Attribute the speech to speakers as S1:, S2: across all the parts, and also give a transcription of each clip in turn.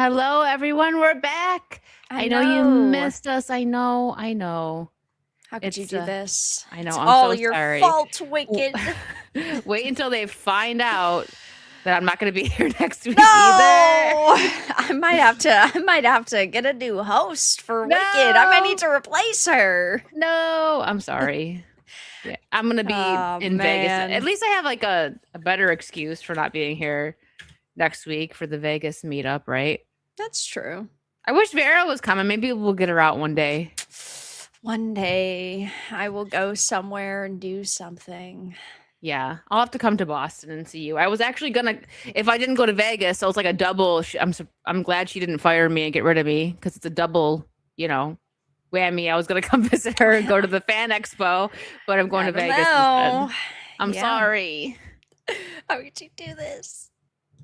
S1: Hello, everyone. We're back.
S2: I
S1: I know you
S2: know.
S1: missed us. I know. I know.
S2: How could you
S1: It's
S2: do this?
S1: I know.
S2: It's
S1: I'm
S2: all
S1: so
S2: your
S1: sorry.
S2: fault,
S1: W-
S2: Wicked.
S1: Wait until they find out that I'm not going to be here next
S2: No!
S1: week either.
S2: I might have to get a new host for Wicked. I might need
S1: No.
S2: to replace her.
S1: No. I'm sorry. Yeah, I'm going to be
S2: Oh
S1: in Vegas. At
S2: man.
S1: least I have like a better excuse for not being here next week for the Vegas meetup, right?
S2: That's true.
S1: I wish Vera was coming. Maybe we'll get her out one day.
S2: One day I will go somewhere and do something.
S1: Yeah, I'll have to come to Boston and see you. I was actually gonna, if I didn't go to Vegas, so it's like a double. I'm glad she didn't fire me and get rid of me because it's a double, you know, whammy. I was gonna come visit her and go to the fan expo, but I'm going to
S2: Never
S1: Vegas instead.
S2: know.
S1: I'm
S2: Yeah.
S1: sorry.
S2: How could you do this?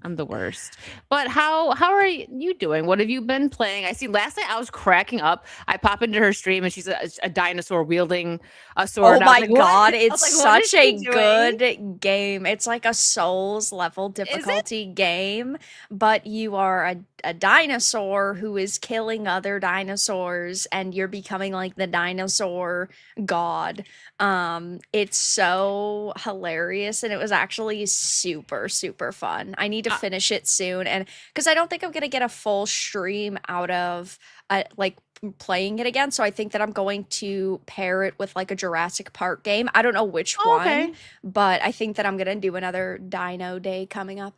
S1: I'm the worst. But how are you doing? What have you been playing? I see last night I was cracking up. I pop into her stream and she's a dinosaur wielding a
S2: Oh
S1: sword. I was
S2: my
S1: like, what?
S2: god,
S1: I
S2: it's
S1: was like, what is
S2: such a
S1: she doing?
S2: good game. It's like a Souls level
S1: Is it?
S2: difficulty game, but you are a dinosaur who is killing other dinosaurs and you're becoming like the dinosaur god. It's so hilarious and it was actually super, super fun. I need to finish it soon and because I don't think I'm gonna get a full stream out of like playing it again. So I think that I'm going to pair it with like a Jurassic Park game. I don't know which
S1: Oh,
S2: one,
S1: okay.
S2: but I think that I'm gonna do another Dino Day coming up.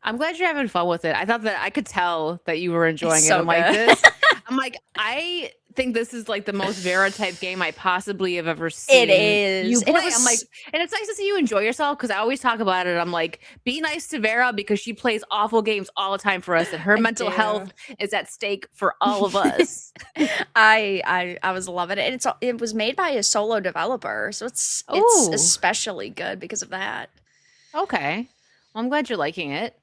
S1: I'm glad you're having fun with it. I thought that I could tell that you were
S2: It's
S1: enjoying it.
S2: so
S1: I'm like
S2: good.
S1: this. I'm like I think this is like the most Vera type game I possibly have ever
S2: It
S1: seen
S2: is.
S1: you
S2: And
S1: play.
S2: it
S1: I'm like,
S2: was
S1: and it's nice to see you enjoy yourself because I always talk about it. I'm like, be nice to Vera because she plays awful games all the time for us, and her
S2: I
S1: mental
S2: do.
S1: health is at stake for all of us.
S2: I was loving it. And it was made by a solo developer, so it's
S1: Oh,
S2: especially good because of that.
S1: okay. Well, I'm glad you're liking it.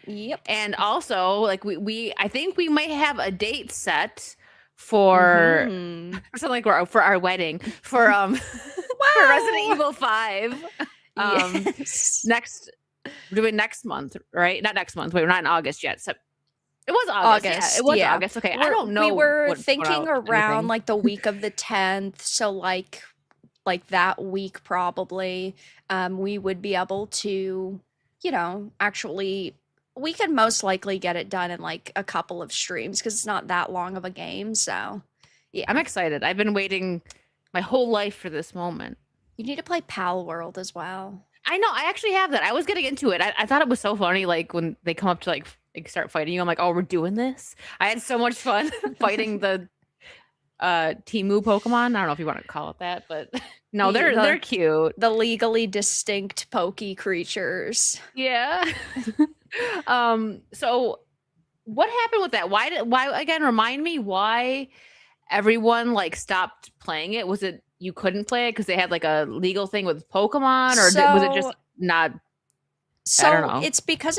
S2: Yep.
S1: And also, like we I think we might have a date set for
S2: Mm-hmm.
S1: something like for our wedding for for Resident
S2: Wow.
S1: Evil 5. Um
S2: Yes.
S1: next we're doing next month, right? Not next month. Wait, we're not in August yet. So it was August. Yeah, it
S2: August,
S1: was
S2: yeah.
S1: August. Okay. I
S2: We're
S1: don't
S2: we
S1: know
S2: were
S1: what's going
S2: thinking
S1: out
S2: around
S1: anything.
S2: like the week of the 10th, so like that week probably we would be able to, actually we could most likely get it done in like a couple of streams because it's not that long of a game, so
S1: I'm
S2: yeah.
S1: excited. I've been waiting my whole life for this moment.
S2: You need to play Pal World as well.
S1: I know. I actually have that. I was getting into it. I thought it was so funny. Like when they come up to like start fighting you, I'm like, oh, we're doing this. I had so much fun fighting the Timu Pokemon. I don't know if you want to call it that, but no,
S2: the
S1: they're
S2: the,
S1: cute.
S2: the legally distinct pokey creatures.
S1: Yeah. So what happened with that? Why again remind me why everyone like stopped playing it? Was it you couldn't play it because they had like a legal thing with Pokemon, or was it just
S2: So
S1: not? I don't
S2: So
S1: know.
S2: it's because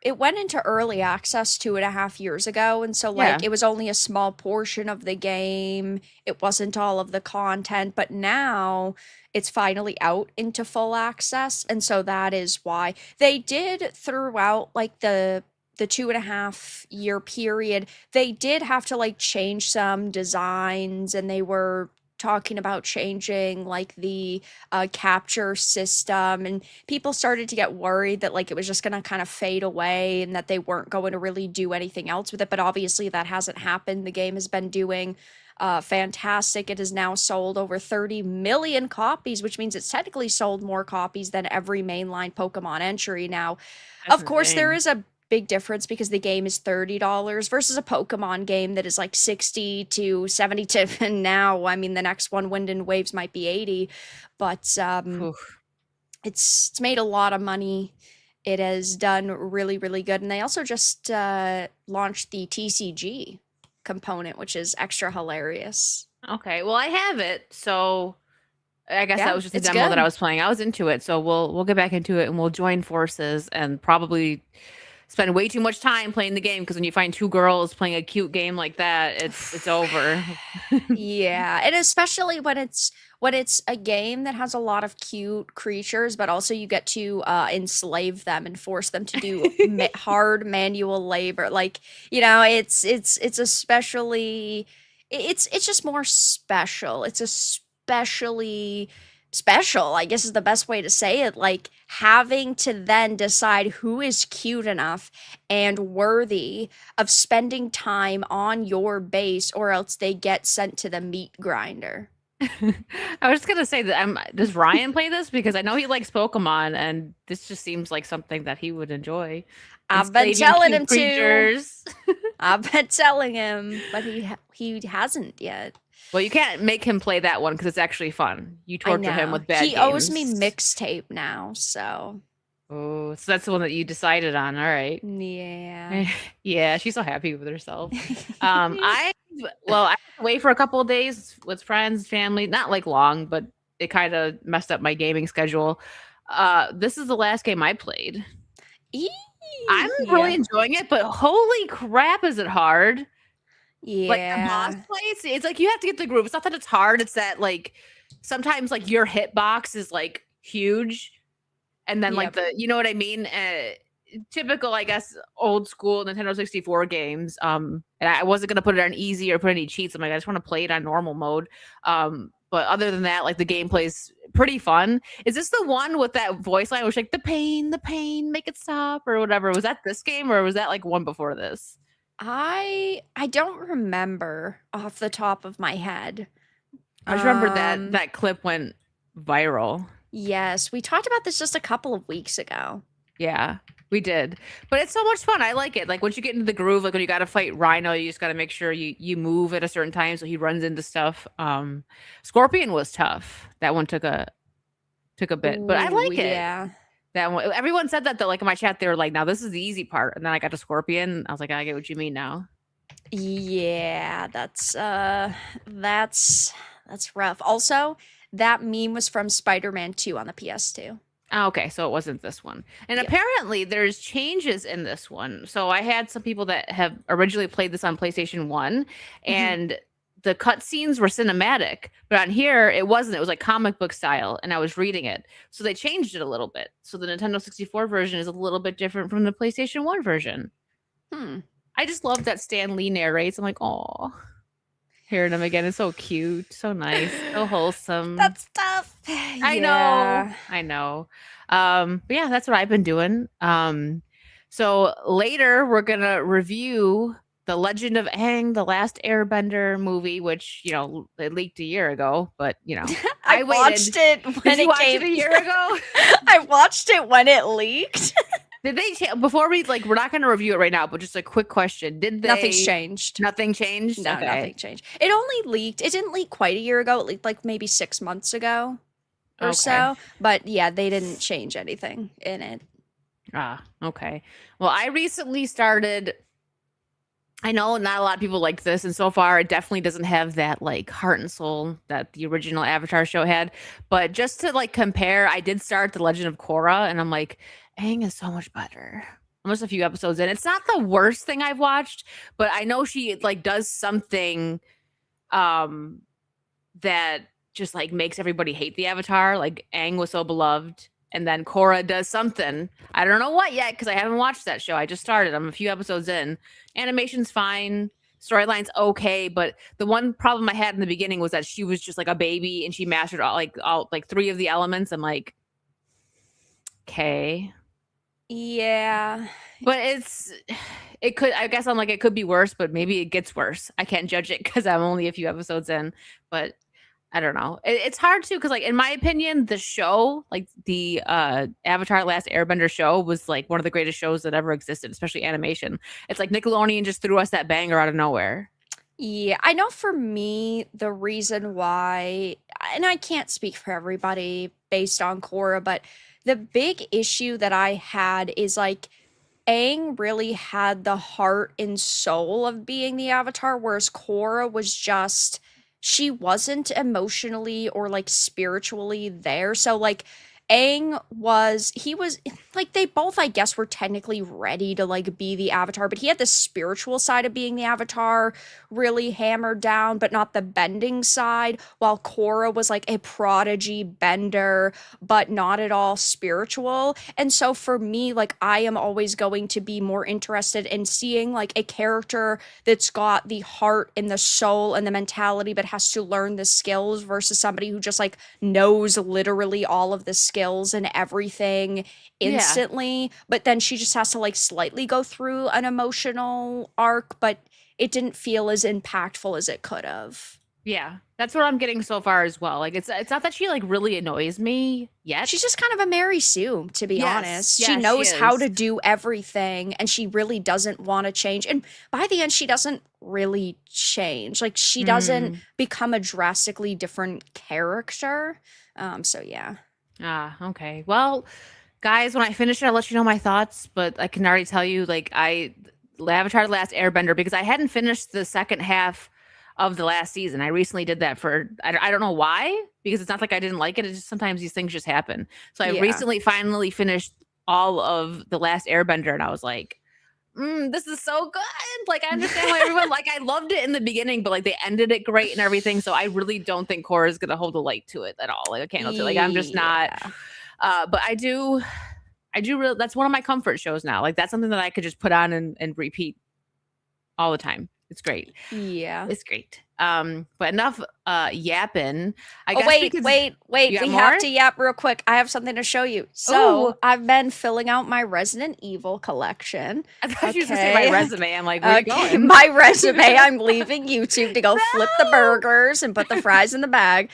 S2: it went into early access 2.5 years ago, and so like
S1: Yeah.
S2: it was only a small portion of the game. It wasn't all of the content, but now it's finally out into full access, and so that is why they did throughout like the 2.5 year period, they did have to like change some designs, and they were talking about changing like the capture system, and people started to get worried that like it was just going to kind of fade away and that they weren't going to really do anything else with it, but obviously that hasn't happened. The game has been doing fantastic. It has now sold over 30 million copies, which means it's technically sold more copies than every mainline Pokemon entry. Now,
S1: That's
S2: of course, there
S1: insane.
S2: is a big difference because the game is $30 versus a Pokemon game that is like 60 to 70 to and now, I mean, the next one, Wind and Waves, might be 80, but
S1: Phew.
S2: it's made a lot of money. It has done really, really good. And they also just launched the TCG component, which is extra hilarious.
S1: Okay. Well, I have it, so I guess that
S2: Yeah,
S1: was just a
S2: it's
S1: demo that I
S2: good.
S1: was playing. I was into it, so we'll get back into it and we'll join forces and probably spend way too much time playing the game because when you find two girls playing a cute game like that, it's over.
S2: Yeah, and especially when it's a game that has a lot of cute creatures, but also you get to enslave them and force them to do hard manual labor. Like, it's especially it's just more special. It's especially special, I guess is the best way to say it. Like having to then decide who is cute enough and worthy of spending time on your base or else they get sent to the meat grinder.
S1: I was just gonna say that does Ryan play this? Because I know he likes Pokemon, and this just seems like something that he would enjoy.
S2: I've been
S1: Enslaving
S2: telling
S1: cute
S2: him to.
S1: creatures.
S2: I've been telling him, but he hasn't yet.
S1: Well, you can't make him play that one because it's actually fun. You
S2: I
S1: torture him
S2: know.
S1: with bad
S2: He owes me
S1: games.
S2: mixtape now, so
S1: Oh, so that's the one that you decided on. All right.
S2: yeah.
S1: Yeah, she's so happy with herself. I well, I was away for a couple of days with friends, family, not like long, but it kind of messed up my gaming schedule. This is the last game I played. I'm really
S2: Yeah.
S1: enjoying it, but holy crap, is it hard? Like the boss
S2: Yeah.
S1: fights, it's like you have to get the groove. It's not that it's hard, it's that like sometimes like your hitbox is like huge, and then like
S2: Yep.
S1: you know what I mean? Typical, I guess, old school Nintendo 64 games. And I wasn't gonna put it on easy or put any cheats. I'm like, I just want to play it on normal mode. But other than that, like the gameplay's pretty fun. Is this the one with that voice line, which like the pain, make it stop or whatever? Was that this game or was that like one before this?
S2: I don't remember off the top of my head.
S1: I just remember
S2: Um,
S1: that clip went viral.
S2: yes, we talked about this just a couple of weeks ago.
S1: Yeah, we did. But it's so much fun. I like it. Like once you get into the groove, like when you gotta fight Rhino, you just gotta make sure you move at a certain time so he runs into stuff. Scorpion was tough. That one took a bit, but I
S2: Ooh,
S1: like it.
S2: yeah.
S1: That one. Everyone said that though. Like in my chat, they were like, "Now this is the easy part," and then I got to Scorpion. I was like, "I get what you mean now."
S2: Yeah, that's rough. Also, that meme was from Spider-Man 2 on the PS2.
S1: Oh, okay, so it wasn't this one. And
S2: Yep.
S1: apparently there's changes in this one. So I had some people that have originally played this on PlayStation 1 and the cutscenes were cinematic, but on here it wasn't. It was like comic book style and I was reading it. So they changed it a little bit. So the Nintendo 64 version is a little bit different from the PlayStation 1 version.
S2: Hmm.
S1: I just love that Stan Lee narrates. I'm like, "Oh, hearing him again is so cute, so nice, so wholesome."
S2: That's tough.
S1: I know. I know. But yeah, that's what I've been doing. So later we're gonna review The Legend of Aang, the last Airbender movie, which, it leaked a year ago, but
S2: I
S1: I
S2: watched
S1: waited.
S2: it when
S1: Did you
S2: it
S1: watch
S2: came.
S1: it a year ago?
S2: I watched it when it leaked.
S1: Did they before we we're not gonna review it right now, but just a quick question. Did they
S2: Nothing's changed.
S1: Nothing changed?
S2: No,
S1: Okay.
S2: nothing changed. It only leaked. It didn't leak quite a year ago. It leaked like maybe 6 months ago or
S1: Okay.
S2: so. But yeah, they didn't change anything in it.
S1: Ah, okay. Well, I recently started. I know not a lot of people like this, and so far it definitely doesn't have that like heart and soul that the original Avatar show had. But just to like compare, I did start The Legend of Korra, and I'm like, Aang is so much better. I'm just a few episodes in. It's not the worst thing I've watched, but I know she like does something that just like makes everybody hate the Avatar. Like Aang was so beloved, and then Korra does something. I don't know what yet because I haven't watched that show. I just started. I'm a few episodes in. Animation's fine. Storyline's okay, but the one problem I had in the beginning was that she was just like a baby and she mastered all like three of the elements. I'm like, okay.
S2: Yeah.
S1: But I guess I'm like, it could be worse, but maybe it gets worse. I can't judge it because I'm only a few episodes in, but I don't know. It's hard too because, like, in my opinion, the show, like the Avatar: Last Airbender show, was like one of the greatest shows that ever existed, especially animation. It's like Nickelodeon just threw us that banger out of nowhere.
S2: Yeah, I know for me, the reason why, and I can't speak for everybody based on Korra, but the big issue that I had is like Aang really had the heart and soul of being the Avatar, whereas Korra was just, she wasn't emotionally or like spiritually there. So, like, Aang was like they both I guess were technically ready to like be the Avatar, but he had the spiritual side of being the Avatar really hammered down, but not the bending side, while Korra was like a prodigy bender, but not at all spiritual. And so for me, like I am always going to be more interested in seeing like a character that's got the heart and the soul and the mentality, but has to learn the skills versus somebody who just like knows literally all of the skills and everything
S1: Yeah.
S2: instantly, but then she just has to like slightly go through an emotional arc, but it didn't feel as impactful as it could have.
S1: Yeah. That's what I'm getting so far as well. Like it's not that she like really annoys me
S2: She's
S1: yet.
S2: just kind of a Mary Sue, to be
S1: Yes.
S2: honest. She
S1: Yeah, she
S2: knows how
S1: is.
S2: to do everything and she really doesn't want to change. And by the end, she doesn't really change. Like, she doesn't
S1: Mm.
S2: become a drastically different character. So yeah.
S1: Ah, okay. Well, guys, when I finish it, I'll let you know my thoughts, but I can already tell you, like, Avatar: The Last Airbender, because I hadn't finished the second half of the last season. I recently did that for, I don't know why, because it's not like I didn't like it. It's just sometimes these things just happen. So I
S2: Yeah.
S1: recently finally finished all of The Last Airbender, and I was like, this is so good. Like, I understand why everyone, like, I loved it in the beginning, but like they ended it great and everything. So I really don't think Korra is going to hold a light to it at all. Like, a candle to it. Like, I'm just not,
S2: Yeah.
S1: but I do really, that's one of my comfort shows now. Like, that's something that I could just put on and repeat all the time. It's great.
S2: Yeah.
S1: It's great. But enough yapping. I
S2: Oh,
S1: guess we could.
S2: wait.
S1: You got
S2: We
S1: more?
S2: have to yap real quick. I have something to show you.
S1: Oh,
S2: So, I've been filling out my Resident Evil collection.
S1: I thought you was gonna say my
S2: Okay.
S1: resume. I'm like, where you
S2: Okay,
S1: going?
S2: my resume. I'm leaving YouTube to go flip the
S1: No.
S2: burgers and put the fries in the bag.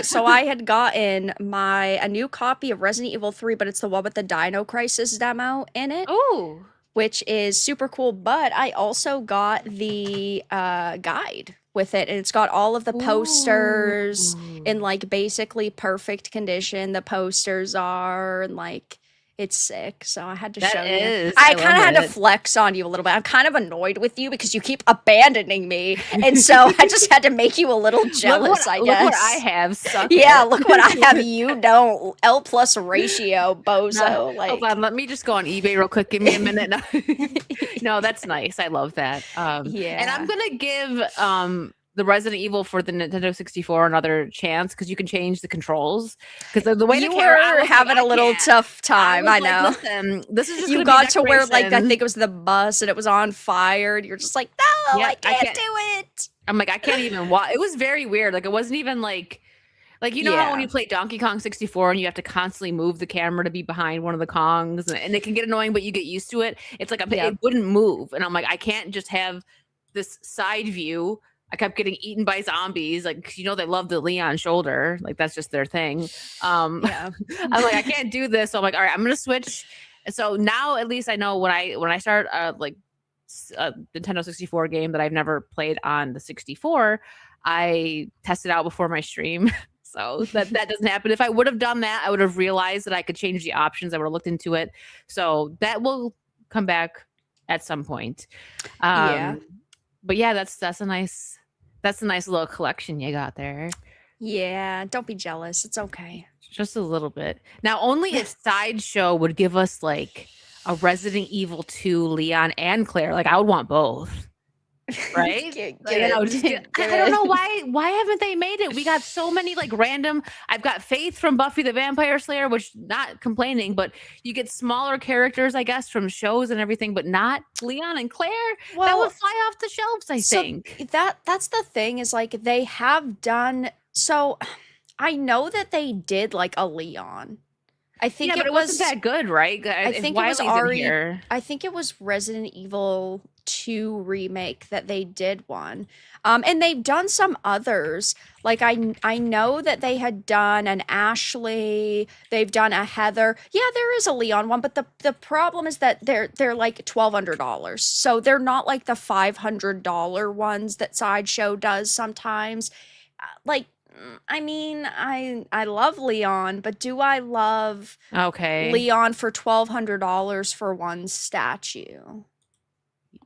S2: So I had gotten a new copy of Resident Evil 3, but it's the one with the Dino Crisis demo in it,
S1: Oh.
S2: which is super cool. But I also got the guide with it, and it's got all of the posters in
S1: Ooh.
S2: like basically perfect condition. The posters are, and like it's sick. So I had to
S1: That
S2: show you.
S1: is.
S2: I
S1: I
S2: kind
S1: love
S2: of had to
S1: it.
S2: flex on you a little bit. I'm kind of annoyed with you because you keep abandoning me, and so I just had to make you a little jealous, I
S1: Look what I
S2: guess.
S1: have. Suck
S2: Yeah,
S1: it.
S2: look what I have. You don't. L plus ratio,
S1: No,
S2: bozo.
S1: hold
S2: Like,
S1: on. Let me just go on eBay real quick. Give me a minute. No, no, that's nice. I love that. And I'm
S2: yeah.
S1: gonna give the Resident Evil for the Nintendo 64 another chance because you can change the controls. Because the way the
S2: You
S1: camera, I
S2: were
S1: was like,
S2: having a
S1: I
S2: little
S1: can't.
S2: tough
S1: I
S2: time,
S1: was
S2: I
S1: like,
S2: know.
S1: listen, this is just
S2: You
S1: gonna be
S2: got to where, like, I think
S1: decoration.
S2: it was the bus and it was on fire, and you're just like, no, I
S1: Yep, I
S2: can't
S1: can't.
S2: do it.
S1: I'm like, I can't even watch. It was very weird. Like, it wasn't even like, you know how when
S2: Yeah.
S1: you play Donkey Kong 64 and you have to constantly move the camera to be behind one of the Kongs, and it can get annoying, but you get used to it. It's like
S2: Yep.
S1: it wouldn't move, and I'm like, I can't just have this side view. I kept getting eaten by zombies, like 'cause you know they love the Leon shoulder, like that's just their thing.
S2: Yeah.
S1: I'm like, I can't do this, so I'm like, all right, I'm gonna switch. So now at least I know when I start like a Nintendo 64 game that I've never played on the 64, I test it out before my stream. So that doesn't happen. If I would have done that, I would have realized that I could change the options. I would have looked into it. So that will come back at some point.
S2: Yeah.
S1: Um, but yeah, that's a nice little collection you got there.
S2: Yeah. Don't be jealous. It's okay.
S1: Just a little bit. Now, only if Sideshow would give us like a Resident Evil 2 Leon and Claire, like I would want both. Right?
S2: Get
S1: Like, you know, just
S2: it. Get
S1: I don't know
S2: it.
S1: why haven't they made it? We got so many like random. I've got Faith from Buffy the Vampire Slayer, which not complaining, but you get smaller characters, I guess, from shows and everything, but not Leon and Claire. That would
S2: Well,
S1: fly off the shelves, I
S2: so
S1: think.
S2: that's the thing, is like they have done so. I know that they did like a Leon. I
S1: Yeah,
S2: think
S1: but
S2: it
S1: it wasn't
S2: was
S1: that good, right?
S2: I
S1: If
S2: think it was
S1: Wiley's in
S2: Ari.
S1: here.
S2: I think it was Resident Evil 2 remake that they did one. And they've done some others. Like I know that they had done an Ashley, they've done a Heather. Yeah, there is a Leon one, but the problem is that they're like $1,200. So they're not like the $500 ones that Sideshow does sometimes. Like, I mean, I love Leon, but do I love
S1: Okay.
S2: Leon for $1,200 for one statue?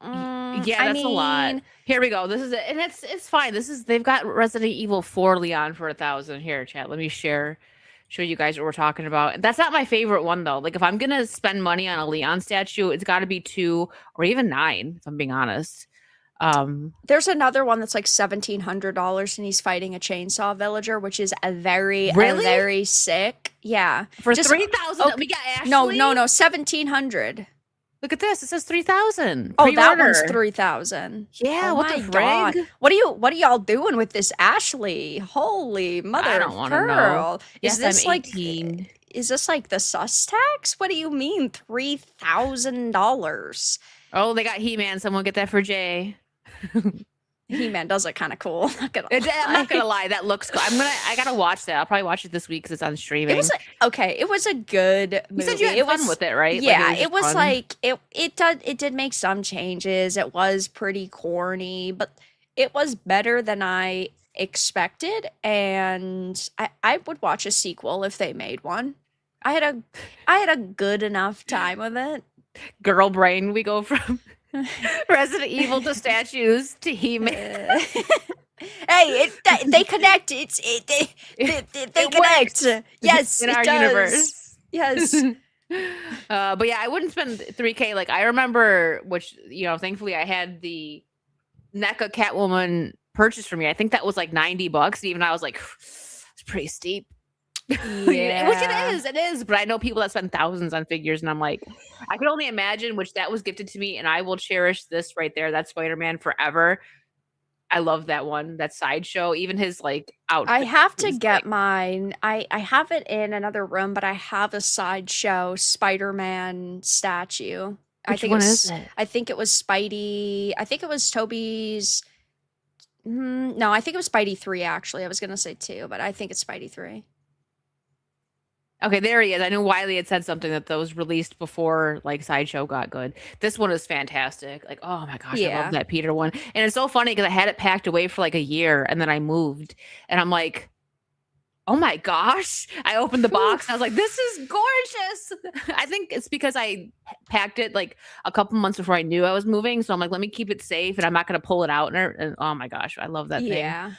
S1: Yeah,
S2: I
S1: that's a lot.
S2: mean,
S1: Here we go. This is it, and it's fine. They've got Resident Evil 4 Leon for 1,000. Here, chat. Let me share show you guys what we're talking about. That's not my favorite one though. Like if I'm gonna spend money on a Leon statue, it's got to be 2 or even 9. If I'm being honest.
S2: There's another one that's like $1,700 and he's fighting a chainsaw villager, which is a
S1: Really?
S2: very sick. Yeah.
S1: For
S2: Just
S1: 3,000,
S2: okay.
S1: we got Ashley.
S2: No, 1,700.
S1: Look at this. It says 3,000.
S2: Oh, that
S1: Pre-order.
S2: one's 3,000.
S1: Yeah,
S2: Oh
S1: what
S2: my
S1: the
S2: God.
S1: frig?
S2: What are y'all doing with this Ashley? Holy mother
S1: I don't
S2: of
S1: want to know.
S2: pearl.
S1: Yes,
S2: Is this
S1: I'm
S2: like
S1: 18.
S2: is this like the sus tax? What do you mean $3,000?
S1: Oh, they got He-Man. Someone get that for Jay.
S2: He-Man does look kind of cool.
S1: I'm not gonna lie, that looks cool. I gotta watch that. I'll probably watch it this week because it's on streaming.
S2: It was a good movie.
S1: You said you had fun with it, right?
S2: Yeah,
S1: like,
S2: it was
S1: fun?
S2: like it did make some changes. It was pretty corny, but it was better than I expected, and I would watch a sequel if they made one. I had a good enough time with it.
S1: Girl brain. We go from Resident Evil to statues to He-Man.
S2: Hey, they connect. They
S1: It
S2: connect.
S1: works.
S2: Yes,
S1: in
S2: it
S1: our
S2: does.
S1: universe.
S2: Yes.
S1: But yeah, I wouldn't spend 3K. Like I remember, which thankfully I had the NECA Catwoman purchase for me. I think that was like $90. Even I was like, it's pretty steep.
S2: Yeah.
S1: Which it is. But I know people that spend thousands on figures, and I'm like, I could only imagine. Which that was gifted to me, and I will cherish this right there. That's Spider-Man forever. I love that one. That sideshow, even his like outfit.
S2: I have to get mine. I have it in another room, but I have a sideshow Spider-Man statue.
S1: Which one is it?
S2: I think it was Spidey. I think it was Toby's. No, I think it was Spidey 3 actually. I was gonna say 2, but I think it's Spidey 3.
S1: Okay, there he is. I knew Wiley had said something that was released before like Sideshow got good. This one is fantastic. Like, oh my gosh, I love that Peter one. And it's so funny because I had it packed away for like a year and then I moved and I'm like, oh my gosh. I opened the box and I was like, this is gorgeous. I think it's because I packed it like a couple months before I knew I was moving. So I'm like, let me keep it safe and I'm not going to pull it out. And oh my gosh, I love that thing.
S2: Yeah.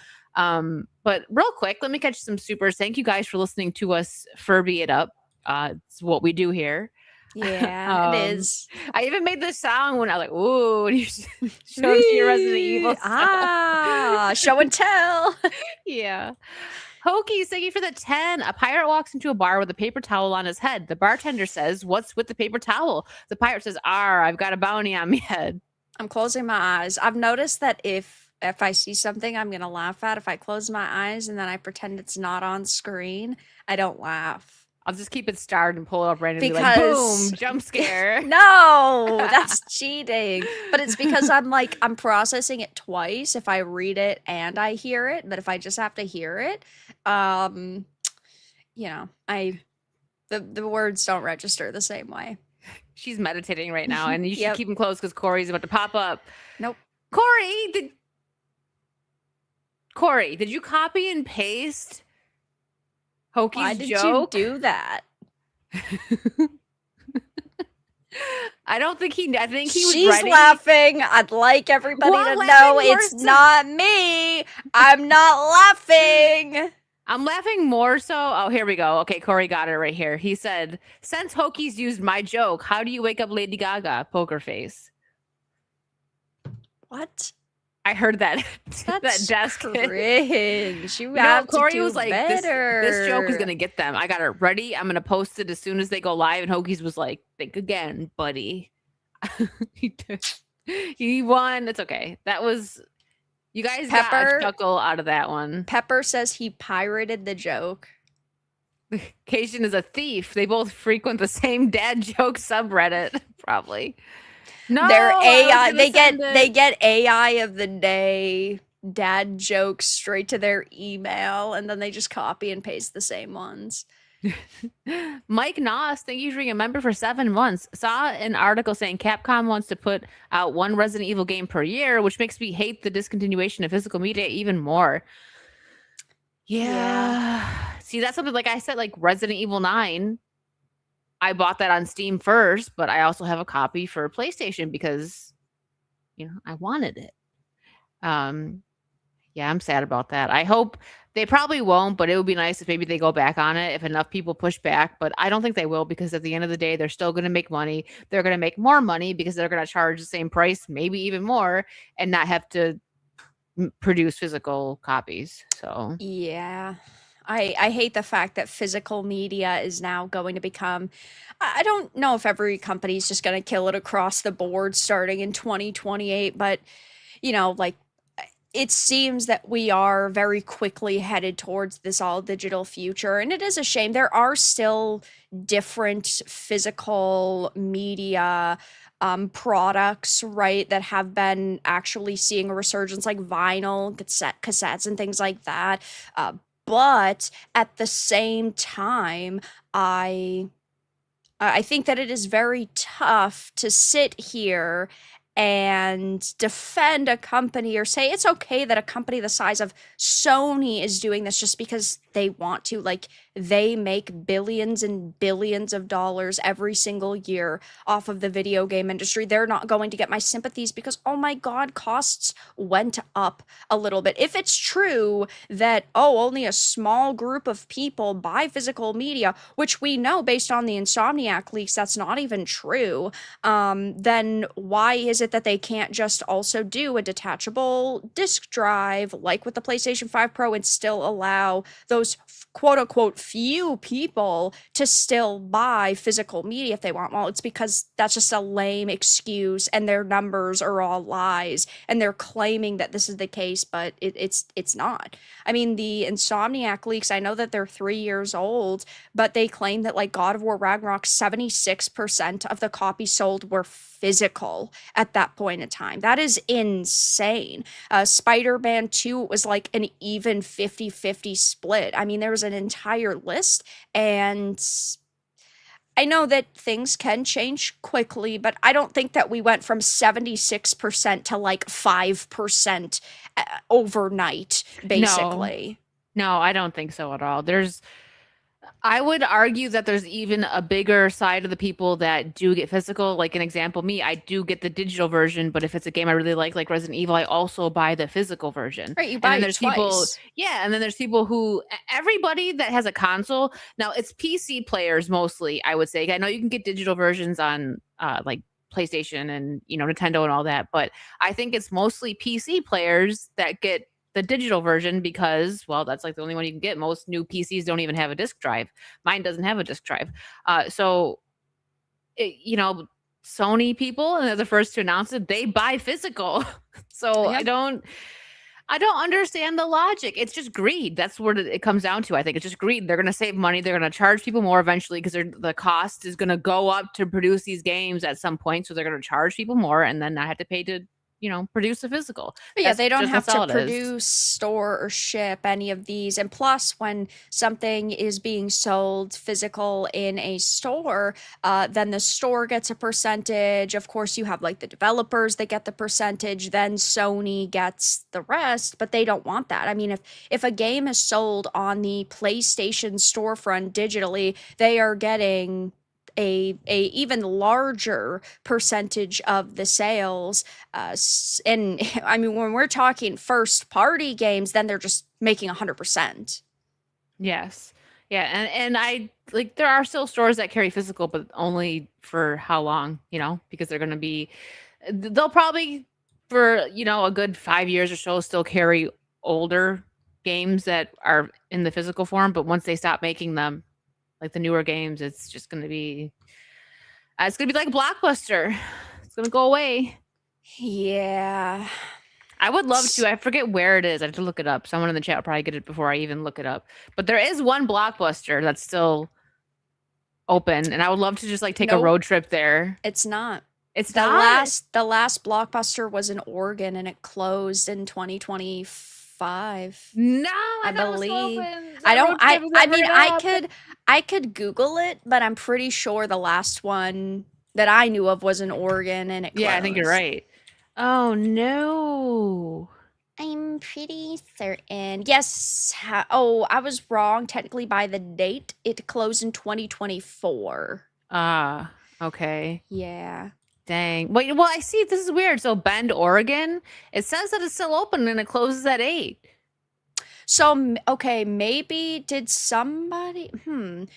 S1: But real quick, let me catch some supers. Thank you guys for listening to us Furby it up. It's what we do here.
S2: Yeah, it is.
S1: I even made this sound when I was like, ooh, when you showed me your Resident Evil stuff.
S2: Show and tell.
S1: Yeah. Hokey, thank you for the 10. A pirate walks into a bar with a paper towel on his head. The bartender says, what's with the paper towel? The pirate says, I've got a bounty on me head.
S2: I'm closing my eyes. I've noticed that if I see something I'm going to laugh at, if I close my eyes and then I pretend it's not on screen, I don't laugh.
S1: I'll just keep it starred and pull it up randomly like, boom, jump scare.
S2: No, that's cheating. But it's because I'm processing it twice if I read it and I hear it. But if I just have to hear it, the words don't register the same way.
S1: She's meditating right now, and you should keep them closed because Corey's about to pop up.
S2: Nope.
S1: Corey, did you copy and paste Hokey's
S2: Why did
S1: joke?
S2: you do that?
S1: I think he was
S2: She's
S1: ready.
S2: laughing. I'd like everybody to know it's not me. I'm not laughing.
S1: I'm laughing more so. Oh, here we go. Okay, Corey got it right here. He said, since Hokey's used my joke, how do you wake up Lady Gaga? Poker face.
S2: What?
S1: I heard that.
S2: That's
S1: that desk
S2: cringe. You have
S1: Corey
S2: to do
S1: was like,
S2: better.
S1: this joke is gonna get them. I got it ready. I'm gonna post it as soon as they go live. And Hokey's was like, think again, buddy. He won. It's okay. That was. You guys got a chuckle out of that one.
S2: Pepper says he pirated the joke.
S1: Cation is a thief. They both frequent the same dad joke subreddit, probably. No,
S2: they're AI. They get AI of the day dad jokes straight to their email, and then they just copy and paste the same ones.
S1: Mike Noss, thank you for being a member for 7 months. Saw an article saying Capcom wants to put out 1 Resident Evil game per year, which makes me hate the discontinuation of physical media even more. Yeah. See, that's something like I said, like Resident Evil 9. I bought that on Steam first, but I also have a copy for PlayStation because, I wanted it. Yeah, I'm sad about that. I hope They probably won't, but it would be nice if maybe they go back on it if enough people push back. But I don't think they will because at the end of the day, they're still going to make money. They're going to make more money because they're going to charge the same price, maybe even more, and not have to produce physical copies. So
S2: Yeah. I hate the fact that physical media is now going to become. I don't know if every company is just going to kill it across the board starting in 2028, but like it seems that we are very quickly headed towards this all digital future. And it is a shame. There are still different physical media products, right, that have been actually seeing a resurgence, like vinyl, cassettes, and things like that. But at the same time, I I think that it is very tough to sit here and defend a company or say it's okay that a company the size of Sony is doing this just because they want to. Like, they make billions and billions of dollars every single year off of the video game industry. They're not going to get my sympathies because, oh my God, costs went up a little bit. If it's true that, oh, only a small group of people buy physical media, which we know based on the Insomniac leaks, that's not even true, then why is it that they can't just also do a detachable disk drive like with the PlayStation 5 Pro and still allow those quote unquote few people to still buy physical media if they want? Well, it's because that's just a lame excuse and their numbers are all lies and they're claiming that this is the case, but it's not. I mean, the Insomniac leaks, I know that they're 3 years old, but they claim that like God of War Ragnarok, 76% of the copies sold were physical at that point in time. That is insane. Spider-Man 2 was like an even 50-50 split. I mean, there was an entire list, and I know that things can change quickly, but I don't think that we went from 76% to like 5% overnight,
S1: no,
S2: basically.
S1: no, I don't think so at all. I would argue that there's even a bigger side of the people that do get physical. Like an example, me, I do get the digital version, but if it's a game I really like Resident Evil, I also buy the physical version.
S2: Right, you
S1: And
S2: buy
S1: then
S2: it
S1: there's people,
S2: twice.
S1: yeah, and then there's people who everybody that has a console, now it's PC players mostly, I would say. I know you can get digital versions on like PlayStation and Nintendo and all that, but I think it's mostly PC players that get the digital version because, well, that's like the only one you can get. Most new PCs don't even have a disk drive. Mine doesn't have a disk drive. So, it, Sony people, and they're the first to announce it, they buy physical. So
S2: Yeah.
S1: I don't understand the logic. It's just greed. That's what it comes down to. I think it's just greed. They're going to save money. They're going to charge people more eventually because the cost is going to go up to produce these games at some point. So they're going to charge people more and then not have to pay to produce a physical.
S2: But yeah, they don't have
S1: That's
S2: to
S1: all it is.
S2: produce, store, or ship any of these. And plus, when something is being sold physical in a store, then the store gets a percentage. Of course, you have like the developers that get the percentage. Then Sony gets the rest, but they don't want that. I mean, if a game is sold on the PlayStation storefront digitally, they are getting a even larger percentage of the sales, and I mean, when we're talking first party games, then they're just making 100%.
S1: Yes. Yeah, and I like there are still stores that carry physical, but only for how long, because they're going to be they'll probably for, a good 5 years or so still carry older games that are in the physical form, but once they stop making them, like the newer games, it's going to be like Blockbuster. It's going to go away.
S2: Yeah.
S1: I would love to. I forget where it is. I have to look it up. Someone in the chat will probably get it before I even look it up. But there is one Blockbuster that's still open, and I would love to just like take a
S2: Nope,
S1: road trip there.
S2: it's not.
S1: It's
S2: The
S1: not.
S2: last Blockbuster was in Oregon and it closed in 2025.
S1: No,
S2: I
S1: I thought it was still
S2: believe.
S1: open.
S2: I
S1: That
S2: don't
S1: road trip is
S2: I
S1: never
S2: mean,
S1: up.
S2: I could Google it, but I'm pretty sure the last one that I knew of was in Oregon and it
S1: Yeah, I think you're
S2: closed.
S1: right. Oh no.
S2: I'm pretty certain. Yes. Oh, I was wrong technically by the date. It closed in 2024.
S1: Ah, okay.
S2: Yeah.
S1: Dang. Wait, well, I see. This is weird. So Bend, Oregon, it says that it's still open and it closes at 8.
S2: So, okay, maybe did somebody,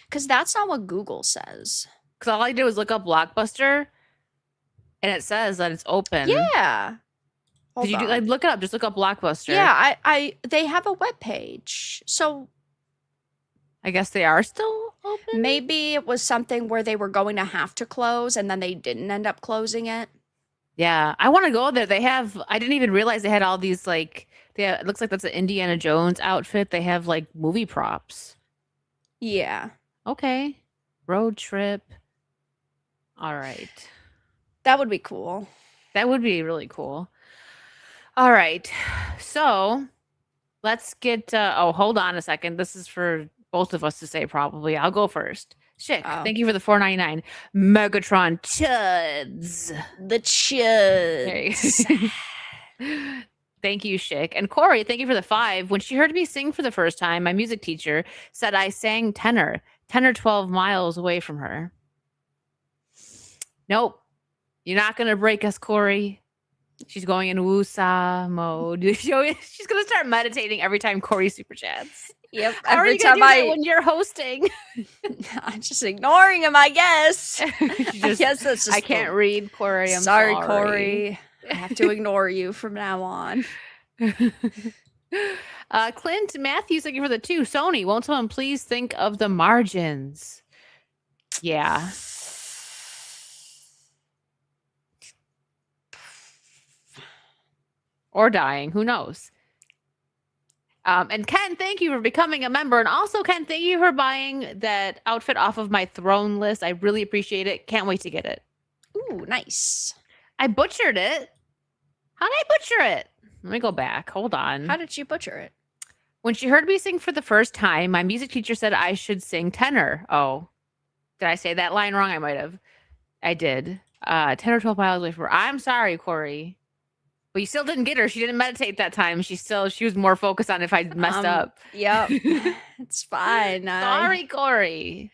S2: because that's not what Google says.
S1: Because all I did was look up Blockbuster, and it says that it's open.
S2: Yeah.
S1: Did
S2: Hold
S1: you do like
S2: on.
S1: look it up? Just look up Blockbuster.
S2: Yeah, they have a web page. So
S1: I guess they are still open.
S2: maybe it was something where they were going to have to close and then they didn't end up closing it.
S1: Yeah, I want to go there. They have. I didn't even realize they had all these like. It looks like that's an Indiana Jones outfit. They have like movie props.
S2: Yeah.
S1: Okay, road trip. All right,
S2: That would be cool.
S1: that would be really cool. All right, so let's get. Oh, hold on a second. This is for both of us to say. Probably, I'll go first. Shit,
S2: Oh.
S1: thank you for the $4.99. Megatron Chuds.
S2: The
S1: There
S2: chuds.
S1: you- Thank you, Schick. And Corey, thank you for the 5. When she heard me sing for the first time, my music teacher said I sang tenor, 10 or 12 miles away from her. Nope. You're not going to break us, Corey. She's going in Wusa mode. She's going to start meditating every time Corey super chats.
S2: Yep.
S1: How are
S2: Every
S1: you gonna
S2: time
S1: do that when you're hosting?
S2: I'm just ignoring him, I guess. I guess that's just
S1: I can't read, Corey. I'm
S2: sorry,
S1: sorry.
S2: Corey. I have to ignore you from now on.
S1: Clint Matthews, thank you for the 2. Sony, won't someone please think of the margins? Yeah. Or dying. Who knows? And Ken, thank you for becoming a member. And also, Ken, thank you for buying that outfit off of my throne list. I really appreciate it. Can't wait to get it.
S2: Ooh, nice.
S1: I butchered it. How did I butcher it? Let me go back. Hold on.
S2: How did you butcher it?
S1: When she heard me sing for the first time, my music teacher said I should sing tenor. Oh, did I say that line wrong? I might have. I did. 10 or 12 miles away from her. I'm sorry, Corey. But you still didn't get her. She didn't meditate that time. She was more focused on if I messed up.
S2: Yep. It's fine.
S1: Sorry, Corey.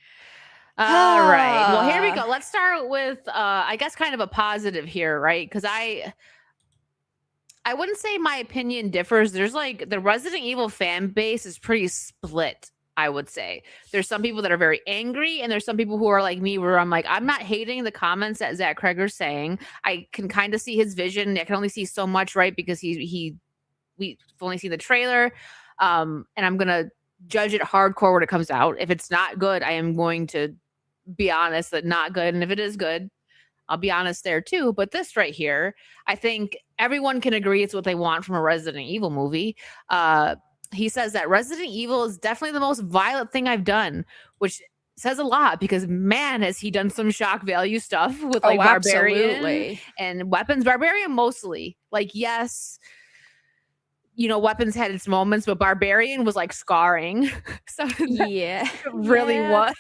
S1: All right. Well, here we go. Let's start with I guess kind of a positive here, right? Because I wouldn't say my opinion differs. There's like the Resident Evil fan base is pretty split, I would say. There's some people that are very angry, and there's some people who are like me, where I'm like, I'm not hating the comments that Zach Kreger's saying. I can kind of see his vision. I can only see so much, right? Because we've only seen the trailer. And I'm gonna judge it hardcore when it comes out. If it's not good, I am going to be honest that not good. And if it is good, I'll be honest there too. But this right here, I think everyone can agree it's what they want from a Resident Evil movie. He says that Resident Evil is definitely the most violent thing I've done, which says a lot because man, has he done some shock value stuff with like Barbarian
S2: absolutely.
S1: and Weapons. Barbarian mostly. Like, yes, Weapons had its moments, but Barbarian was like scarring. So
S2: Yeah.
S1: it really
S2: Yeah.
S1: was.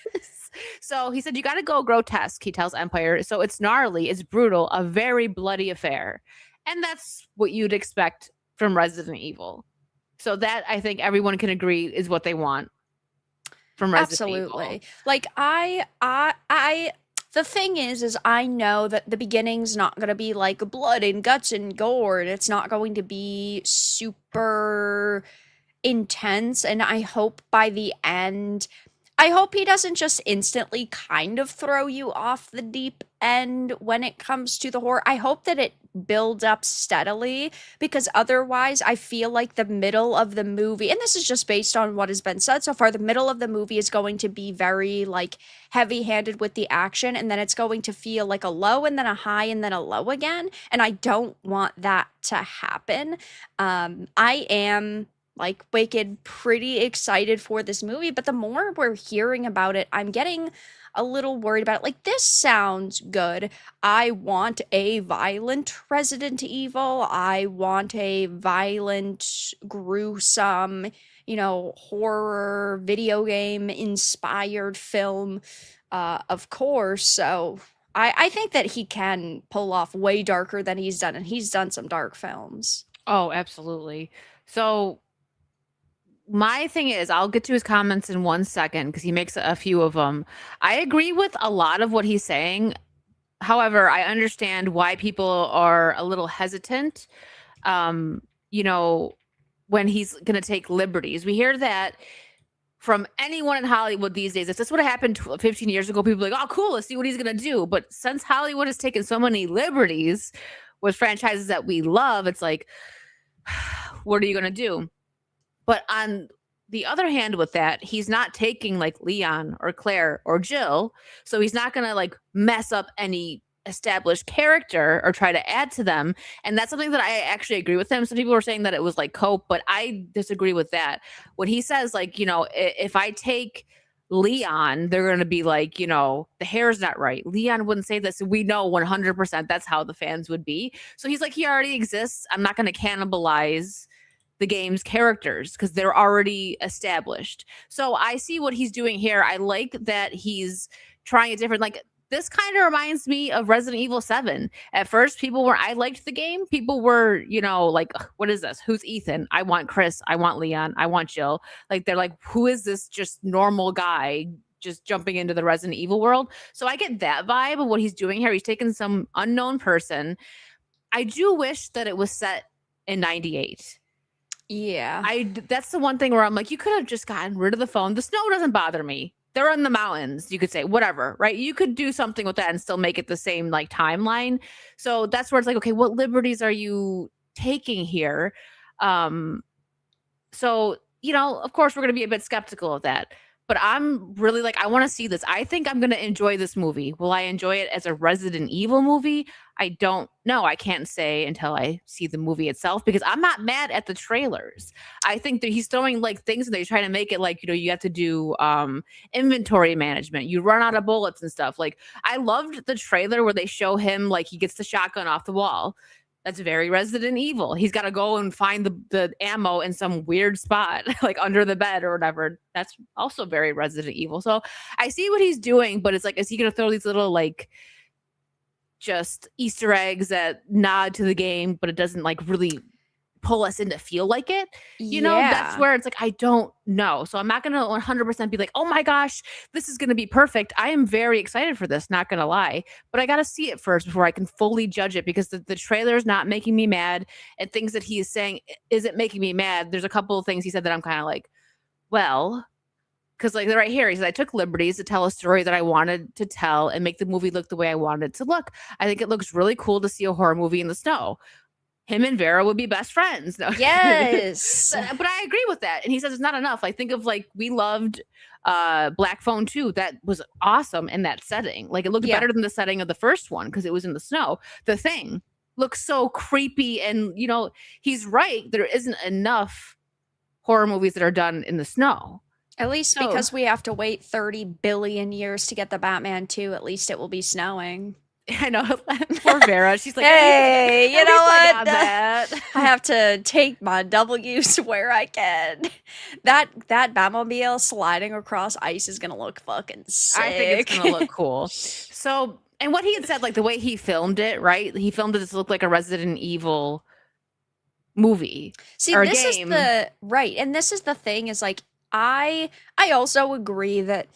S1: So he said, you got to go grotesque, he tells Empire. So it's gnarly, it's brutal, a very bloody affair. And that's what you'd expect from Resident Evil. So that I think everyone can agree is what they want from Resident
S2: Absolutely.
S1: Evil.
S2: Like the thing is I know that the beginning's not going to be like blood and guts and gore. And it's not going to be super intense. And I hope by the end, I hope he doesn't just instantly kind of throw you off the deep end when it comes to the horror. I hope that it builds up steadily, because otherwise I feel like the middle of the movie, and this is just based on what has been said so far, the middle of the movie is going to be very like heavy-handed with the action, and then it's going to feel like a low and then a high and then a low again, and I don't want that to happen. I am like Wicked pretty excited for this movie, but the more we're hearing about it, I'm getting a little worried about it. Like, this sounds good. I want a violent Resident Evil. I want a violent, gruesome, horror video game inspired film, of course. So I think that he can pull off way darker than he's done, and he's done some dark films.
S1: Oh, absolutely. So my thing is, I'll get to his comments in 1 second because he makes a few of them. I agree with a lot of what he's saying. However, I understand why people are a little hesitant. You know, when he's going to take liberties. We hear that from anyone in Hollywood these days. If this would have happened 15 years ago, people would be like, oh, cool, let's see what he's going to do. But since Hollywood has taken so many liberties with franchises that we love, it's like, what are you going to do? But on the other hand, with that, he's not taking like Leon or Claire or Jill. So he's not going to like mess up any established character or try to add to them. And that's something that I actually agree with him. Some people were saying that it was like cope, but I disagree with that. When he says, like, if I take Leon, they're going to be like, the hair's not right. Leon wouldn't say this. We know 100% that's how the fans would be. So he's like, he already exists. I'm not going to cannibalize the game's characters because they're already established. So I see what he's doing here. I like that he's trying a different, like, this kind of reminds me of Resident Evil 7. At first, I liked the game. People were, like, what is this? Who's Ethan? I want Chris. I want Leon. I want Jill. Like, they're like, who is this just normal guy just jumping into the Resident Evil world? So I get that vibe of what he's doing here. He's taking some unknown person. I do wish that it was set in 98.
S2: Yeah.
S1: That's the one thing where I'm like, you could have just gotten rid of the phone. The snow doesn't bother me. They're in the mountains, you could say, whatever, right? You could do something with that and still make it the same like timeline. So that's where it's like, okay, what liberties are you taking here? So, of course we're going to be a bit skeptical of that. But I'm really like, I want to see this. I think I'm going to enjoy this movie. Will I enjoy it as a Resident Evil movie? I don't know. I can't say until I see the movie itself because I'm not mad at the trailers. I think that he's throwing like things and they're trying to make it like, you have to do inventory management. You run out of bullets and stuff. Like, I loved the trailer where they show him like he gets the shotgun off the wall. That's very Resident Evil. He's got to go and find the ammo in some weird spot, like under the bed or whatever. That's also very Resident Evil. So I see what he's doing, but it's like, is he going to throw these little like just Easter eggs that nod to the game, but it doesn't like really pull us in to feel like it? That's where it's like, I don't know. So I'm not going to 100% be like, oh my gosh, this is going to be perfect. I am very excited for this, not going to lie, but I got to see it first before I can fully judge it because the trailer is not making me mad, and things that he is saying isn't making me mad. There's a couple of things he said that I'm kind of like, well, because like right here, he said, I took liberties to tell a story that I wanted to tell and make the movie look the way I wanted it to look. I think it looks really cool to see a horror movie in the snow. Him and Vara would be best friends. No.
S2: Yes.
S1: But I agree with that. And he says it's not enough. I think of like, we loved Black Phone 2. That was awesome in that setting. Like, it looked better than the setting of the first one because it was in the snow. The Thing looks so creepy. And, he's right. There isn't enough horror movies that are done in the snow.
S2: At least because we have to wait 30 billion years to get the Batman 2, at least it will be snowing.
S1: I know. Poor Vara. She's like,
S2: hey, you know what? I have to take my W's where I can. That Batmobile sliding across ice is going to look fucking sick.
S1: I think it's going to look cool. So, and what he had said, like the way he filmed it, right? He filmed it to look like a Resident Evil movie.
S2: See,
S1: or
S2: this
S1: game.
S2: Is the right. And this is the thing is like, I also agree that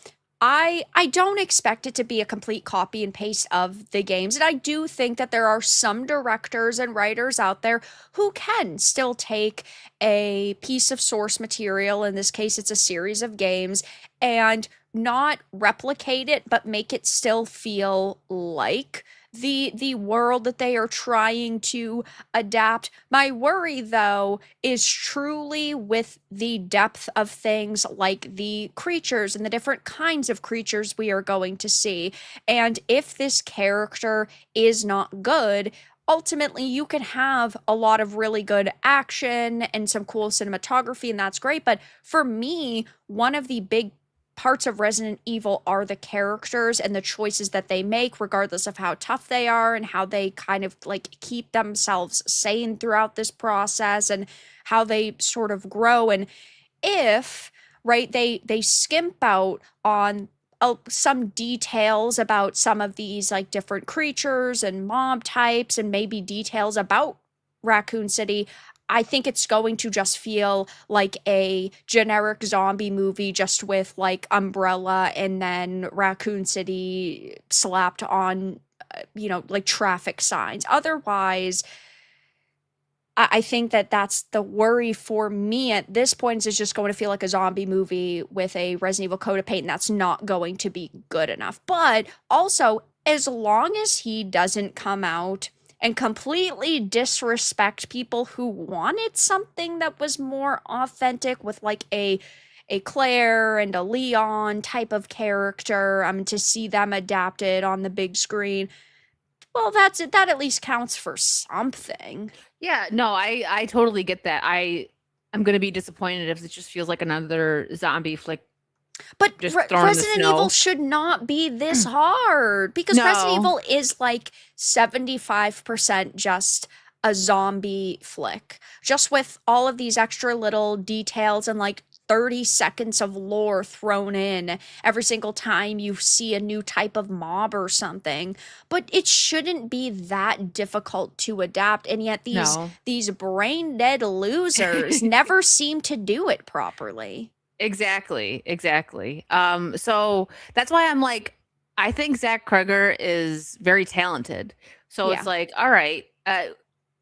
S2: I don't expect it to be a complete copy and paste of the games. And I do think that there are some directors and writers out there who can still take a piece of source material, in this case it's a series of games, and not replicate it, but make it still feel like the world that they are trying to adapt. My worry though is truly with the depth of things like the creatures and the different kinds of creatures we are going to see. And if this character is not good, ultimately you can have a lot of really good action and some cool cinematography, and that's great. But for me, one of the big parts of Resident Evil are the characters and the choices that they make, regardless of how tough they are and how they kind of like keep themselves sane throughout this process and how they sort of grow. And if, right, they skimp out on some details about some of these like different creatures and mob types and maybe details about Raccoon City, I think it's going to just feel like a generic zombie movie just with like Umbrella and then Raccoon City slapped on, like traffic signs. Otherwise, I think that that's the worry for me at this point is it's just going to feel like a zombie movie with a Resident Evil coat of paint, and that's not going to be good enough. But also, as long as he doesn't come out and completely disrespect people who wanted something that was more authentic with like a Claire and a Leon type of character, to see them adapted on the big screen, well, that's it. That at least counts for something.
S1: Yeah, no, I totally get that. I'm gonna be disappointed if it just feels like another zombie flick
S2: But
S1: just thrown in the
S2: Resident Evil
S1: snow.
S2: should not be this hard because Resident
S1: No.
S2: Evil is like 75% just a zombie flick, just with all of these extra little details and like 30 seconds of lore thrown in every single time you see a new type of mob or something. But it shouldn't be that difficult to adapt, and yet
S1: No.
S2: these brain dead losers never seem to do it properly.
S1: Exactly, exactly. So that's why I'm like, I think Zach Kreger is very talented. So it's
S2: Yeah.
S1: like, all right,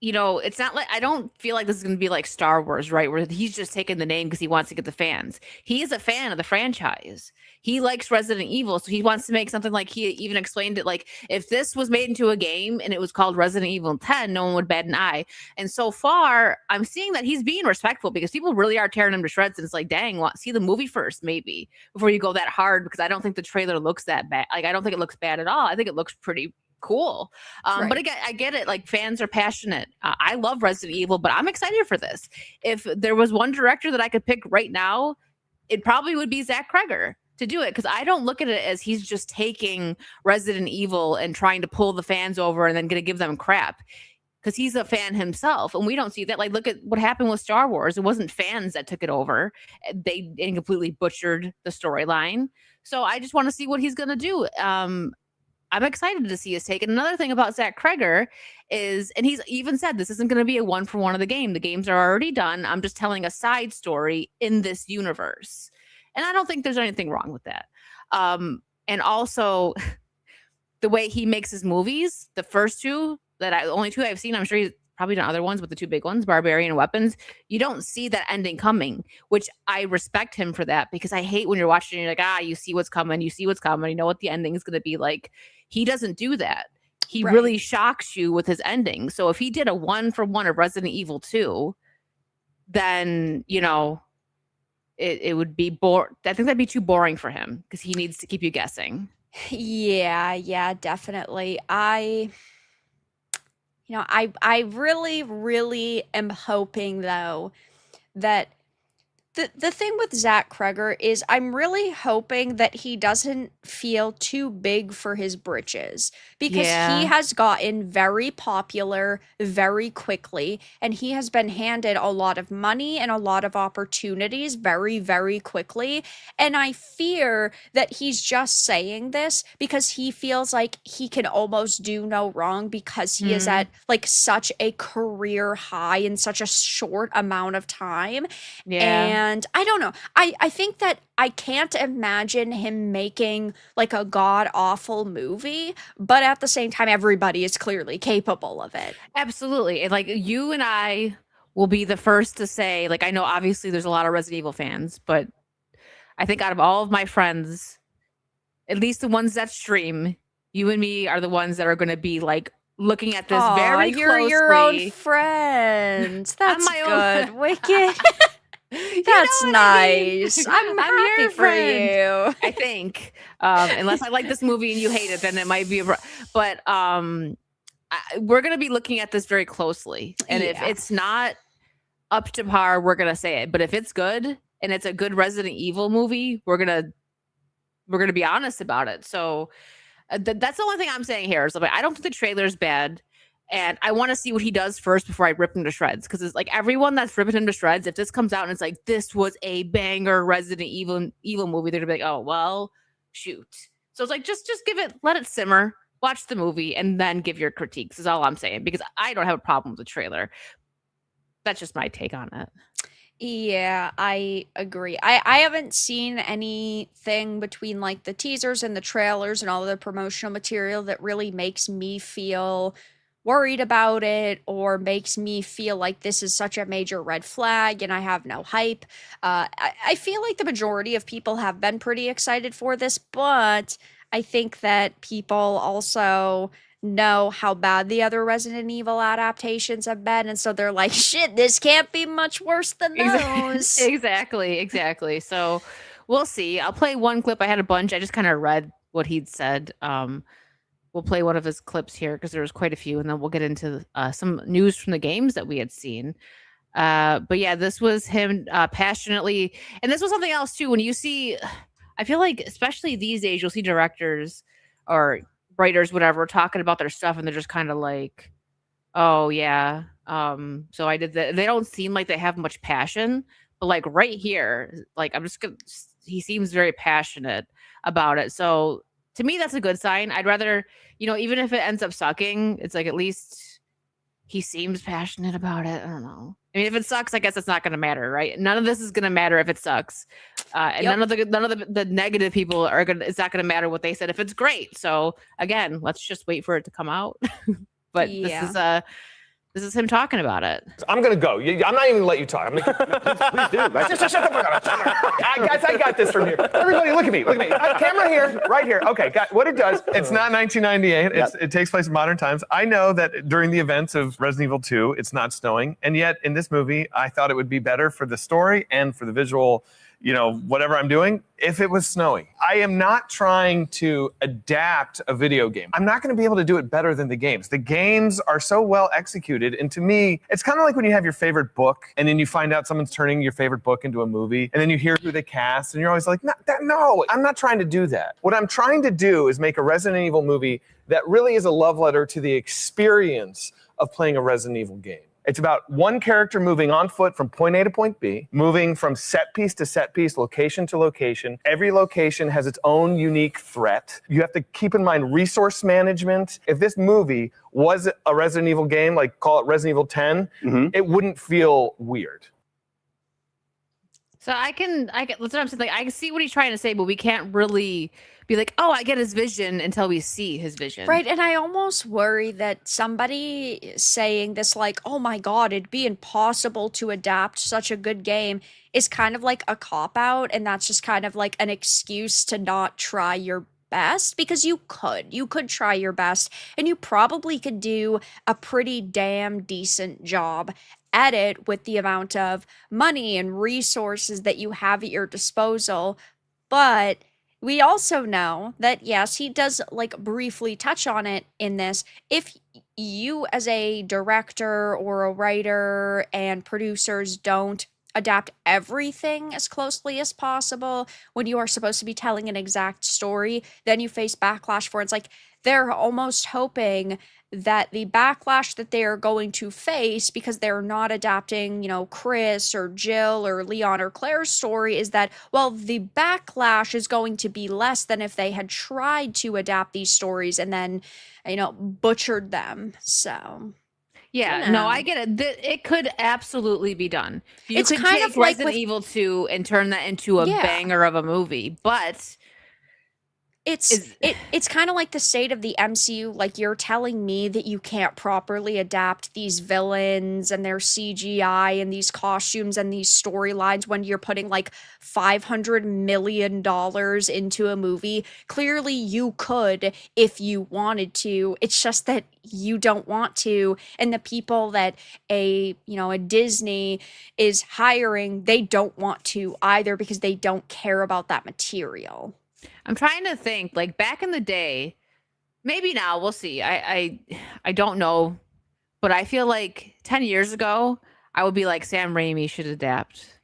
S1: it's not like I don't feel like this is going to be like Star Wars, right? Where he's just taking the name because he wants to get the fans. He is a fan of the franchise. He likes Resident Evil, so he wants to make something like he even explained it. Like if this was made into a game and it was called Resident Evil 10, no one would bat an eye. And so far, I'm seeing that he's being respectful because people really are tearing him to shreds. And it's like, dang, see the movie first, maybe before you go that hard. Because I don't think the trailer looks that bad. Like I don't think it looks bad at all. I think it looks pretty cool. But
S2: Right.
S1: again, I get it. Like fans are passionate. I love Resident Evil, but I'm excited for this. If there was one director that I could pick right now, it probably would be Zach Kreger to do it because I don't look at it as he's just taking Resident Evil and trying to pull the fans over and then going to give them crap because he's a fan himself. And we don't see that. Like, look at what happened with Star Wars. It wasn't fans that took it over, they completely butchered the storyline. So I just want to see what he's going to do. I'm excited to see his take. And another thing about Zach Kreger is, and he's even said this isn't going to be a one for one of the game. The games are already done. I'm just telling a side story in this universe. And I don't think there's anything wrong with that. And also the way he makes his movies, the first two only two I've seen, I'm sure he's probably done other ones, but the two big ones, Barbarian and Weapons, you don't see that ending coming, which I respect him for that because I hate when you're watching and you're like, you see what's coming, you know what the ending is going to be like. He doesn't do that. He
S2: Right.
S1: really shocks you with his ending. So if he did a one for one of Resident Evil 2, then, it would be I think that'd be too boring for him because he needs to keep you guessing.
S2: Yeah, definitely. I really, really am hoping though that the thing with Zach Kreger is I'm really hoping that he doesn't feel too big for his britches because he
S1: Yeah.
S2: has gotten very popular very quickly and he has been handed a lot of money and a lot of opportunities very, very quickly. And I fear that he's just saying this because he feels like he can almost do no wrong because he is
S1: Mm,
S2: at like such a career high in such a short amount of time.
S1: yeah.
S2: And I don't know. I think that I can't imagine him making like a god awful movie, but at the same time, everybody is clearly capable of it.
S1: Absolutely. And like you and I will be the first to say, like, I know obviously there's a lot of Resident Evil fans, but I think out of all of my friends, at least the ones that stream, you and me are the ones that are going to be like looking at this
S2: Aw,
S1: very
S2: you're your own
S1: closely.
S2: friend.
S1: I'm
S2: That's
S1: my
S2: good,
S1: own.
S2: Wicked.
S1: You
S2: That's
S1: know what I mean?
S2: nice. I'm
S1: I'm
S2: happy
S1: your
S2: for
S1: friend.
S2: you.
S1: I think, unless I like this movie and you hate it, then it might be. But we're gonna be looking at this very closely, and if
S2: Yeah.
S1: it's not up to par, we're gonna say it. But if it's good and it's a good Resident Evil movie, we're gonna be honest about it. So that's the only thing I'm saying here is like I don't think the trailer's bad. And I want to see what he does first before I rip him to shreds. Because it's like everyone that's ripping him to shreds, if this comes out and it's like, this was a banger Resident Evil movie, they're gonna be like, oh, well, shoot. So it's like, just give it, let it simmer, watch the movie, and then give your critiques, is all I'm saying. Because I don't have a problem with the trailer. That's just my take on it.
S2: Yeah, I agree. I haven't seen anything between like the teasers and the trailers and all the promotional material that really makes me feel worried about it or makes me feel like this is such a major red flag and I have no hype. I feel like the majority of people have been pretty excited for this, but I think that people also know how bad the other Resident Evil adaptations have been, and so they're like, shit, this can't be much worse than those.
S1: Exactly. So we'll see. I'll play one clip. I had a bunch. I just kind of read what he'd said. We'll play one of his clips here because there was quite a few, and then we'll get into some news from the games that we had seen. But yeah, this was him passionately, and this was something else too. When you see, I feel like especially these days, you'll see directors or writers, whatever, talking about their stuff, and they're just kind of like, "Oh yeah, so I did that." They don't seem like they have much passion, but like right here, like I'm just gonna. He seems very passionate about it. So to me, that's a good sign. I'd rather, even if it ends up sucking, it's like at least he seems passionate about it. I don't know. I mean, if it sucks, I guess it's not going to matter, right? None of this is going to matter if it sucks, and
S2: Yep.
S1: none of the negative people are gonna. It's not going to matter what they said if it's great. So again, let's just wait for it to come out. But
S2: Yeah.
S1: this is him talking about it.
S3: I'm gonna go. I'm not even gonna let you talk. Please do. Shut the fuck up. Guys, I got this from here. Everybody, look at me. Look at me. Camera here, right here. Okay, what it does, it's not 1998. It takes place in modern times. I know that during the events of Resident Evil 2, it's not snowing. And yet, in this movie, I thought it would be better for the story and for the visual, whatever I'm doing, if it was snowy. I am not trying to adapt a video game. I'm not going to be able to do it better than the games. The games are so well executed, and to me, it's kind of like when you have your favorite book, and then you find out someone's turning your favorite book into a movie, and then you hear who they cast, and you're always like, no, I'm not trying to do that. What I'm trying to do is make a Resident Evil movie that really is a love letter to the experience of playing a Resident Evil game. It's about one character moving on foot from point A to point B, moving from set piece to set piece, location to location. Every location has its own unique threat. You have to keep in mind resource management. If this movie was a Resident Evil game, like call it Resident Evil 10, it wouldn't feel weird.
S1: So I can that's what I'm saying. Like I can see what he's trying to say, but we can't really be like, oh, I get his vision until we see his vision.
S2: Right, and I almost worry that somebody saying this like, "Oh my god, it'd be impossible to adapt such a good game," is kind of like a cop out, and that's just kind of like an excuse to not try your best because you could. You could try your best and you probably could do a pretty damn decent job at it with the amount of money and resources that you have at your disposal. But we also know that, yes, he does like briefly touch on it in this. If you, as a director or a writer and producers, don't adapt everything as closely as possible when you are supposed to be telling an exact story, then you face backlash for it. It's like they're almost hoping that the backlash that they are going to face because they're not adapting, Chris or Jill or Leon or Claire's story is that, well, the backlash is going to be less than if they had tried to adapt these stories and then, butchered them. So.
S1: Yeah, no, I get it. It could absolutely be done. You
S2: It's
S1: could
S2: kind
S1: take
S2: of like
S1: Resident
S2: with
S1: Evil 2 and turn that into a
S2: Yeah.
S1: banger of a movie, but
S2: it's kind of like the state of the MCU. Like you're telling me that you can't properly adapt these villains and their CGI and these costumes and these storylines when you're putting like $500 million into a movie. Clearly you could if you wanted to. It's just that you don't want to, and the people that a Disney is hiring, they don't want to either because they don't care about that material.
S1: I'm trying to think, like back in the day, maybe now we'll see. I don't know, but I feel like 10 years ago, I would be like Sam Raimi should adapt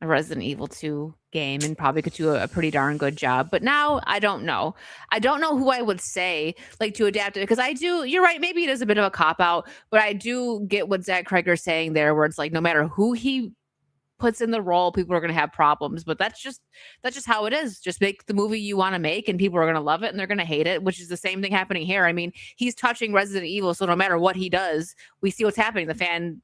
S1: a Resident Evil 2 game and probably could do a pretty darn good job. But now I don't know. I don't know who I would say like to adapt it because you're right, maybe it is a bit of a cop out, but I do get what Zach Kreger's saying there where it's like no matter who he puts in the role, people are going to have problems, but that's just how it is. Just make the movie you want to make and people are going to love it and they're going to hate it, which is the same thing happening here. I mean, he's touching Resident Evil, so no matter what he does, we see what's happening. The fan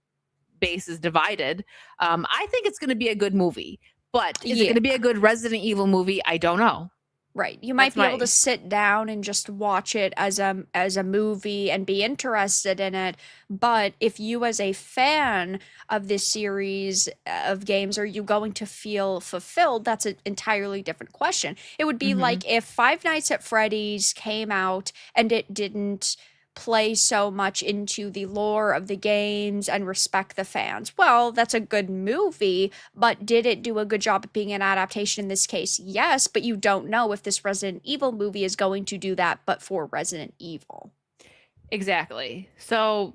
S1: base is divided. I think it's going to be a good movie, but is it going to be a good Resident Evil movie? I don't know.
S2: Right. You might
S1: That's
S2: be able to
S1: my
S2: sit down and just watch it as a movie and be interested in it, but if you as a fan of this series of games are you going to feel fulfilled? That's an entirely different question. It would be
S1: Mhm.
S2: like if Five Nights at Freddy's came out and it didn't play so much into the lore of the games and respect the fans. Well, that's a good movie, but did it do a good job at being an adaptation in this case? Yes, but you don't know if this Resident Evil movie is going to do that, but for Resident Evil.
S1: Exactly. So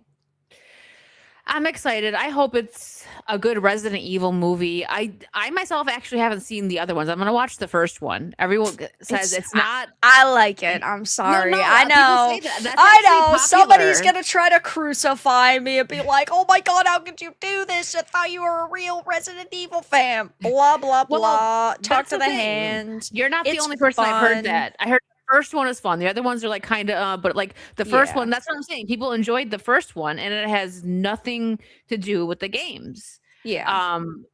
S1: I'm excited. I hope it's a good Resident Evil movie. I myself actually haven't seen the other ones. I'm gonna watch the first one. Everyone says it's not.
S2: I like it. I'm sorry.
S1: No,
S2: I
S1: people say
S2: know.
S1: that. That's
S2: I
S1: actually
S2: know. Somebody's
S1: popular.
S2: gonna try to crucify me and be like, "Oh my god, how could you do this? I thought you were a real Resident Evil fan." Blah blah
S1: Well,
S2: blah. Talk
S1: that's
S2: to
S1: the
S2: the
S1: thing.
S2: hand.
S1: You're not the
S2: It's
S1: only person I've heard
S2: fun.
S1: that. I heard the first one is fun. The other ones are like kind of, but like the first
S2: Yeah.
S1: one, that's what I'm saying. People enjoyed the first one, and it has nothing to do with the games.
S2: Yeah.
S1: Um,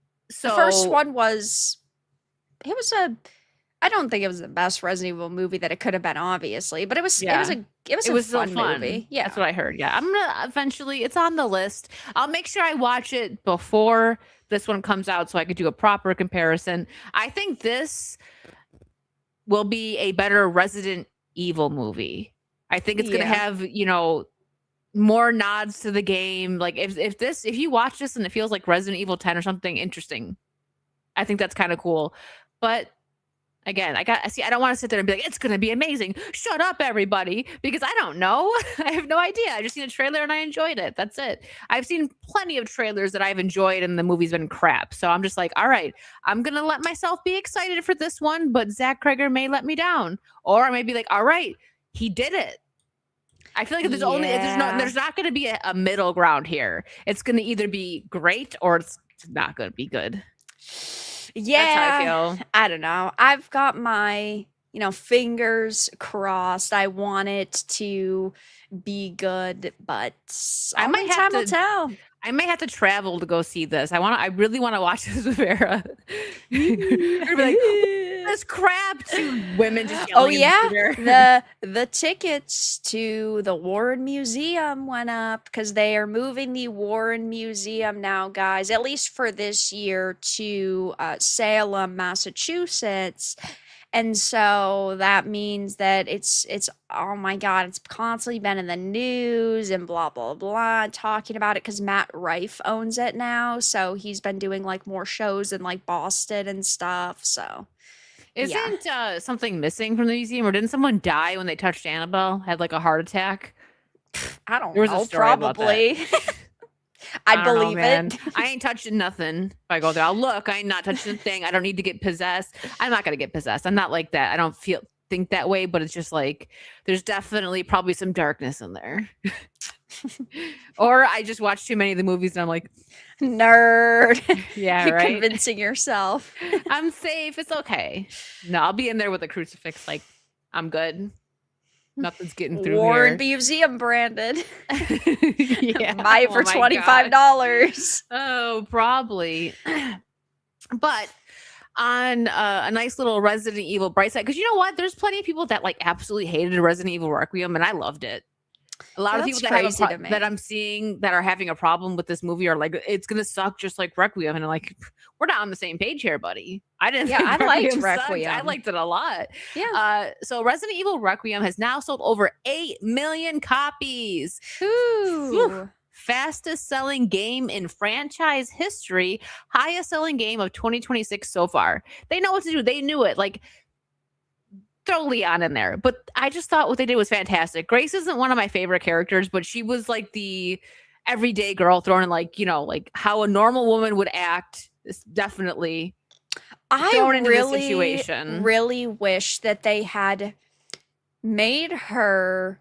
S2: The first
S1: so
S2: one was it was a I don't think it was the best Resident Evil movie that it could have been, obviously, but it was
S1: yeah.
S2: it was
S1: It
S2: a
S1: was still
S2: fun
S1: fun.
S2: movie.
S1: That's
S2: Yeah.
S1: what I heard. Yeah, I'm gonna eventually. It's on the list. I'll make sure I watch it before this one comes out, so I could do a proper comparison. I think this will be a better Resident Evil movie. I think it's gonna
S2: Yeah.
S1: have more nods to the game. Like if you watch this and it feels like Resident Evil 10 or something interesting, I think that's kind of cool. But again, I don't want to sit there and be like, it's gonna be amazing. Shut up, everybody, because I don't know. I have no idea. I just seen a trailer and I enjoyed it. That's it. I've seen plenty of trailers that I've enjoyed and the movie's been crap. So I'm just like, all right, I'm gonna let myself be excited for this one, but Zach Kreger may let me down. Or I may be like, all right, he did it. I feel like there's not gonna be a middle ground here. It's gonna either be great or it's not gonna be good.
S2: Yeah.
S1: That's how I feel.
S2: I don't know. I've got my, fingers crossed. I want it to be good, but
S1: I
S2: only
S1: might have
S2: time will
S1: to
S2: tell.
S1: I may have to travel to go see this. I really want to watch this with Vara. We're gonna be like, this crap to women just
S2: Oh
S1: yelling in
S2: yeah,
S1: the theater.
S2: the tickets to the Warren Museum went up because they are moving the Warren Museum now, guys. At least for this year to Salem, Massachusetts. And so that means that it's oh my god, it's constantly been in the news and blah blah blah talking about it because Matt Rife owns it now. So he's been doing like more shows in like Boston and stuff. So yeah.
S1: Isn't something missing from the museum, or didn't someone die when they touched Annabelle? Had like a heart attack?
S2: I don't
S1: There was a
S2: know,
S1: story about that.
S2: probably.
S1: I
S2: I'd
S1: don't know,
S2: believe
S1: man.
S2: it.
S1: I ain't touching nothing. If I go there, I'll look. I ain't not touching a thing. I don't need to get possessed. I'm not gonna get possessed. I'm not like that. I don't think that way, but it's just like there's definitely probably some darkness in there. Or I just watch too many of the movies and I'm like,
S2: Nerd.
S1: yeah,
S2: You're
S1: right.
S2: convincing yourself.
S1: I'm safe. It's okay. No, I'll be in there with a crucifix. Like, I'm good. Nothing's getting through
S2: Warren
S1: here.
S2: Museum branded.
S1: Yeah.
S2: Buy
S1: Oh
S2: for
S1: my
S2: $25.
S1: God. Oh, probably. But on a nice little Resident Evil bright side, because you know what? There's plenty of people that like absolutely hated Resident Evil Requiem, and I loved it. A lot of
S2: That's
S1: people that
S2: crazy to me.
S1: that I'm seeing that are having a problem with this movie are like, it's gonna suck just like Requiem, and I'm like, we're not on the same page here, buddy. I didn't.
S2: Yeah,
S1: think
S2: I liked
S1: sucked. I
S2: Requiem.
S1: liked it a lot.
S2: Yeah.
S1: So Resident Evil Requiem has now sold over 8 million copies.
S2: Ooh.
S1: Fastest selling game in franchise history, highest selling game of 2026 so far. They know what to do. They knew it. Like, throw Leon in there. But I just thought what they did was fantastic. Grace isn't one of my favorite characters, but she was like the everyday girl thrown in, like, like how a normal woman would act. It's definitely thrown into this situation.
S2: really wish that they had made her,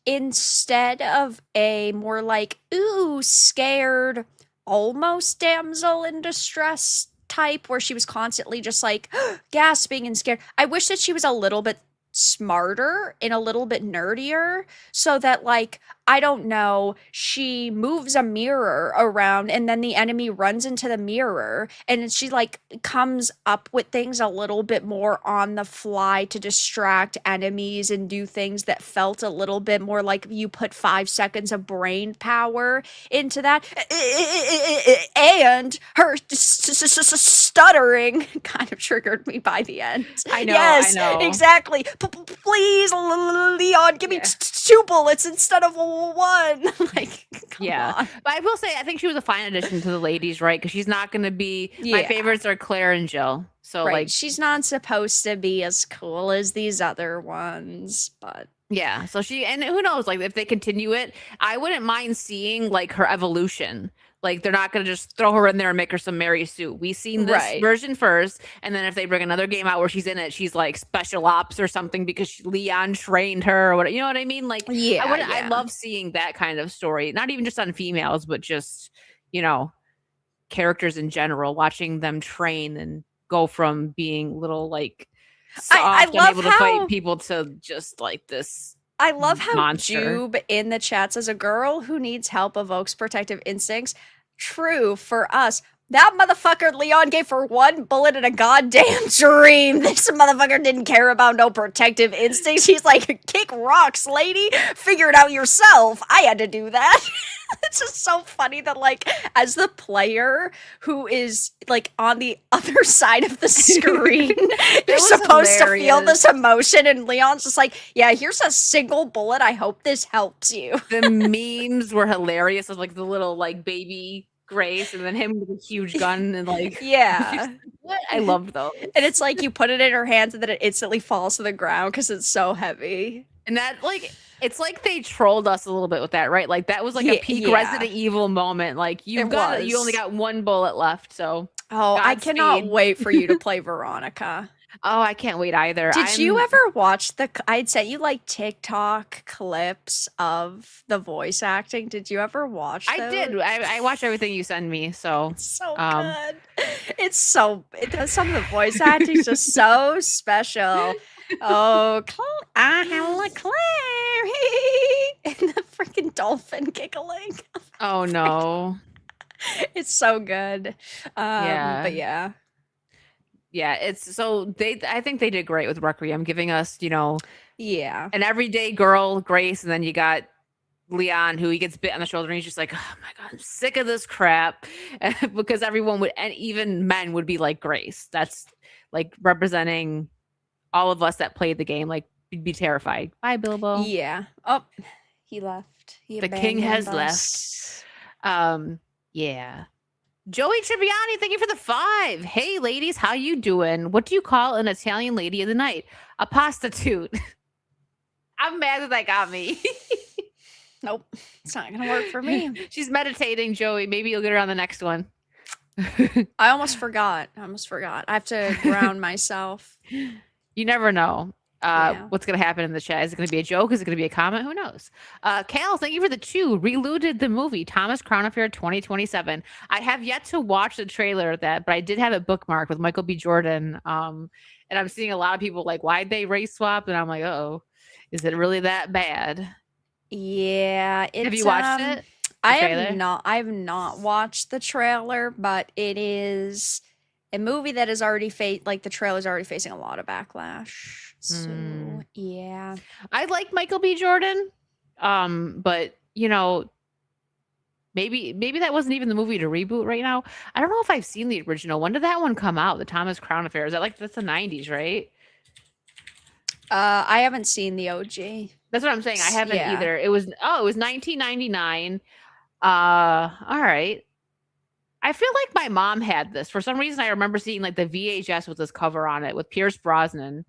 S2: instead of a more like, ooh, scared, almost damsel in distress type where she was constantly just like gasping and scared. I wish that she was a little bit smarter and a little bit nerdier, so that, like, I don't know, she moves a mirror around and then the enemy runs into the mirror, and she like comes up with things a little bit more on the fly to distract enemies and do things that felt a little bit more like you put 5 seconds of brain power into that. And her stuttering kind of triggered me by the end.
S1: I know.
S2: Yes,
S1: I know.
S2: exactly. Please, Leon, give me 2 bullets instead of 1. Like, come on.
S1: But I will say, I think she was a fine addition to the ladies, right? Because she's not going to be. My favorites are Claire and Jill. So
S2: Right.
S1: like,
S2: she's not supposed to be as cool as these other ones, but
S1: yeah. So and who knows? Like, if they continue it, I wouldn't mind seeing like her evolution. Like, they're not going to just throw her in there and make her some Mary Sue. We've seen this
S2: Right.
S1: version first, and then if they bring another game out where she's in it, she's like special ops or something because Leon trained her or whatever. You know what I mean? Like, I love seeing that kind of story. Not even just on females, but just, you know, characters in general. Watching them train and go from being little like soft
S2: I
S1: and
S2: love
S1: able to fight people to just like this.
S2: I love how
S1: monster.
S2: Jube in the chat says a girl who needs help evokes protective instincts. True for us. That motherfucker Leon gave her 1 bullet in a goddamn dream. This motherfucker didn't care about no protective instincts. He's like, kick rocks, lady. Figure it out yourself. I had to do that. It's just so funny that, like, as the player who is, like, on the other side of the screen, you're supposed to feel this emotion, and Leon's just like, yeah, here's a single bullet. I hope this helps you.
S1: The memes were hilarious of, like, the little, like, baby Grace, and then him with a huge gun, and, like...
S2: Yeah.
S1: What? I loved those.
S2: And it's like, you put it in her hands, and then it instantly falls to the ground, because it's so heavy.
S1: And that, like... It's like they trolled us a little bit with that, right? Like, that was like a peak Resident Evil moment. Like, you only got 1 bullet left, so.
S2: Oh, I cannot wait for you to play Veronica.
S1: Oh, I can't wait either.
S2: Did you ever watch I'd sent you like TikTok clips of the voice acting. Did you ever watch those?
S1: I did. I watch everything you send me, so.
S2: It's so good. Some of the voice acting is just so special. Oh, I have a Clary and the freaking dolphin giggling.
S1: Oh no.
S2: It's so good. But yeah.
S1: Yeah, it's so I think they did great with Requiem, giving us, you know, an everyday girl, Grace, and then you got Leon, who he gets bit on the shoulder, and he's just like, oh my god, I'm sick of this crap. Because everyone would, and even men would be like Grace. That's like representing all of us that played the game. Like, we'd be terrified. Bye, Bilbo.
S2: Yeah. Oh, he left.
S1: The king has left. Yeah. Joey Tribbiani, thank you for the 5. Hey, ladies, how you doing? What do you call an Italian lady of the night? A prostitute. I'm mad that got me.
S2: Nope, it's not gonna work for me.
S1: She's meditating, Joey. Maybe you'll get her on the next one.
S2: I almost forgot. I have to ground myself.
S1: You never know what's going to happen in the chat. Is it going to be a joke? Is it going to be a comment? Who knows? Cal, thank you for the 2. Reloaded the movie, Thomas Crown Affair 2027. I have yet to watch the trailer of that, but I did have it bookmarked with Michael B. Jordan. And I'm seeing a lot of people like, why'd they race swap? And I'm like, oh, is it really that bad?
S2: Yeah.
S1: Have you watched it?
S2: I have not watched the trailer, but it is a movie that is already the trailer's already facing a lot of backlash. So yeah.
S1: I like Michael B. Jordan. But you know, maybe that wasn't even the movie to reboot right now. I don't know if I've seen the original. When did that one come out? The Thomas Crown Affair. Is that that's the 90s, right?
S2: I haven't seen the OG.
S1: That's what I'm saying. I haven't either. It was 1999. All right. I feel like my mom had this. For some reason, I remember seeing like the VHS with this cover on it with Pierce Brosnan.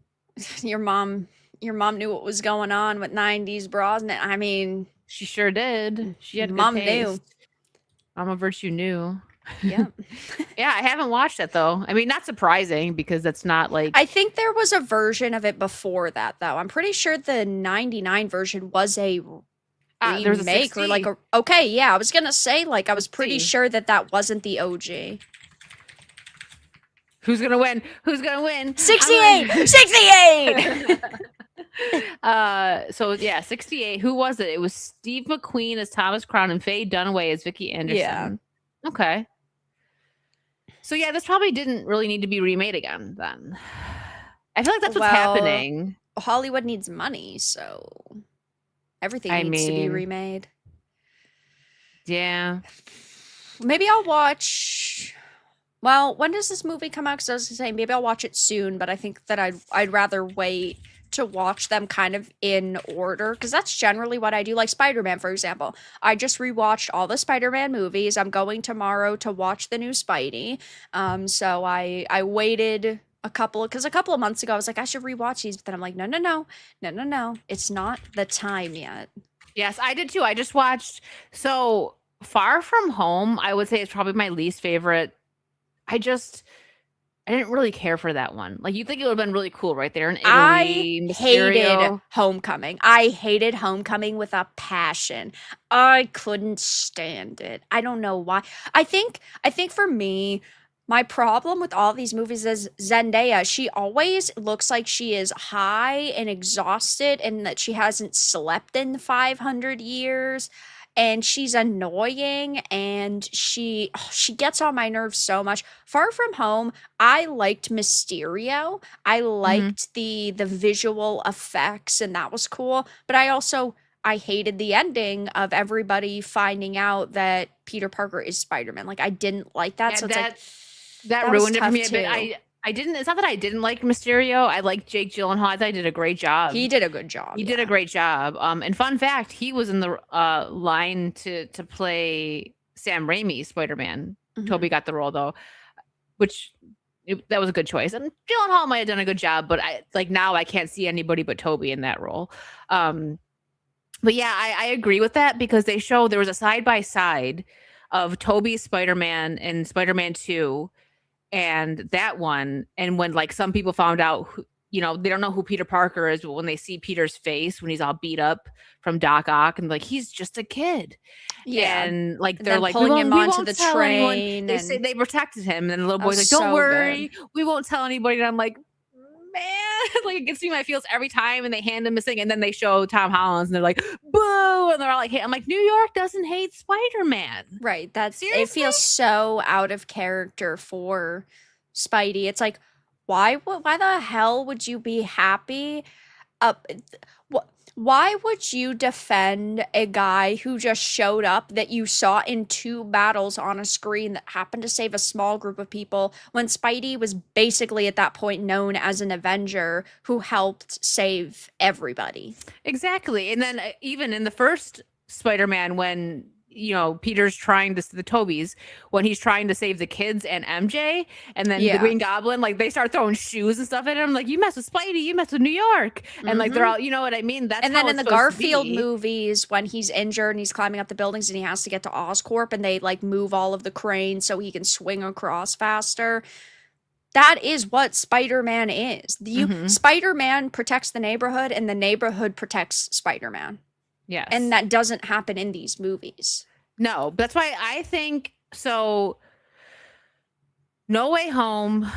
S2: Your mom knew what was going on with 90s Brosnan. I mean,
S1: she sure did. She had
S2: mom
S1: good
S2: knew.
S1: taste. Mama Virtue knew.
S2: Yeah.
S1: Yeah, I haven't watched it though. I mean, not surprising because that's not like.
S2: I think there was a version of it before that though. I'm pretty sure the 99 version was a remake or like okay, yeah, I was gonna say like I was pretty sure that wasn't the OG.
S1: Who's gonna win?
S2: 68! 68!
S1: So yeah, 68. Who was it? It was Steve McQueen as Thomas Crown and Faye Dunaway as Vicky Anderson.
S2: Yeah.
S1: Okay. So yeah, this probably didn't really need to be remade again then. I feel like that's what's happening.
S2: Hollywood needs money, so everything needs to be remade.
S1: Yeah.
S2: Maybe I'll watch. Well, when does this movie come out? Because I was gonna say maybe I'll watch it soon, but I think that I'd rather wait to watch them kind of in order, because that's generally what I do. Like Spider-Man, for example, I just rewatched all the Spider-Man movies. I'm going tomorrow to watch the new Spidey. So I waited a couple of months ago I was like I should rewatch these, but then I'm like no, it's not the time yet.
S1: Yes, I did too. I just watched so Far From Home. I would say it's probably my least favorite. I didn't really care for that one. Like, you think it would have been really cool right there in Italy.
S2: I hated Homecoming. I hated Homecoming with a passion. I couldn't stand it. I don't know why. I think for me, my problem with all these movies is Zendaya. She always looks like she is high and exhausted and that she hasn't slept in 500 years. And she's annoying and she gets on my nerves so much. Far From Home, I liked Mysterio. I liked the visual effects and that was cool, but I hated the ending of everybody finding out that Peter Parker is Spider-Man. Like, I didn't like that.
S1: Yeah,
S2: so
S1: that ruined it for me a bit.
S2: too.
S1: I didn't. It's not that I didn't like Mysterio. I liked Jake Gyllenhaal. I thought he did a great job.
S2: He did a good job.
S1: He did a great job. And fun fact, he was in the line to play Sam Raimi's Spider-Man. Toby got the role though, which that was a good choice. And Gyllenhaal might have done a good job, but now I can't see anybody but Toby in that role. But yeah, I agree with that, because they show there was a side by side of Toby's Spider-Man and Spider-Man 2. And that one, and when some people found out, they don't know who Peter Parker is, but when they see Peter's face when he's all beat up from Doc Ock, and he's just a kid, and they're
S2: pulling him onto the train.
S1: They say they protected him, and then the little boy's like, "Don't worry, we won't tell anybody." And I'm like, man, it gets me my feels every time. And they hand him this thing, and then they show Tom Holland, and they're like, "Boo!" And they're all like, "Hey," I'm like, New York doesn't hate Spider-Man,
S2: right?
S1: Seriously?
S2: It feels so out of character for Spidey. It's like, why the hell would you be happy? Why would you defend a guy who just showed up that you saw in 2 battles on a screen that happened to save a small group of people, when Spidey was basically at that point known as an Avenger who helped save everybody?
S1: Exactly. And then even in the first Spider-Man, when Peter's trying to, the Tobys, when he's trying to save the kids and MJ, and then the Green Goblin, they start throwing shoes and stuff at him, you mess with Spidey, you mess with New York, and they're all, you know what I mean? That's
S2: and then in the Garfield movies, when he's injured and he's climbing up the buildings and he has to get to Oscorp, and they move all of the cranes so he can swing across faster. That is what Spider-Man is. Spider-Man protects the neighborhood, and the neighborhood protects Spider-Man.
S1: Yes.
S2: And that doesn't happen in these movies.
S1: No, that's why I think so. No Way Home,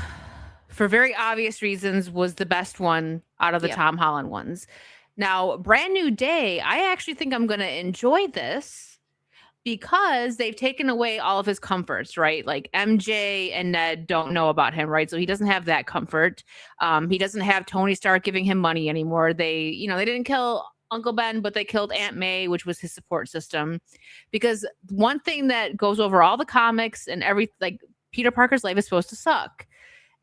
S1: for very obvious reasons, was the best one out of the Tom Holland ones. Now, Brand New Day, I actually think I'm going to enjoy this, because they've taken away all of his comforts, right? MJ and Ned don't know about him, right? So he doesn't have that comfort. He doesn't have Tony Stark giving him money anymore. They didn't kill Uncle Ben, but they killed Aunt May, which was his support system. Because one thing that goes over all the comics and Peter Parker's life is supposed to suck.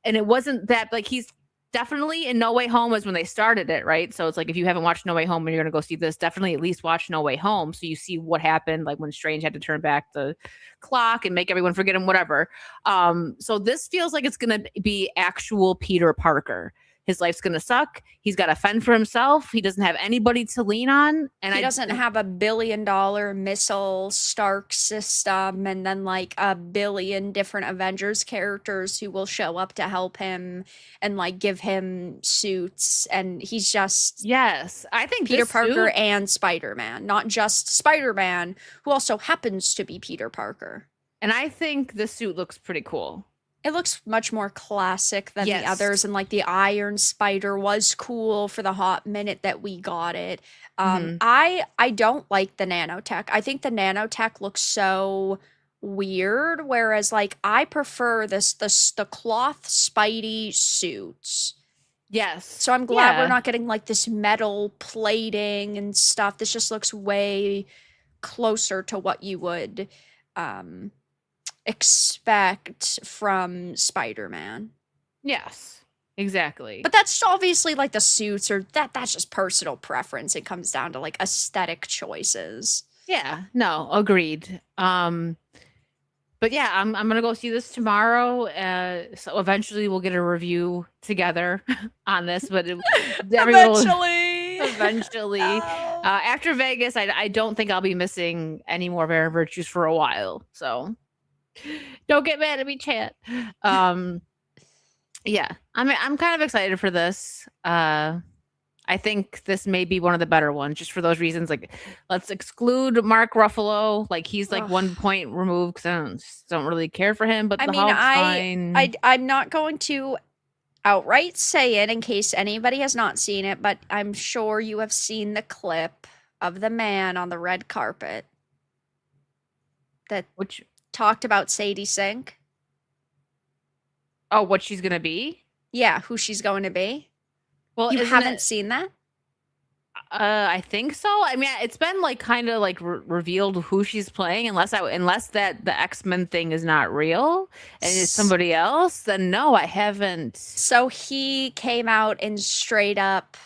S1: And it wasn't that, he's definitely in No Way Home was when they started it, right? So it's if you haven't watched No Way Home and you're going to go see this, definitely at least watch No Way Home, so you see what happened, when Strange had to turn back the clock and make everyone forget him, whatever. So this feels like it's going to be actual Peter Parker. His life's going to suck. He's got to fend for himself. He doesn't have anybody to lean on. And
S2: he doesn't have $1 billion missile Stark system, and then 1 billion different Avengers characters who will show up to help him and give him suits. And he's just
S1: I think
S2: Peter Parker and Spider-Man, not just Spider-Man, who also happens to be Peter Parker.
S1: And I think the suit looks pretty cool.
S2: It looks much more classic than the
S1: Yes.
S2: others, and like the Iron Spider was cool for the hot minute that we got it.
S1: Mhm.
S2: I don't like the nanotech. I think the nanotech looks so weird, whereas like I prefer the cloth Spidey suits.
S1: Yes.
S2: So I'm glad we're
S1: Yeah.
S2: not getting like this metal plating and stuff. This just looks way closer to what you would um expect from Spider-Man.
S1: Yes. Exactly.
S2: But that's obviously like the suits or that's just personal preference. It comes down to like aesthetic choices.
S1: Yeah. No, agreed. But yeah, I'm gonna go see this tomorrow. So eventually we'll get a review together on this, but everyone will eventually.
S2: No.
S1: After Vegas, I don't think I'll be missing any more Rare Virtues for a while. So don't get mad at me, chat. Yeah, I'm kind of excited for this. I think this may be one of the better ones, just for those reasons. Like, let's exclude Mark Ruffalo. Like, he's like
S2: Ugh.
S1: 1 point removed because I don't really care for him. But
S2: I
S1: the
S2: mean,
S1: Hulk's fine.
S2: I'm not going to outright say it in case anybody has not seen it, but I'm sure you have seen the clip of the man on the red carpet that
S1: Which
S2: talked about Sadie Sink.
S1: what she's gonna be?
S2: Yeah, who she's going to be.
S1: Well,
S2: You
S1: isn't
S2: haven't
S1: it-
S2: seen that?
S1: I think so. I mean, it's been like kind of like revealed who she's playing, unless that the X-Men thing is not real and it's somebody else. Then no, I haven't.
S2: So he came out and straight up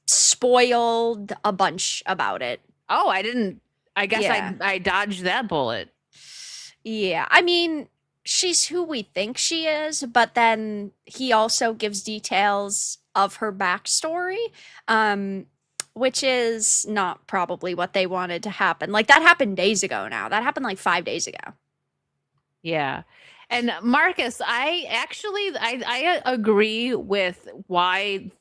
S2: spoiled a bunch about it.
S1: Oh, I didn't. I guess
S2: Yeah.
S1: I dodged that bullet.
S2: Yeah, I mean, she's who we think she is, but then he also gives details of her backstory, which is not probably what they wanted to happen. Like, that happened days ago now. That happened like 5 days ago.
S1: Yeah. And Marcus, I agree with why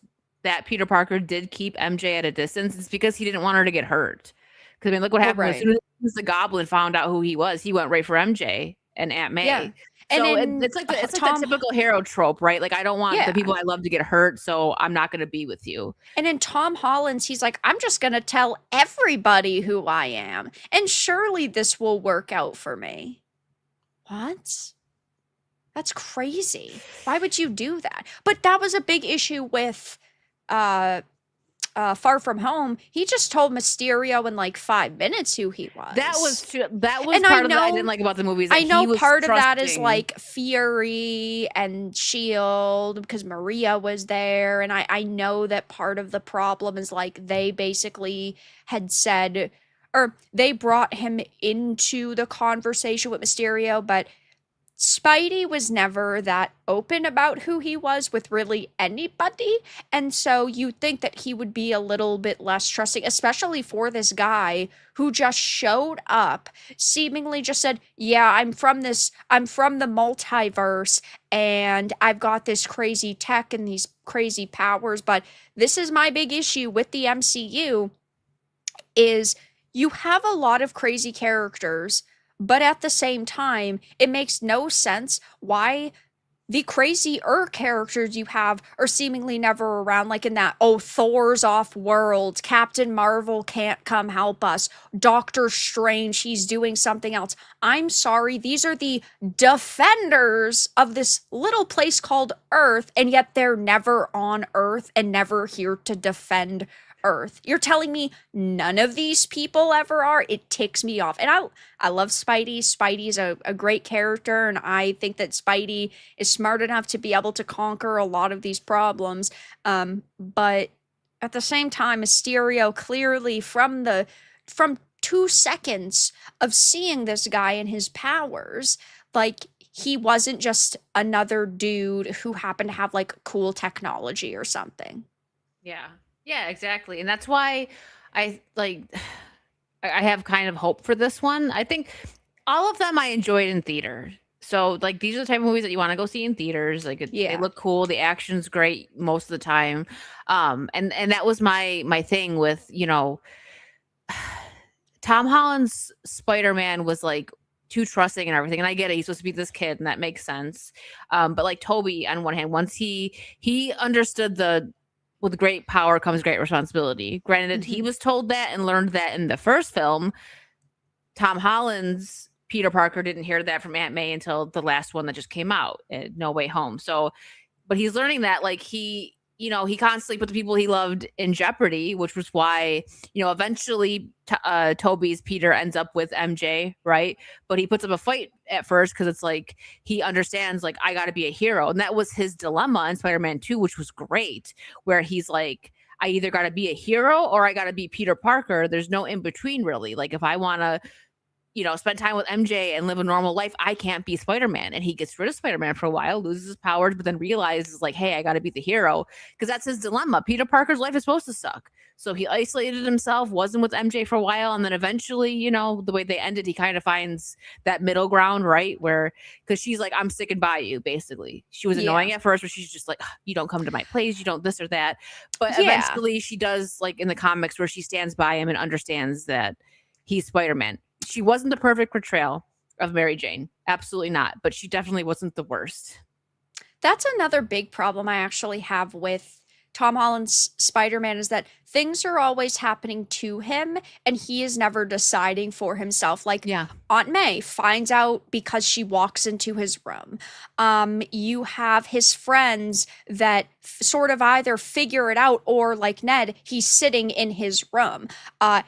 S1: that Peter Parker did keep MJ at a distance. It's because he didn't want her to get hurt. Because I mean, look what happened as
S2: right.
S1: soon as the Goblin found out who he was. He went right for MJ and Aunt May.
S2: Yeah.
S1: So
S2: And
S1: it's like the
S2: Tom
S1: typical hero trope, right? Like, I don't want
S2: Yeah.
S1: the people I love to get hurt, so I'm not going to be with you.
S2: And in Tom Holland's, he's like, I'm just going to tell everybody who I am, and surely this will work out for me. What? That's crazy. Why would you do that? But that was a big issue with Far From Home. He just told Mysterio in like 5 minutes who he was.
S1: That was true. That was
S2: And
S1: part
S2: I
S1: of that I
S2: know-
S1: didn't like about the movies.
S2: I know
S1: he was
S2: part of that is
S1: trusting.
S2: like Fury and Shield because Maria was there, and I know that part of the problem is like they basically had said, or they brought him into the conversation with Mysterio, but Spidey was never that open about who he was with really anybody, and so you'd think that he would be a little bit less trusting, especially for this guy who just showed up, seemingly just said, yeah, I'm from the multiverse, and I've got this crazy tech and these crazy powers, but this is my big issue with the MCU, is you have a lot of crazy characters, but at the same time, it makes no sense why the crazier characters you have are seemingly never around, like in that, oh, Thor's off world, Captain Marvel can't come help us, Doctor Strange, he's doing something else. I'm sorry, these are the defenders of this little place called Earth, and yet they're never on Earth and never here to defend Earth. You're telling me none of these people ever are? It ticks me off. And I love Spidey. Spidey's a great character, and I think that Spidey is smart enough to be able to conquer a lot of these problems. But at the same time, Mysterio clearly from 2 seconds of seeing this guy and his powers, like, he wasn't just another dude who happened to have like cool technology or something.
S1: Yeah. Yeah, exactly. And that's why I have kind of hope for this one. I think all of them I enjoyed in theater. So like these are the type of movies that you want to go see in theaters. Like they look cool, the action's great most of the time. And that was my thing with, Tom Holland's Spider-Man was like too trusting and everything. And I get it. He's supposed to be this kid, and that makes sense. But like Toby, on one hand, once he understood with great power comes great responsibility. Granted, he was told that and learned that in the first film. Tom Holland's Peter Parker didn't hear that from Aunt May until the last one that just came out, No Way Home. So, but he's learning that, like, he constantly put the people he loved in jeopardy, which was why, eventually Toby's Peter ends up with MJ, right? But he puts up a fight at first because it's like he understands, like, I got to be a hero. And that was his dilemma in Spider-Man 2, which was great, where he's like, I either got to be a hero or I got to be Peter Parker. There's no in between, really. Like, if I want to, spend time with MJ and live a normal life, I can't be Spider-Man. And he gets rid of Spider-Man for a while, loses his powers, but then realizes, like, hey, I got to be the hero, because that's his dilemma. Peter Parker's life is supposed to suck. So he isolated himself, wasn't with MJ for a while. And then eventually, the way they ended, he kind of finds that middle ground, right? Because she's like, I'm sticking by you, basically. She was annoying at first, but she's just like, you don't come to my place, you don't this or that. But eventually she does, like in the comics, where she stands by him and understands that he's Spider-Man. She wasn't the perfect portrayal of Mary Jane. Absolutely not. But she definitely wasn't the worst.
S2: That's another big problem I actually have with Tom Holland's Spider-Man, is that things are always happening to him and he is never deciding for himself. Like, Aunt May finds out because she walks into his room. You have his friends that sort of either figure it out, or like Ned, he's sitting in his room.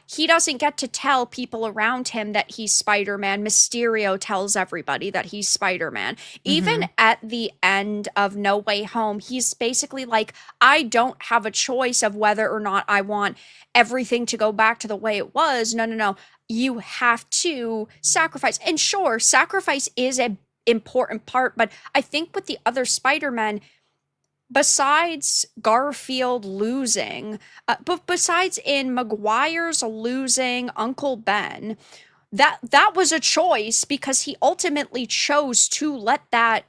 S2: He doesn't get to tell people around him that he's Spider-Man. Mysterio tells everybody that he's Spider-Man. Even at the end of No Way Home, he's basically like, I don't have a choice of whether or not I want everything to go back to the way it was. No. You have to sacrifice. And sure, sacrifice is an important part, but I think with the other Spider-Men, besides Garfield losing, but besides in Maguire's losing Uncle Ben, that was a choice, because he ultimately chose to let that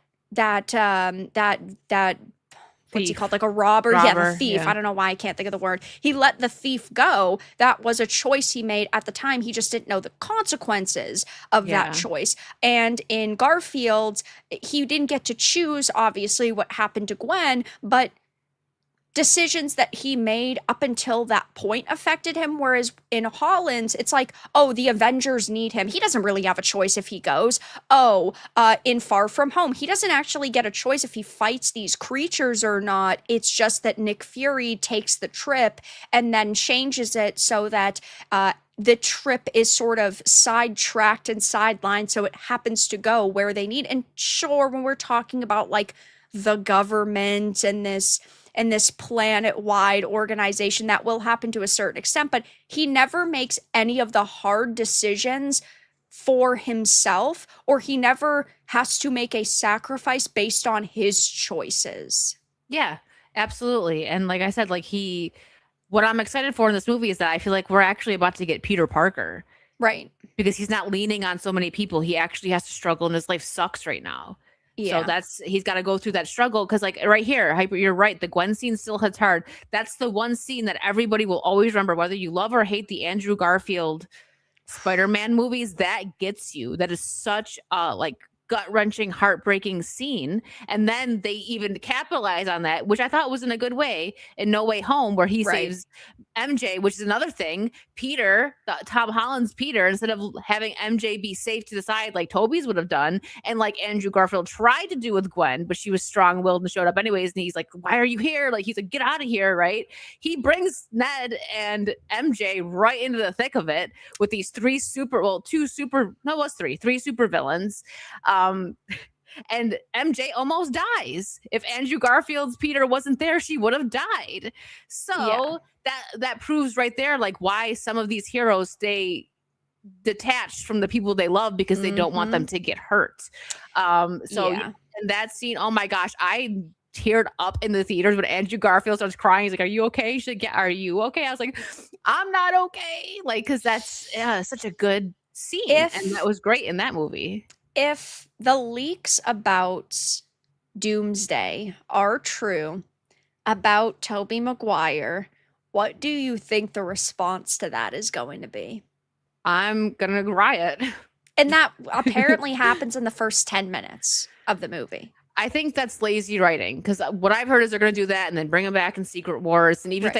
S2: what's he called, like a robber, the thief. I don't know why I can't think of the word. He let the thief go. That was a choice he made at the time. He just didn't know the consequences of that choice. And in Garfield, he didn't get to choose, obviously, what happened to Gwen, but decisions that he made up until that point affected him. Whereas in Holland's, it's like, oh, the Avengers need him. He doesn't really have a choice if he goes. In Far From Home, he doesn't actually get a choice if he fights these creatures or not. It's just that Nick Fury takes the trip and then changes it so that the trip is sort of sidetracked and sidelined, so it happens to go where they need. And sure, when we're talking about like the government and this planet-wide organization, that will happen to a certain extent, but he never makes any of the hard decisions for himself, or he never has to make a sacrifice based on his choices.
S1: Yeah, absolutely. And like I said, like what I'm excited for in this movie is that I feel like we're actually about to get Peter Parker.
S2: Right.
S1: Because he's not leaning on so many people. He actually has to struggle, and his life sucks right now. So he's got to go through that struggle, because like right here, Hyper, you're right. The Gwen scene still hits hard. That's the one scene that everybody will always remember, whether you love or hate the Andrew Garfield Spider-Man movies. That gets you. That is such a like gut-wrenching, heartbreaking scene. And then they even capitalize on that, which I thought was in a good way, in No Way Home, where he saves MJ, which is another thing. Tom Holland's Peter, instead of having MJ be safe to the side like Toby's would have done, and like Andrew Garfield tried to do with Gwen, but she was strong-willed and showed up anyways, and he's like, why are you here? Like, he's like, get out of here, right? He brings Ned and MJ right into the thick of it with these three super villains. And MJ almost dies. If Andrew Garfield's Peter wasn't there, she would have died. So that proves right there, like, why some of these heroes stay detached from the people they love, because they don't want them to get hurt. And that scene, oh my gosh, I teared up in the theaters when Andrew Garfield starts crying. He's like, are you okay? She's like, are you okay? I was like, I'm not okay. Like, because that's such a good scene. And that was great in that movie.
S2: If the leaks about Doomsday are true about Tobey Maguire, what do you think the response to that is going to be?
S1: I'm gonna riot.
S2: And that apparently happens in the first 10 minutes of the movie.
S1: I think that's lazy writing because what I've heard is they're going to do that and then bring him back in Secret Wars. And even if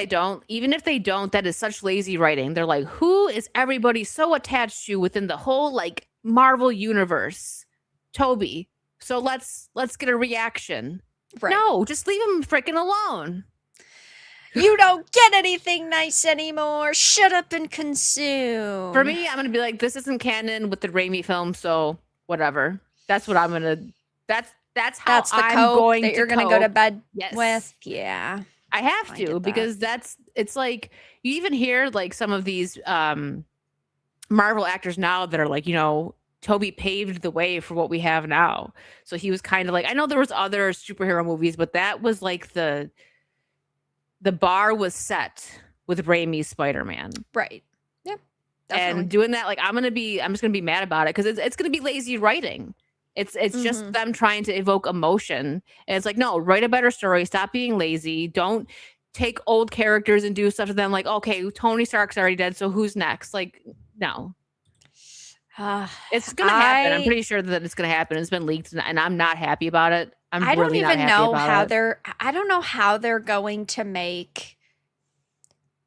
S1: they don't, that is such lazy writing. They're like, who is everybody so attached to within the whole like Marvel universe? Toby. So let's get a reaction.
S2: Right.
S1: No, just leave him freaking alone.
S2: You don't get anything nice anymore. Shut up and consume.
S1: For me, I'm going to be like, this isn't canon with the Raimi film, so whatever. That's what I'm going to. That's how
S2: That's the
S1: I'm
S2: cope
S1: going
S2: that
S1: to
S2: you're going to go to bed
S1: Yes.
S2: with. Yeah.
S1: I have
S2: I
S1: to
S2: get that.
S1: because it's like you even hear like some of these Marvel actors now that are like, Toby paved the way for what we have now. So he was kind of like, I know there was other superhero movies, but that was like the bar was set with Raimi's Spider-Man.
S2: Right. Yep. Definitely.
S1: And doing that, like I'm just gonna be mad about it because it's gonna be lazy writing. It's just them trying to evoke emotion. And it's like, no, write a better story. Stop being lazy. Don't take old characters and do stuff to them like, okay, Tony Stark's already dead, so who's next? Like, no. It's gonna happen. I'm pretty sure that it's gonna happen. It's been leaked and I'm not happy about it.
S2: I don't
S1: really
S2: even
S1: not happy
S2: know
S1: about
S2: how
S1: it.
S2: I don't know how they're going to make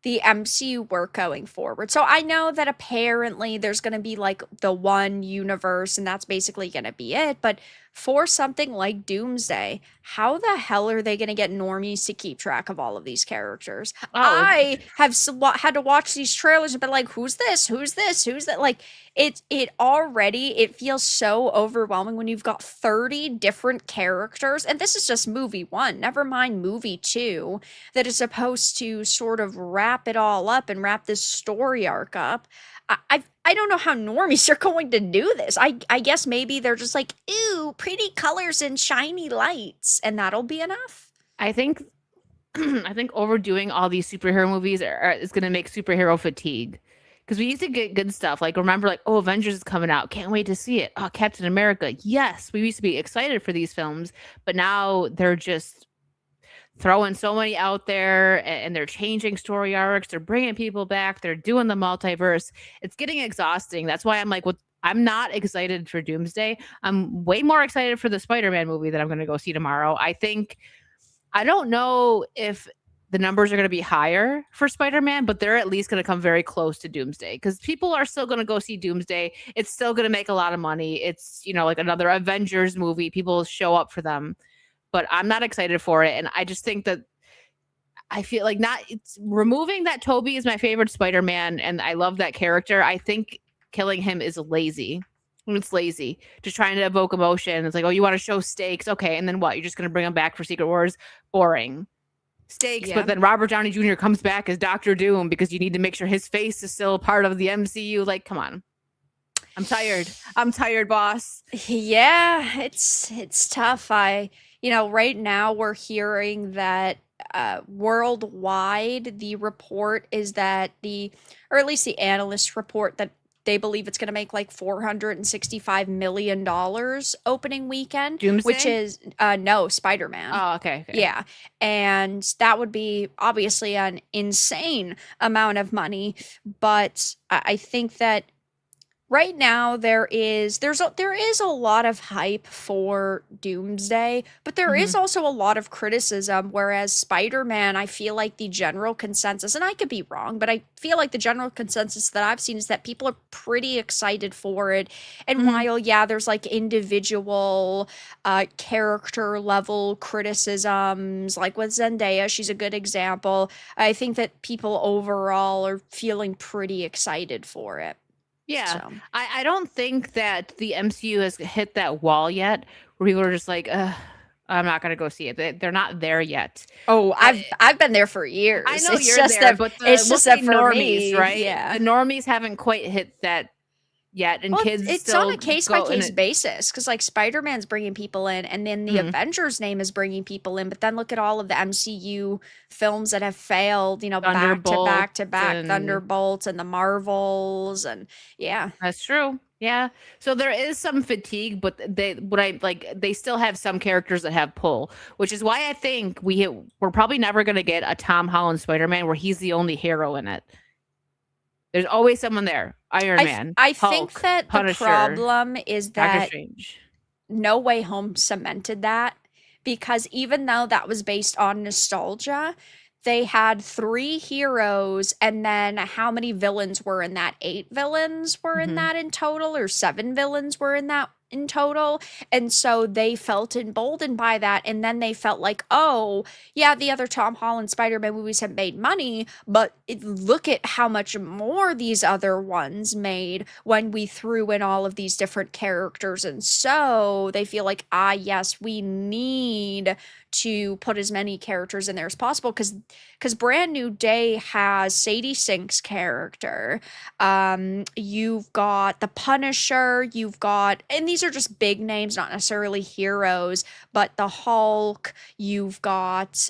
S2: the MCU work going forward. So I know that apparently there's going to be like the one universe and that's basically going to be it. But for something like Doomsday, how the hell are they going to get normies to keep track of all of these characters? I have had to watch these trailers and been like, who's this? Who's this? Who's that? Like it feels so overwhelming when you've got 30 different characters. And this is just movie 1, never mind movie 2, that is supposed to sort of wrap it all up and wrap this story arc up. I don't know how normies are going to do this. I guess maybe they're just like, ooh, pretty colors and shiny lights, and that'll be enough.
S1: I think overdoing all these superhero movies is going to make superhero fatigue. Because we used to get good stuff. Like, remember, like, oh, Avengers is coming out. Can't wait to see it. Oh, Captain America. Yes, we used to be excited for these films. But now they're just throwing so many out there and they're changing story arcs. They're bringing people back. They're doing the multiverse. It's getting exhausting. That's why I'm like, I'm not excited for Doomsday. I'm way more excited for the Spider-Man movie that I'm going to go see tomorrow. I don't know if the numbers are going to be higher for Spider-Man, but they're at least going to come very close to Doomsday because people are still going to go see Doomsday. It's still going to make a lot of money. It's, like another Avengers movie. People show up for them. But I'm not excited for it. And I just think that I feel like it's removing that Toby is my favorite Spider-Man. And I love that character. I think killing him is lazy. It's lazy. Just trying to evoke emotion. It's like, oh, you want to show stakes? Okay. And then what? You're just going to bring him back for Secret Wars? Boring. Stakes. Yeah. But then Robert Downey Jr. comes back as Dr. Doom because you need to make sure his face is still part of the MCU. Like, come on. I'm tired, boss.
S2: Yeah, it's tough. Right now we're hearing that worldwide the report is that or at least the analysts report that they believe it's going to make like $465 million opening weekend.
S1: Doomsday?
S2: Which is no, Spider-Man.
S1: Oh, okay.
S2: Yeah, and that would be obviously an insane amount of money, but I think that right now there is a lot of hype for Doomsday, but there is also a lot of criticism, whereas Spider-Man, I feel like the general consensus, and I could be wrong, but I feel like the general consensus that I've seen is that people are pretty excited for it. And while, yeah, there's like individual character level criticisms, like with Zendaya, she's a good example, I think that people overall are feeling pretty excited for it.
S1: Yeah, so. I don't think that the MCU has hit that wall yet where people are just like, I'm not going to go see it. They're not there yet.
S2: Oh, I've been there for years.
S1: I know
S2: it's
S1: you're
S2: just
S1: there,
S2: that,
S1: but
S2: it's just that for
S1: normies,
S2: me,
S1: right?
S2: Yeah.
S1: The normies haven't quite hit that yet, and kids
S2: it's
S1: still
S2: on a case-by-case basis, because like Spider-Man's bringing people in, and then the Avengers name is bringing people in, but then look at all of the MCU films that have failed, back to back, Thunderbolts and the Marvels, and yeah.
S1: That's true. Yeah. So there is some fatigue, but they still have some characters that have pull, which is why I think we're probably never going to get a Tom Holland Spider-Man where he's the only hero in it. There's always someone there. Iron Man.
S2: I think
S1: Hulk,
S2: that
S1: Punisher,
S2: the problem is
S1: Doctor
S2: that
S1: Strange.
S2: No Way Home cemented that, because even though that was based on nostalgia, they had 3 heroes, and then how many villains were in that? 8 villains were in
S1: Mhm.
S2: that in total, or 7 villains were in that in total. And so they felt emboldened by that, and then they felt like, oh yeah, the other Tom Holland Spider-Man movies have made money, but look at how much more these other ones made when we threw in all of these different characters. And so they feel like, ah yes, we need to put as many characters in there as possible, because Brand New Day has Sadie Sink's character. You've got the Punisher, you've got, and these are just big names, not necessarily heroes, but the Hulk, you've got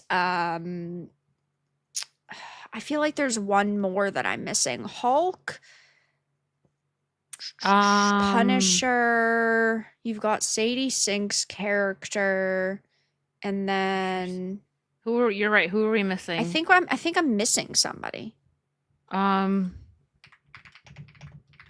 S2: I feel like there's one more that I'm missing. Hulk, Punisher, you've got Sadie Sink's character, and then
S1: You're right. Who are we missing?
S2: I think I'm missing somebody.
S1: I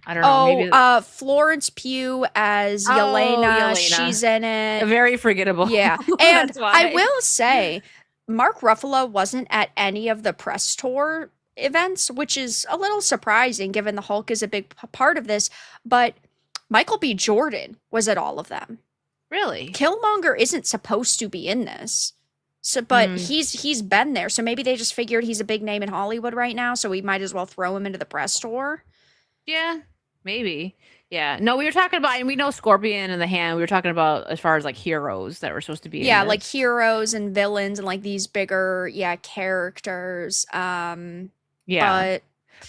S1: don't know. Maybe
S2: Florence Pugh as
S1: Oh,
S2: Yelena.
S1: Yelena.
S2: She's in it.
S1: very forgettable.
S2: Yeah. And
S1: That's why.
S2: I will say, Mark Ruffalo wasn't at any of the press tour events, which is a little surprising given the Hulk is a big part of this, but Michael B. Jordan was at all of them.
S1: Really?
S2: Killmonger isn't supposed to be in this. So, but he's been there. So maybe they just figured he's a big name in Hollywood right now, so we might as well throw him into the press tour.
S1: Yeah, maybe. Yeah. No, we were talking about, and we know Scorpion and the Hand. We were talking about as far as like heroes that were supposed to be.
S2: Yeah,
S1: in
S2: like
S1: this.
S2: heroes and villains and like these bigger, characters.
S1: Yeah.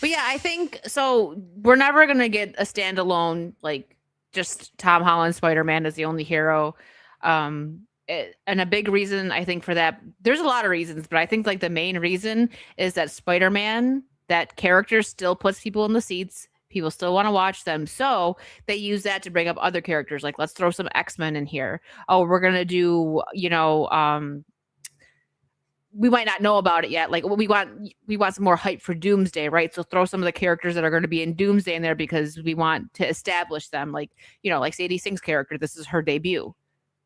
S1: But yeah, I think so. We're never gonna get a standalone like just Tom Holland Spider-Man as the only hero. And a big reason I think for that, there's a lot of reasons, but I think like the main reason is that Spider-Man, that character still puts people in the seats. People still want to watch them. So they use that to bring up other characters. Like, let's throw some X-Men in here. Oh, we're going to do, we might not know about it yet. Like we want some more hype for Doomsday, right? So throw some of the characters that are going to be in Doomsday in there because we want to establish them. Like, like Sadie Sink's character, this is her debut.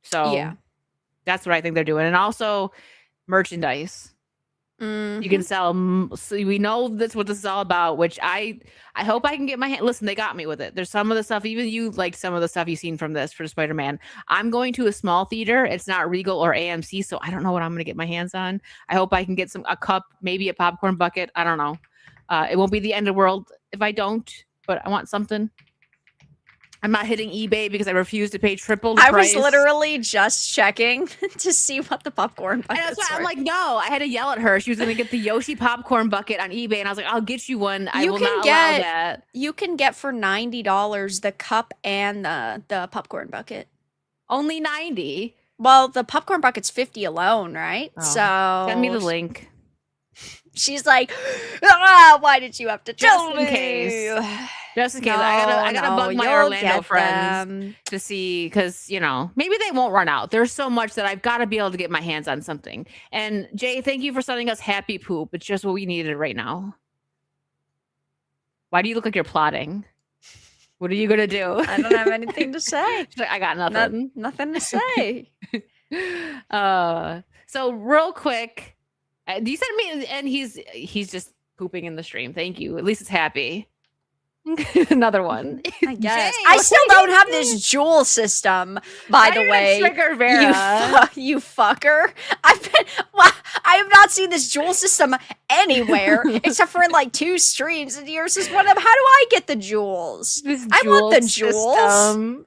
S1: So
S2: Yeah.
S1: that's what I think they're doing. And also merchandise. You can sell. So we know that's what this is all about. Which I hope I can get my hand. Listen, they got me with it. There's some of the stuff. Even you liked some of the stuff you've seen from this for Spider-Man. I'm going to a small theater. It's not Regal or AMC, so I don't know what I'm going to get my hands on. I hope I can get a cup, maybe a popcorn bucket. I don't know. It won't be the end of the world if I don't. But I want something. I'm not hitting eBay because I refuse to pay triple the price.
S2: I was literally just checking to see what the popcorn buckets
S1: And that's why
S2: were.
S1: I'm like, no, I had to yell at her. She was going to get the Yoshi popcorn bucket on eBay. And I was like, I'll get you one. I will not allow that.
S2: You can get for $90 the cup and the popcorn bucket.
S1: Only 90.
S2: Well, the popcorn bucket's 50 alone, right?
S1: Oh,
S2: So
S1: send me the link.
S2: She's like, why did you have to tell
S1: Just in
S2: me?
S1: case. Just in case. I gotta bug my Orlando friends to see, because, maybe they won't run out. There's so much that I've got to be able to get my hands on something. And Jay, thank you for sending us Happy Poop. It's just what we needed right now. Why do you look like you're plotting? What are you going to do?
S2: I don't have anything to say.
S1: She's like, I got nothing.
S2: Nothing to say.
S1: So real quick, you sent me, and he's just pooping in the stream. Thank you. At least it's happy. Another one.
S2: I guess.
S1: Jay,
S2: I
S1: what
S2: still
S1: are you
S2: don't have
S1: doing?
S2: this jewel system, by the way.
S1: Trigger Vara.
S2: You fucker. I have not seen this jewel system anywhere except for in like 2 streams, and yours is one of them. How do I get the jewels? I want the jewels.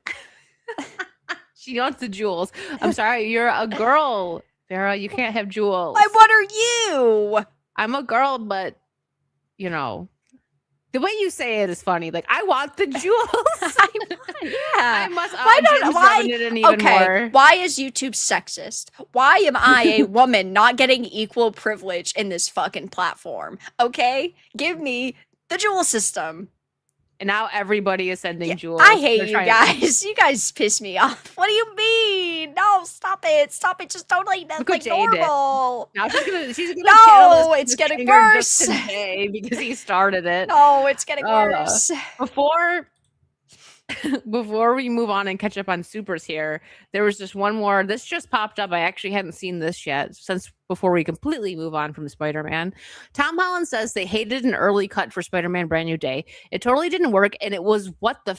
S1: She wants the jewels. I'm sorry, you're a girl, Vara. You can't have jewels.
S2: What are you?
S1: I'm a girl, but the way you say it is funny. Like, I want the jewels. I must. It in even more.
S2: Why is YouTube sexist? Why am I a woman not getting equal privilege in this fucking platform? Okay, give me the jewel system.
S1: And now everybody is sending Jules.
S2: I hate
S1: They're
S2: you
S1: trying
S2: guys. You guys piss me off. What do you mean? No, stop it. Stop it. Just totally
S1: Look what
S2: like
S1: Jay did.
S2: normal.
S1: Now she's gonna
S2: No,
S1: channel
S2: it's getting
S1: anger just
S2: worse.
S1: to Jay because he started it.
S2: No, it's getting worse.
S1: Before we move on and catch up on supers here, there was just one more. This just popped up. I actually hadn't seen this yet since before we completely move on from Spider-Man. Tom Holland says they hated an early cut for Spider-Man Brand New Day. It totally didn't work, and it was what the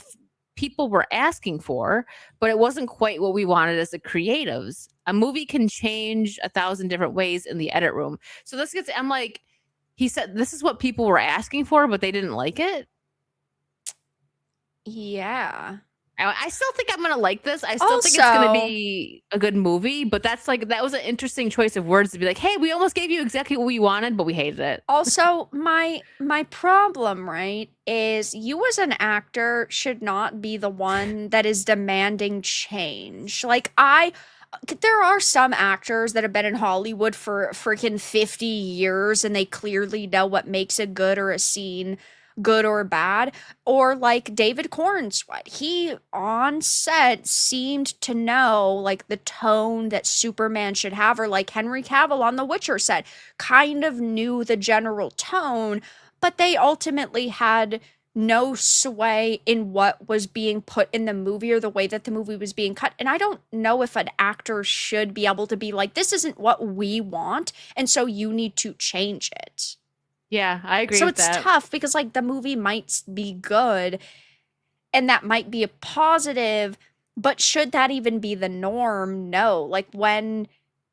S1: people were asking for, but it wasn't quite what we wanted as the creatives. A movie can change 1,000 different ways in the edit room. So this gets, I'm like, he said this is what people were asking for, but they didn't like it.
S2: Yeah.
S1: I still think I'm gonna like this. I still think it's gonna
S2: Also-
S1: be a good movie, but that was an interesting choice of words to be like, hey, we almost gave you exactly what we wanted, but we hated it.
S2: Also, my problem, right, is you as an actor should not be the one that is demanding change. Like there are some actors that have been in Hollywood for freaking 50 years and they clearly know what makes a good or a scene good or bad. Or like David Cornsweet, he on set seemed to know like the tone that Superman should have, or like Henry Cavill on The Witcher set kind of knew the general tone, but they ultimately had no sway in what was being put in the movie or the way that the movie was being cut. And I don't know if an actor should be able to be like, this isn't what we want, and so you need to change it.
S1: Yeah, I agree
S2: So
S1: with
S2: it's
S1: that.
S2: tough because like the movie might be good and that might be a positive, but should that even be the norm? No. Like when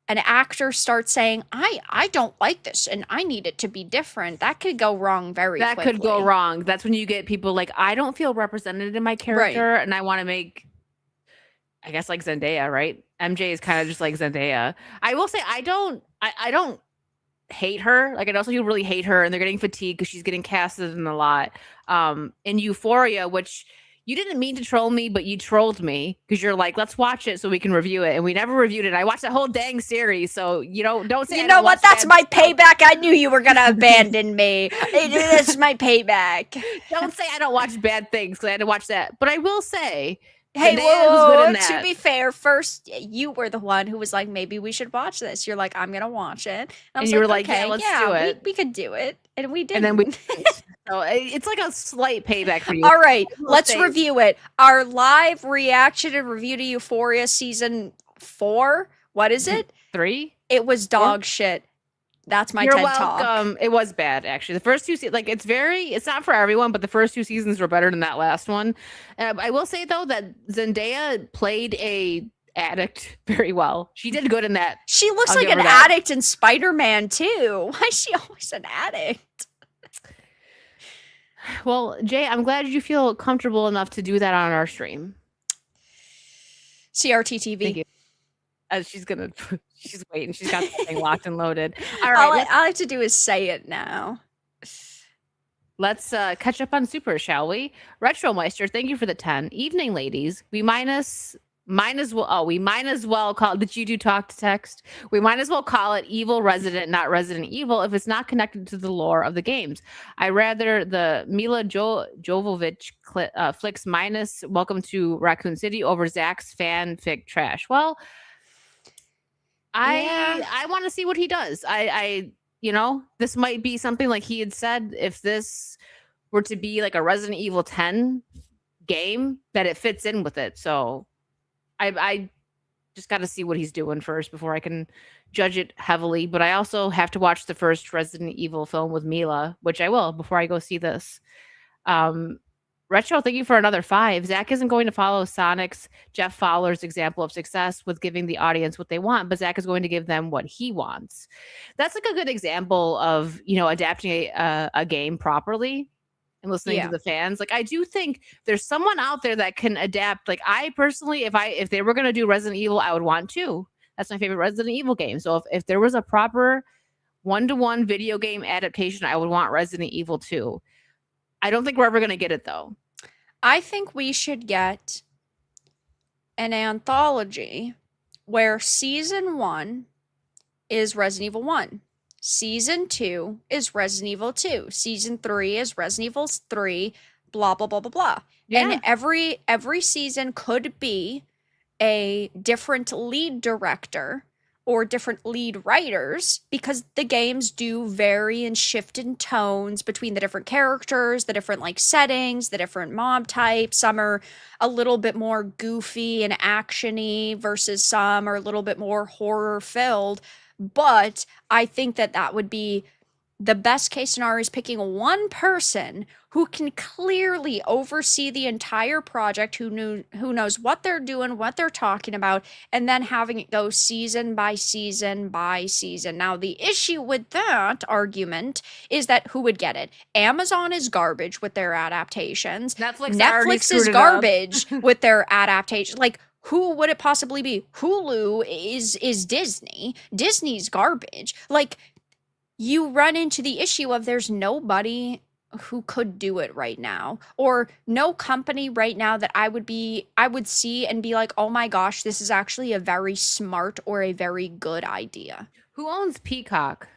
S2: an actor starts saying, I don't like this and I need it to be different, that could go wrong very
S1: That
S2: quickly.
S1: could go wrong. That's when you get people like, I don't feel represented in my character, and I want to make, I guess, like Zendaya, right? MJ is kind of just like Zendaya. I will say I don't hate her. Like I know some people really hate her and they're getting fatigued because she's getting casted in a lot. In Euphoria, which you didn't mean to troll me, but you trolled me because you're like, let's watch it so we can review it. And we never reviewed it. I watched the whole dang series. So don't say
S2: You know what? That's my payback. I knew you were gonna abandon me. That's my payback.
S1: Don't say I don't watch bad things because I had to watch that. But I will say,
S2: Hey,
S1: Zendaya was good in
S2: to
S1: that.
S2: be fair, first you were the one who was like, maybe we should watch this. You're like, I'm gonna watch it. I was
S1: And you were like,
S2: okay,
S1: yeah, let's do it.
S2: We could do it, and we did.
S1: And then we so it's like a slight payback for you.
S2: All right,
S1: will
S2: let's
S1: say-
S2: review it. Our live reaction and review to Euphoria season 4. What is it?
S1: 3.
S2: It was dog shit. That's my
S1: You're
S2: TED
S1: welcome.
S2: talk.
S1: It was bad, actually. The first 2 like it's not for everyone, but the first 2 seasons were better than that last one. I will say though that Zendaya played a addict very well. She did good in that.
S2: She looks
S1: I'll
S2: like
S1: give
S2: an
S1: her that.
S2: addict in Spider-Man too. Why is she always an addict?
S1: Well, Jay, I'm glad you feel comfortable enough to do that on our stream.
S2: CRT TV.
S1: Thank you. She's waiting. She's got the thing locked and loaded. All right,
S2: All I have to do is say it now.
S1: let's catch up on Super, shall we? Retromeister, thank you for the 10. Evening, ladies. We might as well call. Did you do talk to text? We might as well call it Evil Resident, not Resident Evil, if it's not connected to the lore of the games. I rather the Mila Jovovich flicks minus Welcome to Raccoon City over Zach's fanfic trash. Well, I want to see what he does. This might be something like he had said, if this were to be like a Resident Evil 10 game, that it fits in with it. So I just got to see what he's doing first before I can judge it heavily. But I also have to watch the first Resident Evil film with Mila, which I will before I go see this. Retro, thank you for another 5. Zach isn't going to follow Sonic's Jeff Fowler's example of success with giving the audience what they want, but Zach is going to give them what he wants. That's like a good example of, adapting a game properly and listening to the fans. Like, I do think there's someone out there that can adapt. Like, I personally, if they were going to do Resident Evil, I would want to. That's my favorite Resident Evil game. So if there was a proper one-to-one video game adaptation, I would want Resident Evil 2. I don't think we're ever going to get it, though.
S2: I think we should get an anthology where season 1 is Resident Evil 1. Season 2 is Resident Evil 2. Season 3 is Resident Evil 3, blah blah blah blah blah.
S1: Yeah.
S2: And every season could be a different lead director or different lead writers, because the games do vary and shift in tones between the different characters, the different like settings, the different mob types. Some are a little bit more goofy and actiony versus some are a little bit more horror filled. But I think that would be the best case scenario, is picking one person who can clearly oversee the entire project, who knows what they're doing, what they're talking about, and then having it go season by season by season. Now, the issue with that argument is that who would get it? Amazon is garbage with their adaptations.
S1: Netflix
S2: is garbage with their adaptations. Like, who would it possibly be? Hulu is Disney. Disney's garbage. Like, you run into the issue of there's nobody who could do it right now, or no company right now that I would see and be like, oh my gosh, this is actually a very smart or a very good idea.
S1: Who owns Peacock?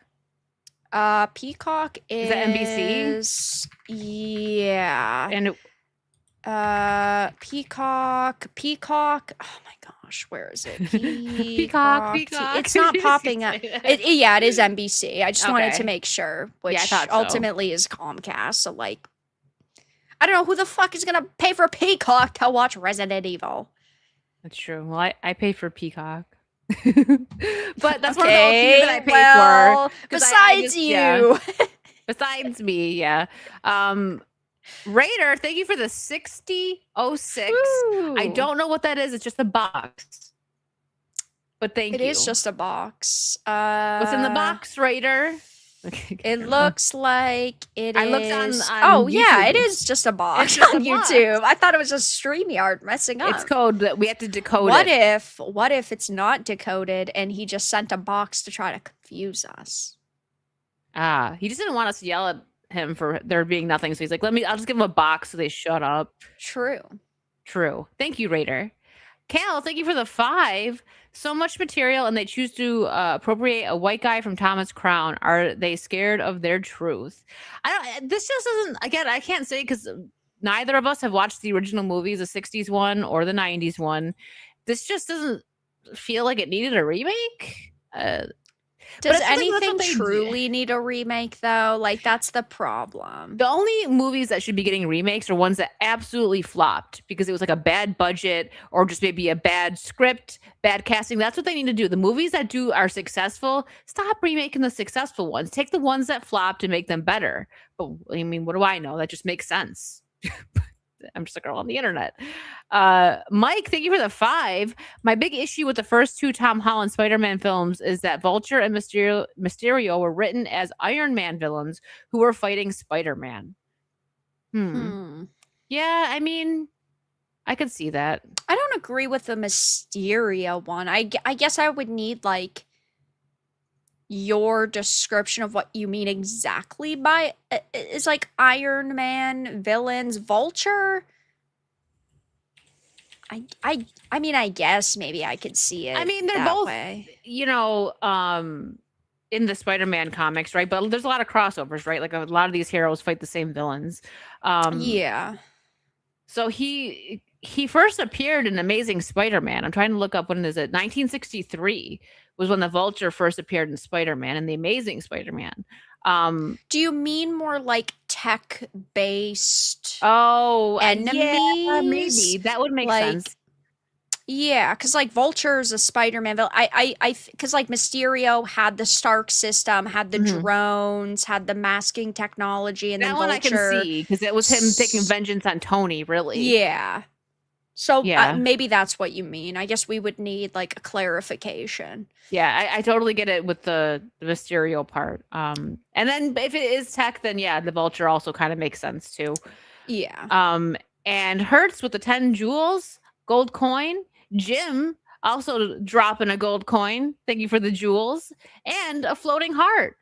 S2: Peacock is
S1: that NBC?
S2: Yeah.
S1: And
S2: Peacock. Oh my gosh, where is it?
S1: Peacock.
S2: It's not popping up. Yeah, it is NBC. I just wanted to
S1: Okay.
S2: make sure, which
S1: I thought so.
S2: ultimately is Comcast. So, like, I don't know who the fuck is gonna pay for Peacock to watch Resident Evil.
S1: That's true. Well, I pay for Peacock. But that's one of the only things that I pay
S2: well,
S1: for. 'cause
S2: besides you.
S1: Besides me, yeah. Raider, thank you for the 6006. I don't know what that is. It's just a box. But thank you.
S2: It is just a box.
S1: What's in the box, Raider?
S2: It looks like it
S1: I looked
S2: is.
S1: on
S2: Oh yeah,
S1: YouTube.
S2: it is just a box
S1: It's just
S2: on
S1: a box.
S2: YouTube. I thought it was just StreamYard messing up.
S1: It's code that we have to decode
S2: What
S1: it.
S2: if it's not decoded and he just sent a box to try to confuse us?
S1: He just didn't want us to yell at him for there being nothing. So he's like, I'll just give him a box so they shut up.
S2: True.
S1: True. Thank you, Raider. Cal, thank you for the 5. So much material, and they choose to appropriate a white guy from Thomas Crown. Are they scared of their truth? This just doesn't, again, I can't say, because neither of us have watched the original movies, the 60s one or the 90s one. This just doesn't feel like it needed a remake.
S2: Does anything truly need a remake, though? Like, that's the problem.
S1: The only movies that should be getting remakes are ones that absolutely flopped because it was like a bad budget or just maybe a bad script, bad casting. That's what they need to do. The movies that are successful, stop remaking the successful ones. Take the ones that flopped and make them better. But I mean, what do I know? That just makes sense. I'm just a girl on the internet. Mike, thank you for the 5. My big issue with the first 2 Tom Holland Spider-Man films is that Vulture and Mysterio were written as Iron Man villains who were fighting Spider-Man. Yeah, I mean, I could see that.
S2: I don't agree with the Mysterio one. I guess I would need, like, your description of what you mean exactly by is like Iron Man villains. Vulture, I mean, I guess maybe I could see it.
S1: I mean, they're
S2: that
S1: both
S2: way.
S1: In the Spider-Man comics, right? But there's a lot of crossovers, right? Like a lot of these heroes fight the same villains.
S2: Yeah.
S1: So he first appeared in Amazing Spider-Man. I'm trying to look up when is it? 1963 was when the Vulture first appeared in Spider-Man and the Amazing Spider-Man.
S2: Do you mean more like tech-based?
S1: Enemies?
S2: Yeah,
S1: maybe that would make
S2: like,
S1: sense.
S2: Yeah, because like Vulture's a Spider-Man villain. Because like Mysterio had the Stark system, had the drones, had the masking technology, and
S1: that
S2: then
S1: one
S2: Vulture,
S1: I can see because it was him taking vengeance on Tony. Really?
S2: Yeah. So
S1: Yeah.
S2: maybe that's what you mean. I guess we would need like a clarification.
S1: Yeah, I totally get it with the Mysterio part. And then if it is tech, then yeah, the Vulture also kind of makes sense too.
S2: Yeah.
S1: And Hertz with the 10 jewels, gold coin. Jim also dropping a gold coin. Thank you for the jewels and a floating heart.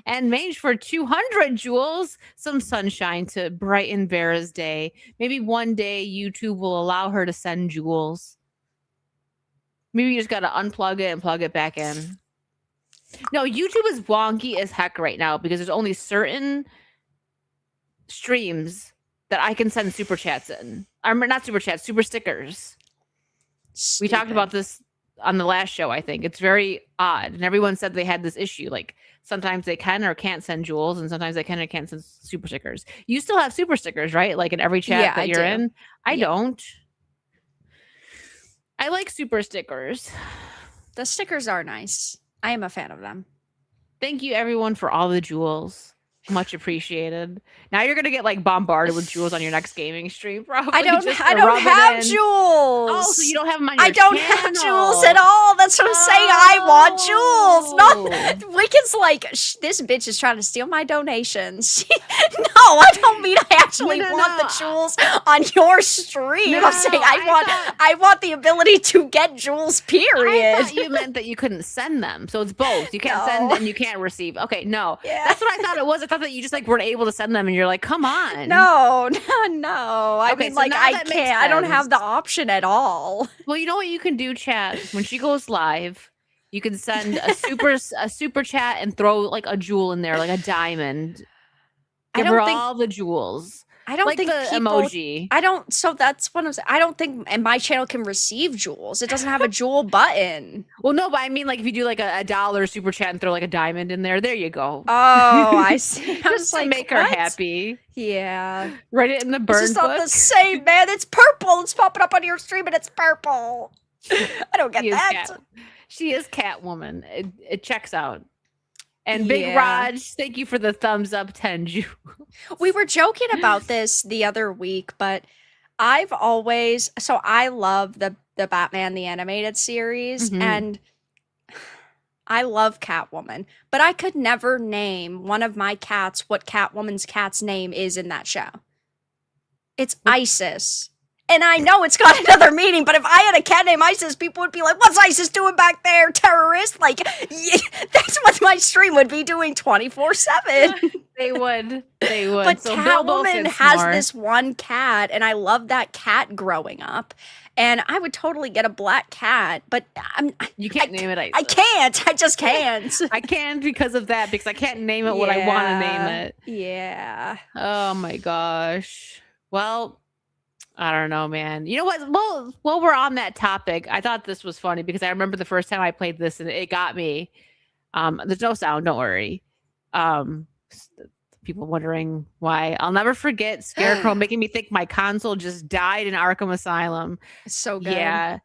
S1: And Mange for 200 jewels, some sunshine to brighten Vara's day. Maybe one day YouTube will allow her to send jewels. Maybe you just got to unplug it and plug it back in. No, YouTube is wonky as heck right now because there's only certain streams that I can send super chats in. Not super chats, super stickers. We talked about this on the last show, I think. It's very odd. And everyone said they had this issue. Like sometimes they can or can't send jewels, and sometimes they can or can't send super stickers. You still have super stickers, right? Like in every chat that you're in? I don't. I like super stickers.
S2: The stickers are nice. I am a fan of them.
S1: Thank you, everyone, for all the jewels. Much appreciated. Now you're gonna get like bombarded with jewels on your next gaming stream. Probably.
S2: I don't
S1: just
S2: have
S1: in.
S2: jewels.
S1: Oh, so you don't have them on your
S2: I don't
S1: channel.
S2: have jewels at all. That's what I'm saying. I want jewels. No, Wicked's like, this bitch is trying to steal my donations. No, I don't mean I actually want the jewels on your stream. I'm saying I want the ability to get jewels, period.
S1: I thought you meant that you couldn't send them. So it's both. You can't send and you can't receive. Okay, no.
S2: Yeah.
S1: That's what I thought it was. I thought that you just like weren't able to send them and you're like, come on.
S2: No. I
S1: Okay,
S2: mean,
S1: so
S2: like,
S1: now
S2: I
S1: that makes
S2: can't. I don't
S1: sense.
S2: have the option at all.
S1: Well, you know what you can do, chat? When she goes live, you can send a super chat and throw like a jewel in there, like a diamond. Give her all the jewels.
S2: I don't
S1: like
S2: think
S1: the
S2: people,
S1: emoji.
S2: I don't. So that's what I'm saying. I don't think, and my channel can receive jewels. It doesn't have a jewel button.
S1: Well, no, but I mean, like if you do like a $1 super chat and throw like a diamond in there, there you go.
S2: Oh, I see.
S1: Just to make her happy.
S2: Yeah.
S1: Write it in the burn
S2: It's just
S1: book.
S2: not the same, man. It's purple. It's popping up on your stream, and it's purple. I don't get that.
S1: She is Catwoman. It checks out. And Big Raj, thank you for the thumbs up 10 jewels.
S2: We were joking about this the other week, but I love the Batman the Animated Series, and I love Catwoman, but I could never name one of my cats what Catwoman's cat's name is in that show. It's Isis. And I know it's got another meaning, but if I had a cat named Isis, people would be like, what's Isis doing back there, terrorist? Like, yeah, that's what my stream would be doing 24/7.
S1: They would.
S2: But
S1: so
S2: Catwoman has this one cat, and I love that cat growing up. And I would totally get a black cat, but
S1: you can't name it Isis.
S2: I can't. I just can't.
S1: I can't because of that, because I can't name it what I want to name it.
S2: Yeah.
S1: Oh my gosh. Well, I don't know, man. You know what? Well, while we're on that topic, I thought this was funny because I remember the first time I played this and it got me. There's no sound, don't worry. People wondering why. I'll never forget Scarecrow making me think my console just died in Arkham Asylum.
S2: It's so good.
S1: Yeah.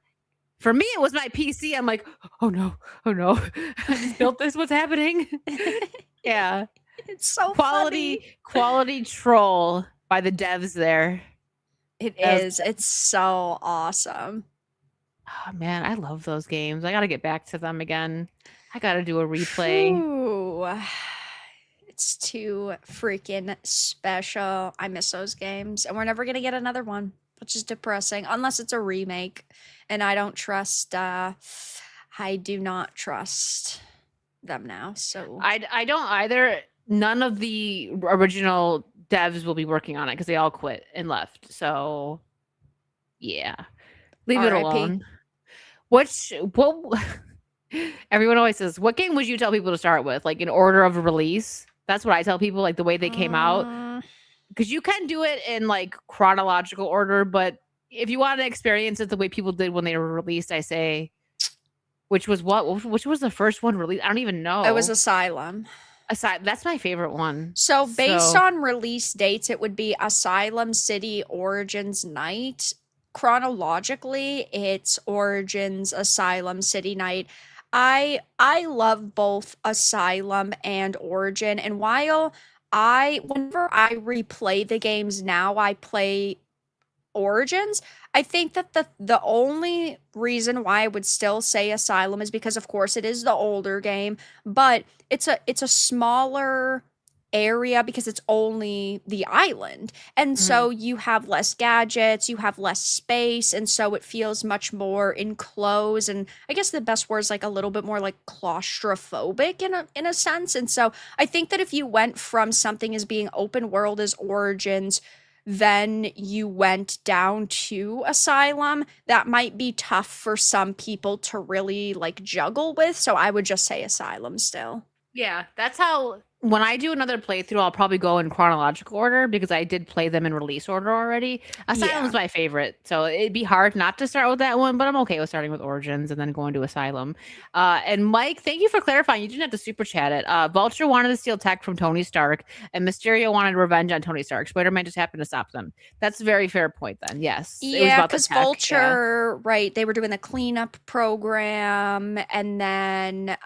S1: For me, it was my PC. I'm like, oh no. I just built this. What's happening? Yeah.
S2: It's so funny.
S1: Quality troll by the devs there.
S2: It is. It's so awesome.
S1: Oh man, I love those games. I got to get back to them again. I got to do a replay.
S2: Ooh, it's too freaking special. I miss those games, and we're never gonna get another one, which is depressing, unless it's a remake. And I don't trust. I do not trust them now. So
S1: I don't either. None of the original devs will be working on it because they all quit and left. So yeah, leave it alone. What everyone always says, what game would you tell people to start with? Like in order of release? That's what I tell people, like the way they came out. Because you can do it in like chronological order, but if you want to experience it the way people did when they were released, I say, which was the first one released? I don't even know.
S2: It was Asylum.
S1: That's my favorite one.
S2: So based on release dates, it would be Asylum City Origins Night. Chronologically, it's Origins Asylum City Night. I love both Asylum and Origin, and whenever I replay the games now, I play Origins. I think that the only reason why I would still say Asylum is because, of course, it is the older game, but it's a smaller area because it's only the island, and so you have less gadgets, you have less space, and so it feels much more enclosed. And I guess the best word is like a little bit more like claustrophobic in a sense. And so I think that if you went from something as being open world as Origins, then you went down to Asylum, that might be tough for some people to really like juggle with. So I would just say Asylum still.
S1: Yeah, that's how when I do another playthrough, I'll probably go in chronological order because I did play them in release order already. Asylum's my favorite, so it'd be hard not to start with that one, but I'm okay with starting with Origins and then going to Asylum. And Mike, thank you for clarifying. You didn't have to super chat it. Vulture wanted to steal tech from Tony Stark, and Mysterio wanted revenge on Tony Stark. Spider-Man just happened to stop them. That's a very fair point then. Yes. It was
S2: Yeah,
S1: about the
S2: because
S1: tech, yeah.
S2: Vulture, right? They were doing the cleanup program, and then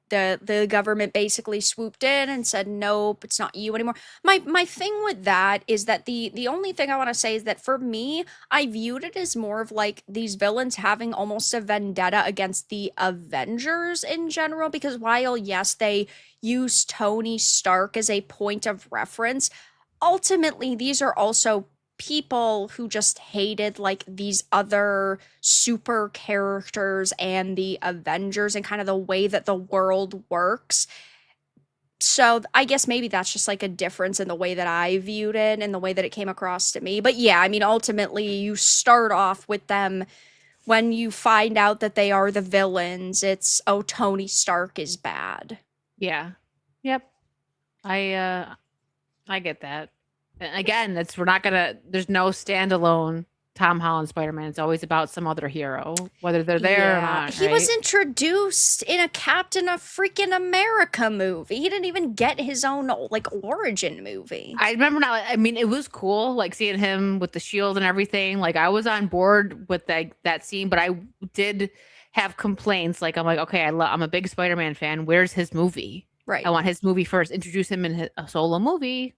S2: the government basically swooped in and said, "Nope, it's not you anymore." My thing with that is that the only thing I want to say is that for me, I viewed it as more of like these villains having almost a vendetta against the Avengers in general, because while yes, they use Tony Stark as a point of reference, ultimately these are also people who just hated like these other super characters and the Avengers and kind of the way that the world works. So I guess maybe that's just like a difference in the way that I viewed it and the way that it came across to me. But yeah, I mean, ultimately you start off with them when you find out that they are the villains. It's, oh, Tony Stark is bad.
S1: Yeah. Yep. I get that. And again, there's no standalone Tom Holland Spider-Man. It's always about some other hero, whether they're there or not.
S2: He was
S1: right?
S2: introduced in a Captain of freaking America movie. He didn't even get his own like origin movie.
S1: I remember now. I mean, it was cool, like seeing him with the shield and everything. Like I was on board with that scene, but I did have complaints. Like I'm like, okay, I'm a big Spider-Man fan. Where's his movie?
S2: Right.
S1: I want his movie first. Introduce him in a solo movie.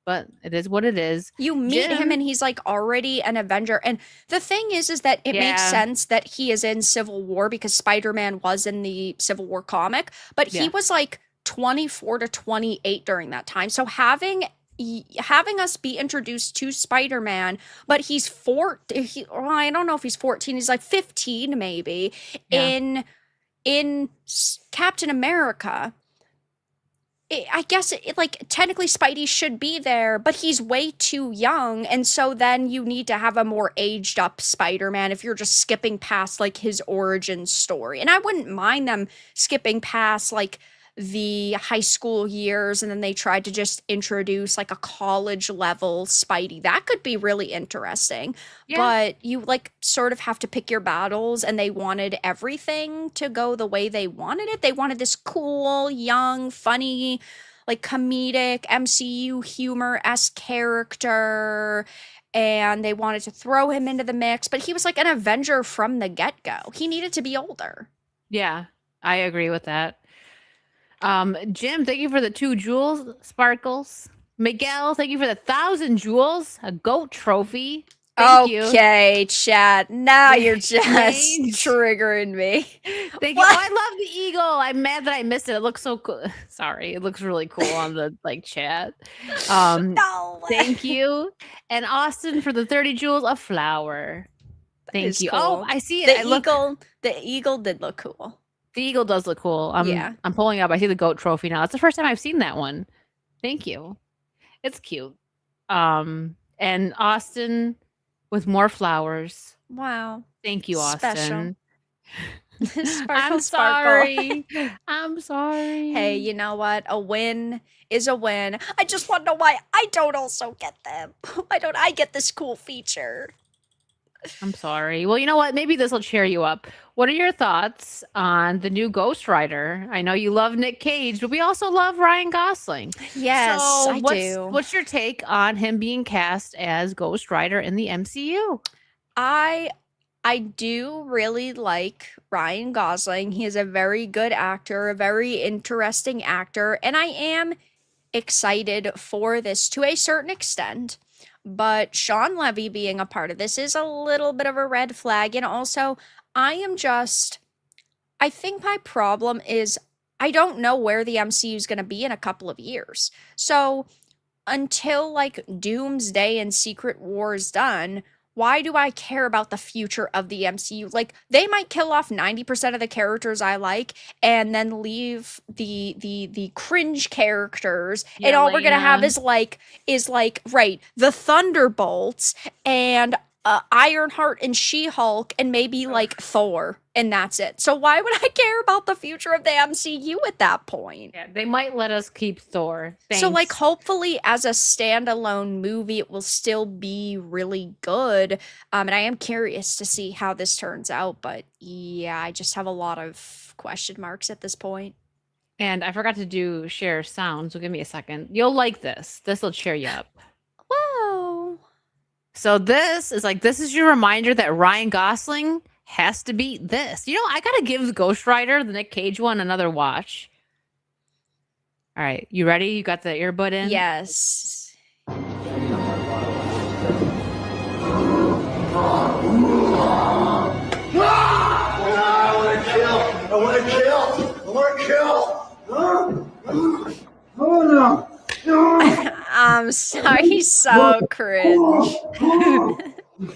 S1: But it is what it is.
S2: You meet him and he's like already an Avenger. And the thing is that it makes sense that he is in Civil War because Spider-Man was in the Civil War comic, but he was like 24 to 28 during that time. So having us be introduced to Spider-Man, but he's I don't know if he's 14, he's like 15 maybe in Captain America. I guess like technically Spidey should be there, but he's way too young, and so then you need to have a more aged up Spider-Man if you're just skipping past like his origin story. And I wouldn't mind them skipping past like the high school years and then they tried to just introduce like a college level Spidey. That could be really interesting. Yeah. But you like sort of have to pick your battles, and they wanted everything to go the way they wanted it. They wanted this cool, young, funny, like comedic MCU humor-esque character, and they wanted to throw him into the mix, but he was like an Avenger from the get-go. He needed to be older.
S1: Yeah, I agree with that. Jim, thank you for the 2 jewels, Sparkles. Miguel, thank you for the 1,000 jewels, a GOAT trophy. Thank you.
S2: Okay, chat. Now you're just triggering me.
S1: Thank you. Oh, I love the eagle. I'm mad that I missed it. It looks so cool. Sorry, it looks really cool on the like chat.
S2: No.
S1: Thank you. And Austin for the 30 jewels, a flower. Thank you. Cool. Oh, I see it.
S2: The eagle did look cool.
S1: The eagle does look cool. I'm pulling up. I see the GOAT trophy now. That's the first time I've seen that one. Thank you. It's cute. And Austin with more flowers.
S2: Wow.
S1: Thank you, Austin.
S2: I'm sorry.
S1: I'm sorry.
S2: Hey, you know what? A win is a win. I just want to know why I don't also get them. Why don't I get this cool feature?
S1: I'm sorry. Well, you know what? Maybe this will cheer you up. What are your thoughts on the new Ghost Rider? I know you love Nick Cage, but we also love Ryan Gosling.
S2: Yes, I do.
S1: What's your take on him being cast as Ghost Rider in the MCU?
S2: I do really like Ryan Gosling. He is a very good actor, a very interesting actor, and I am excited for this to a certain extent. But Sean Levy being a part of this is a little bit of a red flag. And also, I think my problem is I don't know where the MCU is going to be in a couple of years. So until like Doomsday and Secret War is done, why do I care about the future of the MCU? Like, they might kill off 90% of the characters I like and then leave the cringe characters, and all we're gonna have is like right, the Thunderbolts and Ironheart and She-Hulk and maybe like Thor, and that's it. So why would I care about the future of the MCU at that point?
S1: Yeah, they might let us keep Thor.
S2: So like
S1: Thanks.
S2: hopefully as a standalone movie it will still be really good. And I am curious to see how this turns out, but yeah, I just have a lot of question marks at this point.
S1: And I forgot to share sound, so give me a second. You'll like this. This will cheer you up.
S2: Whoa.
S1: So this is your reminder that Ryan Gosling has to beat this. You know, I gotta give Ghost Rider, the Nick Cage one, another watch. All right, you ready? You got the earbud in?
S2: Yes. I'm sorry, he's so cringe.
S4: In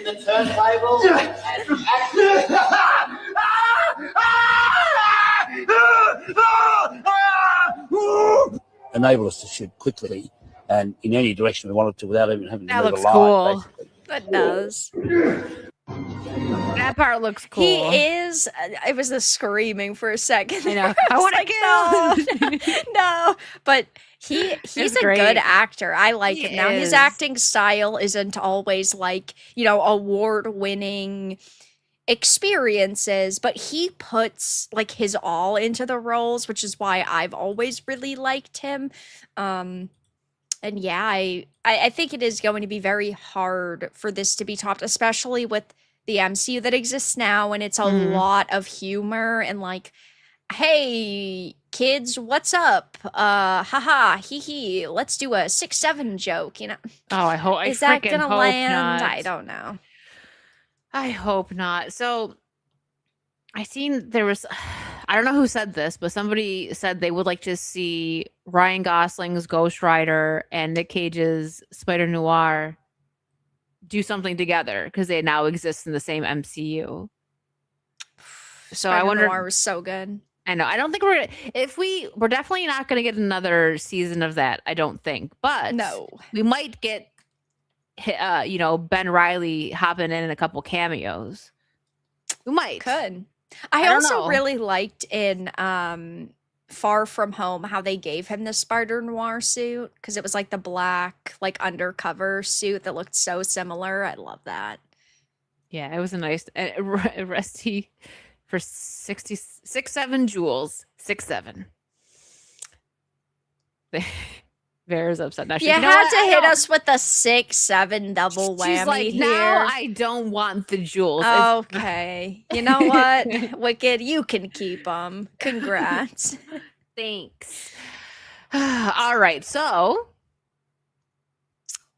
S4: the turntable. Enable us to shoot quickly and in any direction we wanted to without even having to
S1: That
S4: move
S1: looks
S4: a line,
S1: cool.
S4: basically.
S2: That does.
S1: That part looks cool.
S2: He is. It was the screaming for a second.
S1: I know.
S2: I
S1: I
S2: was
S1: want to
S2: like, no. But he's a
S1: great.
S2: good actor. I like
S1: He
S2: him. Now his
S1: is.
S2: acting style isn't always like, award-winning experiences, but he puts like his all into the roles, which is why I've always really liked him. And yeah, I think it is going to be very hard for this to be topped, especially with the MCU that exists now, and it's a
S1: Mhm.
S2: lot of humor and like, hey kids, what's up? Haha, hee hee, let's do a 6-7 joke,
S1: Oh, I hope.
S2: Is that
S1: freaking
S2: gonna
S1: hope
S2: land?
S1: not.
S2: I don't know.
S1: I hope not. So I seen there was I don't know who said this, but somebody said they would like to see Ryan Gosling's Ghost Rider and Nick Cage's Spider Noir do something together because they now exist in the same MCU. So I wonder.
S2: Noir was so good.
S1: I know. I don't think we're definitely not going to get another season of that. I don't think, but
S2: No.
S1: we might get, Ben Riley hopping in a couple cameos. We might.
S2: Could.
S1: I
S2: I
S1: don't
S2: also
S1: know.
S2: really liked in Far From Home how they gave him the Spider Noir suit because it was like the black, like undercover suit that looked so similar. I love that.
S1: Yeah, it was a nice Rusty for 67 jewels. 67. Vera's upset now.
S2: You
S1: She's like,
S2: had
S1: what?
S2: to
S1: I
S2: hit
S1: don't-"
S2: us with a 6-7 double whammy
S1: She's like,
S2: here.
S1: now I don't want the jewels. It's-
S2: Okay. You know what, Wicked? You can keep them. Congrats.
S1: Thanks. All right. So,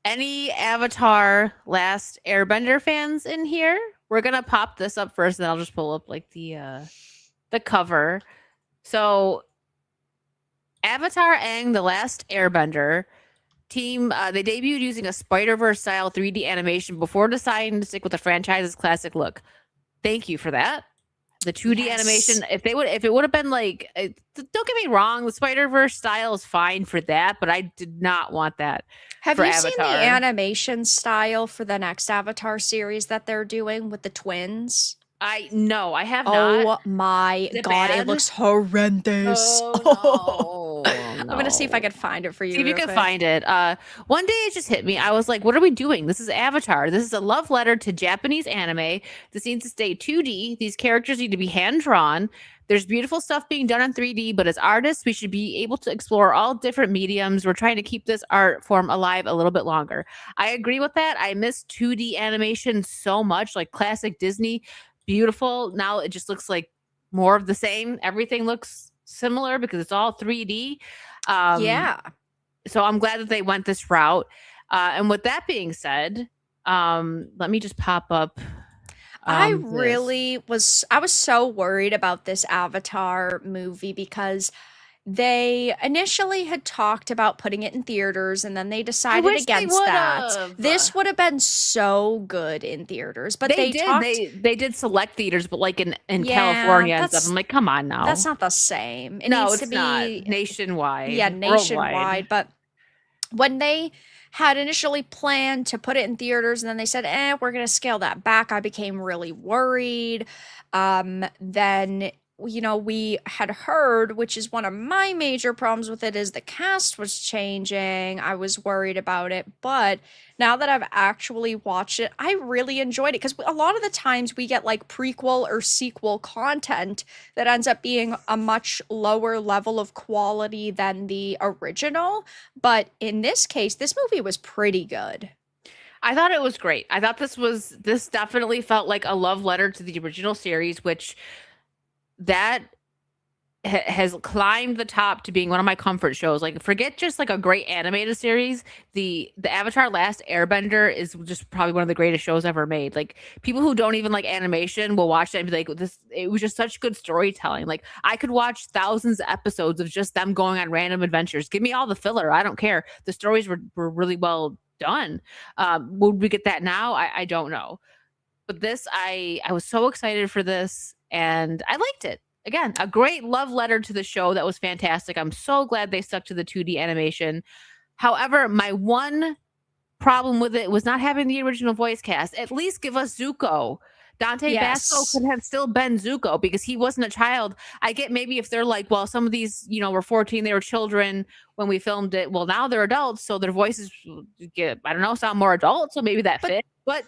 S1: any Avatar Last Airbender fans in here? We're gonna pop this up first, and then I'll just pull up like the cover. So, Avatar Aang, The Last Airbender team, they debuted using a Spider-Verse style 3D animation before deciding to stick with the franchise's classic look. Thank you for that. The 2D
S2: Yes.
S1: animation, if it would have been like, don't get me wrong, the Spider-Verse style is fine for that, but I did not want that.
S2: Have
S1: For
S2: you seen the
S1: Avatar.
S2: animation style for the next Avatar series that they're doing with the twins?
S1: I have
S2: Oh
S1: not.
S2: my
S1: Is it
S2: god,
S1: bad?
S2: it looks horrendous.
S1: Oh, no.
S2: I'm gonna see if I can find it for you.
S1: See if you
S2: real
S1: can
S2: quick.
S1: find it. One day it just hit me. I was like, what are we doing? This is Avatar. This is a love letter to Japanese anime. This needs to stay 2D. These characters need to be hand drawn. There's beautiful stuff being done in 3D, but as artists, we should be able to explore all different mediums. We're trying to keep this art form alive a little bit longer. I agree with that. I miss 2D animation so much, like classic Disney. Beautiful. Now it just looks like more of the same. Everything looks similar because it's all 3D.
S2: Yeah.
S1: So I'm glad that they went this route. And with that being said, let me just pop up.
S2: I
S1: this.
S2: really was so worried about this Avatar movie because they initially had talked about putting it in theaters and then they decided
S1: wish they
S2: against that.
S1: would've.
S2: This would have been so good in theaters, but they
S1: did.
S2: talked
S1: They did select theaters, but like in
S2: Yeah,
S1: California and
S2: that's-
S1: stuff. I'm like, come on now.
S2: that's not the same. It
S1: no,
S2: needs
S1: it's
S2: to be
S1: not nationwide.
S2: yeah,
S1: worldwide.
S2: nationwide. But when they had initially planned to put it in theaters, and then they said, we're going to scale that back. I became really worried. Then we had heard, which is one of my major problems with it, is the cast was changing. I was worried about it, but now that I've actually watched it, I really enjoyed it, because a lot of the times we get like prequel or sequel content that ends up being a much lower level of quality than the original. But in this case, this movie was pretty good.
S1: I thought it was great. I thought this definitely felt like a love letter to the original series, which that has climbed the top to being one of my comfort shows. Like, forget just like a great animated series. The Avatar Last Airbender is just probably one of the greatest shows ever made. Like, people who don't even like animation will watch that and be like, it was just such good storytelling. Like, I could watch thousands of episodes of just them going on random adventures. Give me all the filler. I don't care. The stories were really well done. Would we get that now? I don't know. But this, I was so excited for this, and I liked it. Again, a great love letter to the show that was fantastic. I'm so glad they stuck to the 2D animation. However, my one problem with it was not having the original voice cast. At least give us Zuko. Dante Basco could have still been Zuko, because he wasn't a child. I get maybe if they're like, well, some of these, were 14, they were children when we filmed it. Well, now they're adults, so their voices sound more adult, so maybe that fit. But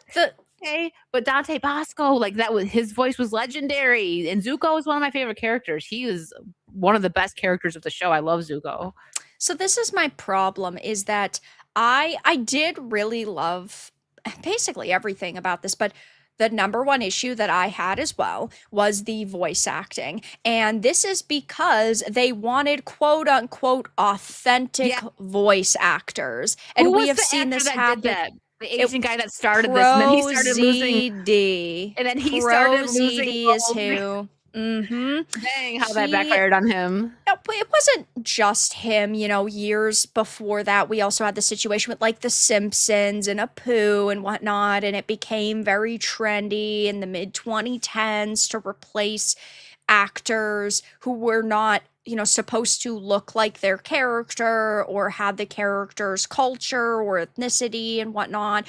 S1: okay, but Dante Bosco, like, his voice was legendary, and Zuko is one of my favorite characters. He is one of the best characters of the show. I love Zuko.
S2: So this is my problem, is that I did really love basically everything about this, but the number one issue that I had as well was the voice acting. And this is because they wanted quote unquote authentic voice actors. And
S1: Who
S2: we
S1: was
S2: have
S1: the
S2: seen
S1: actor
S2: this
S1: that
S2: happen.
S1: did that? The Asian guy that started this, and then he started losing.
S2: And
S1: then he started losing
S2: is
S1: roles.
S2: who.
S1: Dang, how that backfired on him.
S2: No, but it wasn't just him. Years before that, we also had the situation with like The Simpsons and Apu and whatnot, and it became very trendy in the mid 2010s to replace actors who were not supposed to look like their character or have the character's culture or ethnicity and whatnot.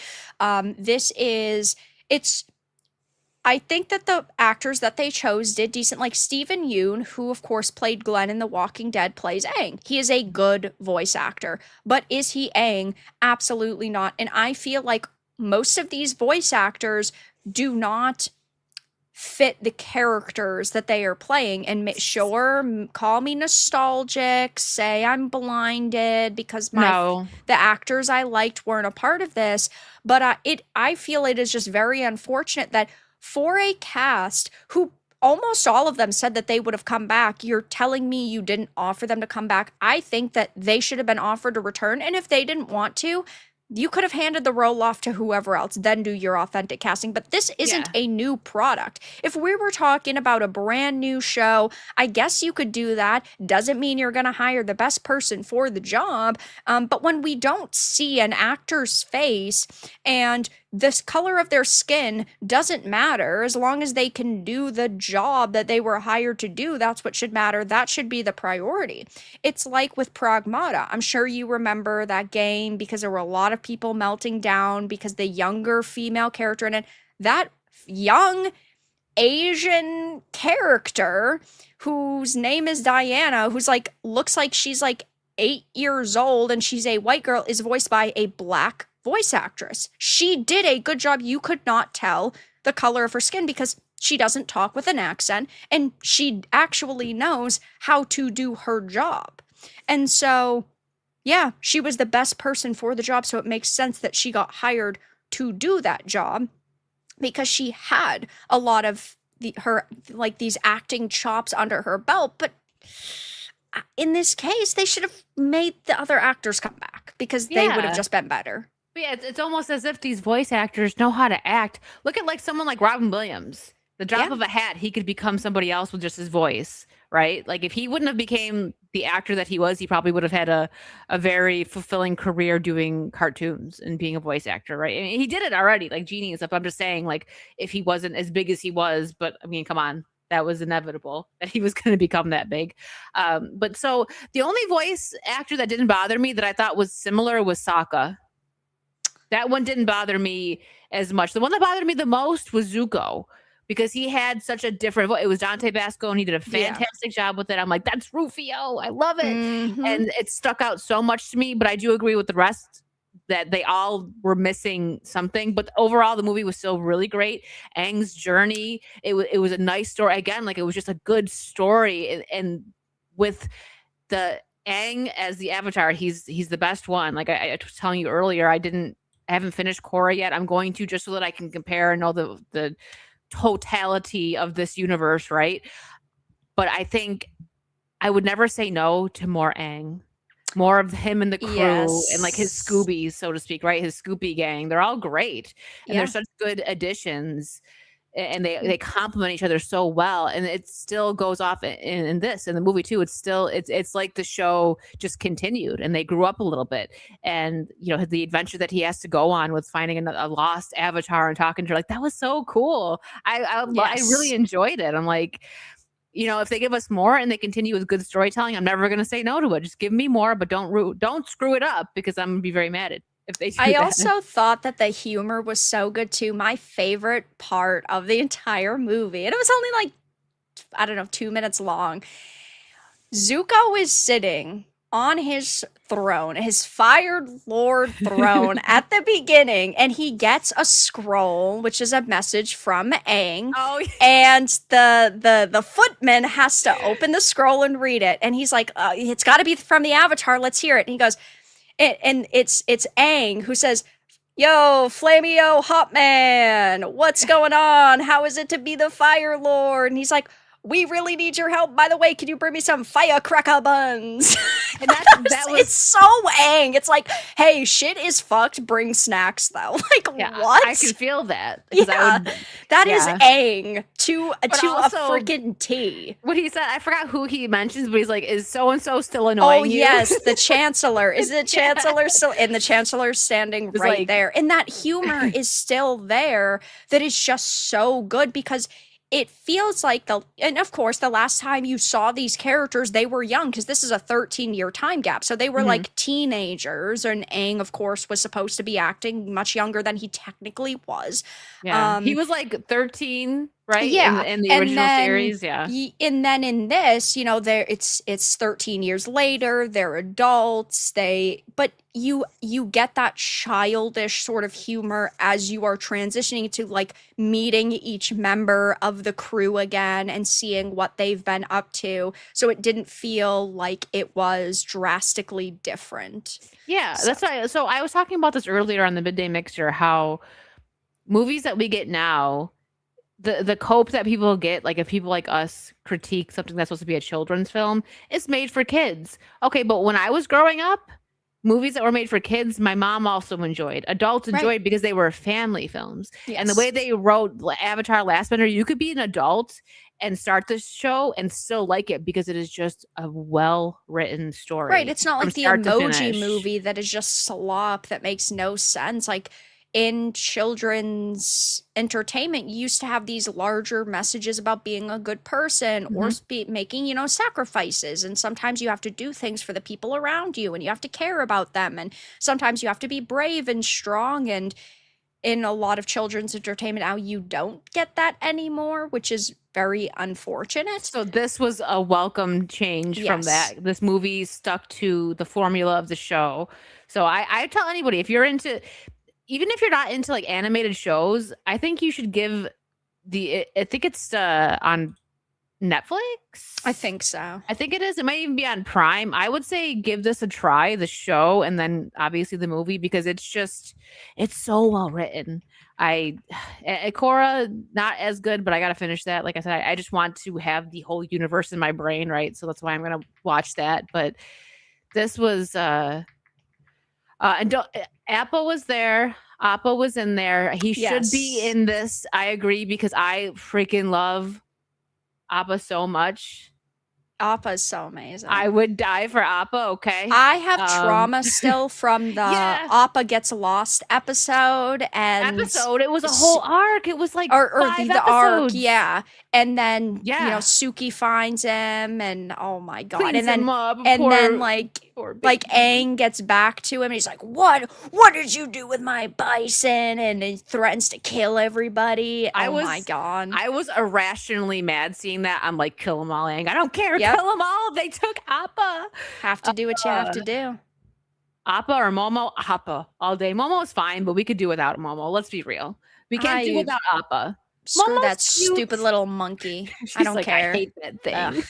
S2: I think that the actors that they chose did decent. Like Stephen Yeun, who of course played Glenn in The Walking Dead, plays Aang. He is a good voice actor, but is he Aang? Absolutely not. And I feel like most of these voice actors do not fit the characters that they are playing. And call me nostalgic, say I'm blinded because the actors I liked weren't a part of this, but I feel it is just very unfortunate that for a cast who almost all of them said that they would have come back, you're telling me you didn't offer them to come back. I think that they should have been offered to return, and if they didn't want to, you could have handed the role off to whoever else, then do your authentic casting. But this isn't a new product. If we were talking about a brand new show, I guess you could do that. Doesn't mean you're going to hire the best person for the job. But when we don't see an actor's face and this color of their skin doesn't matter, as long as they can do the job that they were hired to do, that's what should matter. That should be the priority. It's like with Pragmata. I'm sure you remember that game because there were a lot of people melting down because the younger female character in it, that young Asian character whose name is Diana, who's like, looks like she's like 8 years old and she's a white girl, is voiced by a black voice actress. She did a good job. You could not tell the color of her skin because she doesn't talk with an accent and she actually knows how to do her job. And so, yeah, she was the best person for the job. So it makes sense that she got hired to do that job because she had a lot of these acting chops under her belt. But in this case, they should have made the other actors come back because they would have just been better.
S1: But yeah, it's almost as if these voice actors know how to act. Look at like someone like Robin Williams. The drop of a hat, he could become somebody else with just his voice, right? Like if he wouldn't have became the actor that he was, he probably would have had a very fulfilling career doing cartoons and being a voice actor, right? I mean, he did it already, like Genie and stuff. I'm just saying, like, if he wasn't as big as he was, but I mean, come on. That was inevitable that he was going to become that big. But so the only voice actor that didn't bother me that I thought was similar was Sokka. That one didn't bother me as much. The one that bothered me the most was Zuko, because he had such a different voice. It was Dante Basco, and he did a fantastic job with it. I'm like, that's Rufio. I love it. And it stuck out so much to me. But I do agree with the rest that they all were missing something. But overall, the movie was still really great. Aang's journey, it was a nice story. Again, like, it was just a good story. And with the Aang as the Avatar, he's the best one. Like I was telling you earlier, I haven't finished Korra yet. I'm going to, just so that I can compare and know the totality of this universe, right? But I think I would never say no to more Aang, more of him and the crew, and like his Scoobies, so to speak, right? His Scoopy gang. They're all great, and they're such good additions, and they complement each other so well. And it still goes off in the movie too. It's like the show just continued, and they grew up a little bit. And the adventure that he has to go on with finding a lost Avatar and talking to her, like, that was so cool. I really enjoyed it. I'm like, if they give us more and they continue with good storytelling, I'm never going to say no to it. Just give me more, but don't screw it up, because I'm going to be very mad if they do that.
S2: I also thought that the humor was so good too. My favorite part of the entire movie, and it was only like, I don't know, 2 minutes long. Zuko is sitting on his throne, his Fire Lord throne at the beginning, and he gets a scroll, which is a message from Aang.
S1: Oh, yeah.
S2: And the footman has to open the scroll and read it, and he's like, it's got to be from the Avatar. Let's hear it. And he goes, and it's Aang who says, "Yo, Flamio Hopman, what's going on? How is it to be the Fire Lord?" And he's like, "We really need your help. By the way, can you bring me some firecracker buns?"
S1: And that was
S2: it's so Aang. It's like, hey, shit is fucked. Bring snacks though. Like, what?
S1: I can feel that. That
S2: is Aang to a freaking T.
S1: What he said, I forgot who he mentions, but he's like, "Is so and so still annoying you?"
S2: Yes, the Chancellor. Is the Chancellor still? And the Chancellor's standing right there. And that humor is still there. That is just so good, because it feels like and of course, the last time you saw these characters, they were young, because this is a 13-year time gap. So they were like teenagers, and Aang, of course, was supposed to be acting much younger than he technically was.
S1: Yeah, he was like 13, right?
S2: Yeah,
S1: in the original series, yeah.
S2: And then in this, it's 13 years later. They're adults. But you get that childish sort of humor as you are transitioning to like meeting each member of the crew again and seeing what they've been up to. So it didn't feel like it was drastically different.
S1: Yeah, that's why. So I was talking about this earlier on the Midday Mixer, how movies that we get now, the cope that people get, like if people like us critique something that's supposed to be a children's film, it's made for kids. Okay, but when I was growing up, movies that were made for kids, my mom also enjoyed. Adults enjoyed because they were family films. Yes. And the way they wrote Avatar Last Bender, you could be an adult and start this show and still like it, because it is just a well-written story.
S2: Right, it's not like the Emoji Movie that is just slop that makes no sense. Like, in children's entertainment, you used to have these larger messages about being a good person or making, sacrifices. And sometimes you have to do things for the people around you, and you have to care about them. And sometimes you have to be brave and strong. And in a lot of children's entertainment now, you don't get that anymore, which is very unfortunate.
S1: So this was a welcome change from that. This movie stuck to the formula of the show. So I tell anybody, if you're into... Even if you're not into like animated shows, I think you should give I think it's on Netflix.
S2: I think so.
S1: I think it is. It might even be on Prime. I would say give this a try, the show, and then obviously the movie, because it's so well written. Korra, not as good, but I got to finish that. Like I said, I just want to have the whole universe in my brain, right? So that's why I'm going to watch that. But this was... Appa was there. Appa was in there. He should be in this. I agree, because I freaking love Appa so much.
S2: Appa's so amazing.
S1: I would die for Appa. Okay.
S2: I have trauma still from the Appa gets lost episode.
S1: It was a whole arc. It was like
S2: the arc, yeah. And then Suki finds him, and oh my god,
S1: Cleans
S2: and then
S1: him up,
S2: then like
S1: Poor
S2: Like
S1: baby.
S2: Aang gets back to him and he's like, What did you do with my bison? And he threatens to kill everybody. Oh my god.
S1: I was irrationally mad seeing that. I'm like, kill them all, Aang. I don't care.
S2: Yep.
S1: Kill them all. They took Appa.
S2: Have to do what you have to do.
S1: Appa or Momo? Appa all day. Momo is fine, but we could do without Momo. Let's be real. We can't do
S2: I-
S1: without Appa.
S2: Screw
S1: Momo's
S2: that
S1: cute.
S2: stupid little monkey.
S1: She's
S2: I don't
S1: like,
S2: care.
S1: I hate that thing.
S2: Ugh.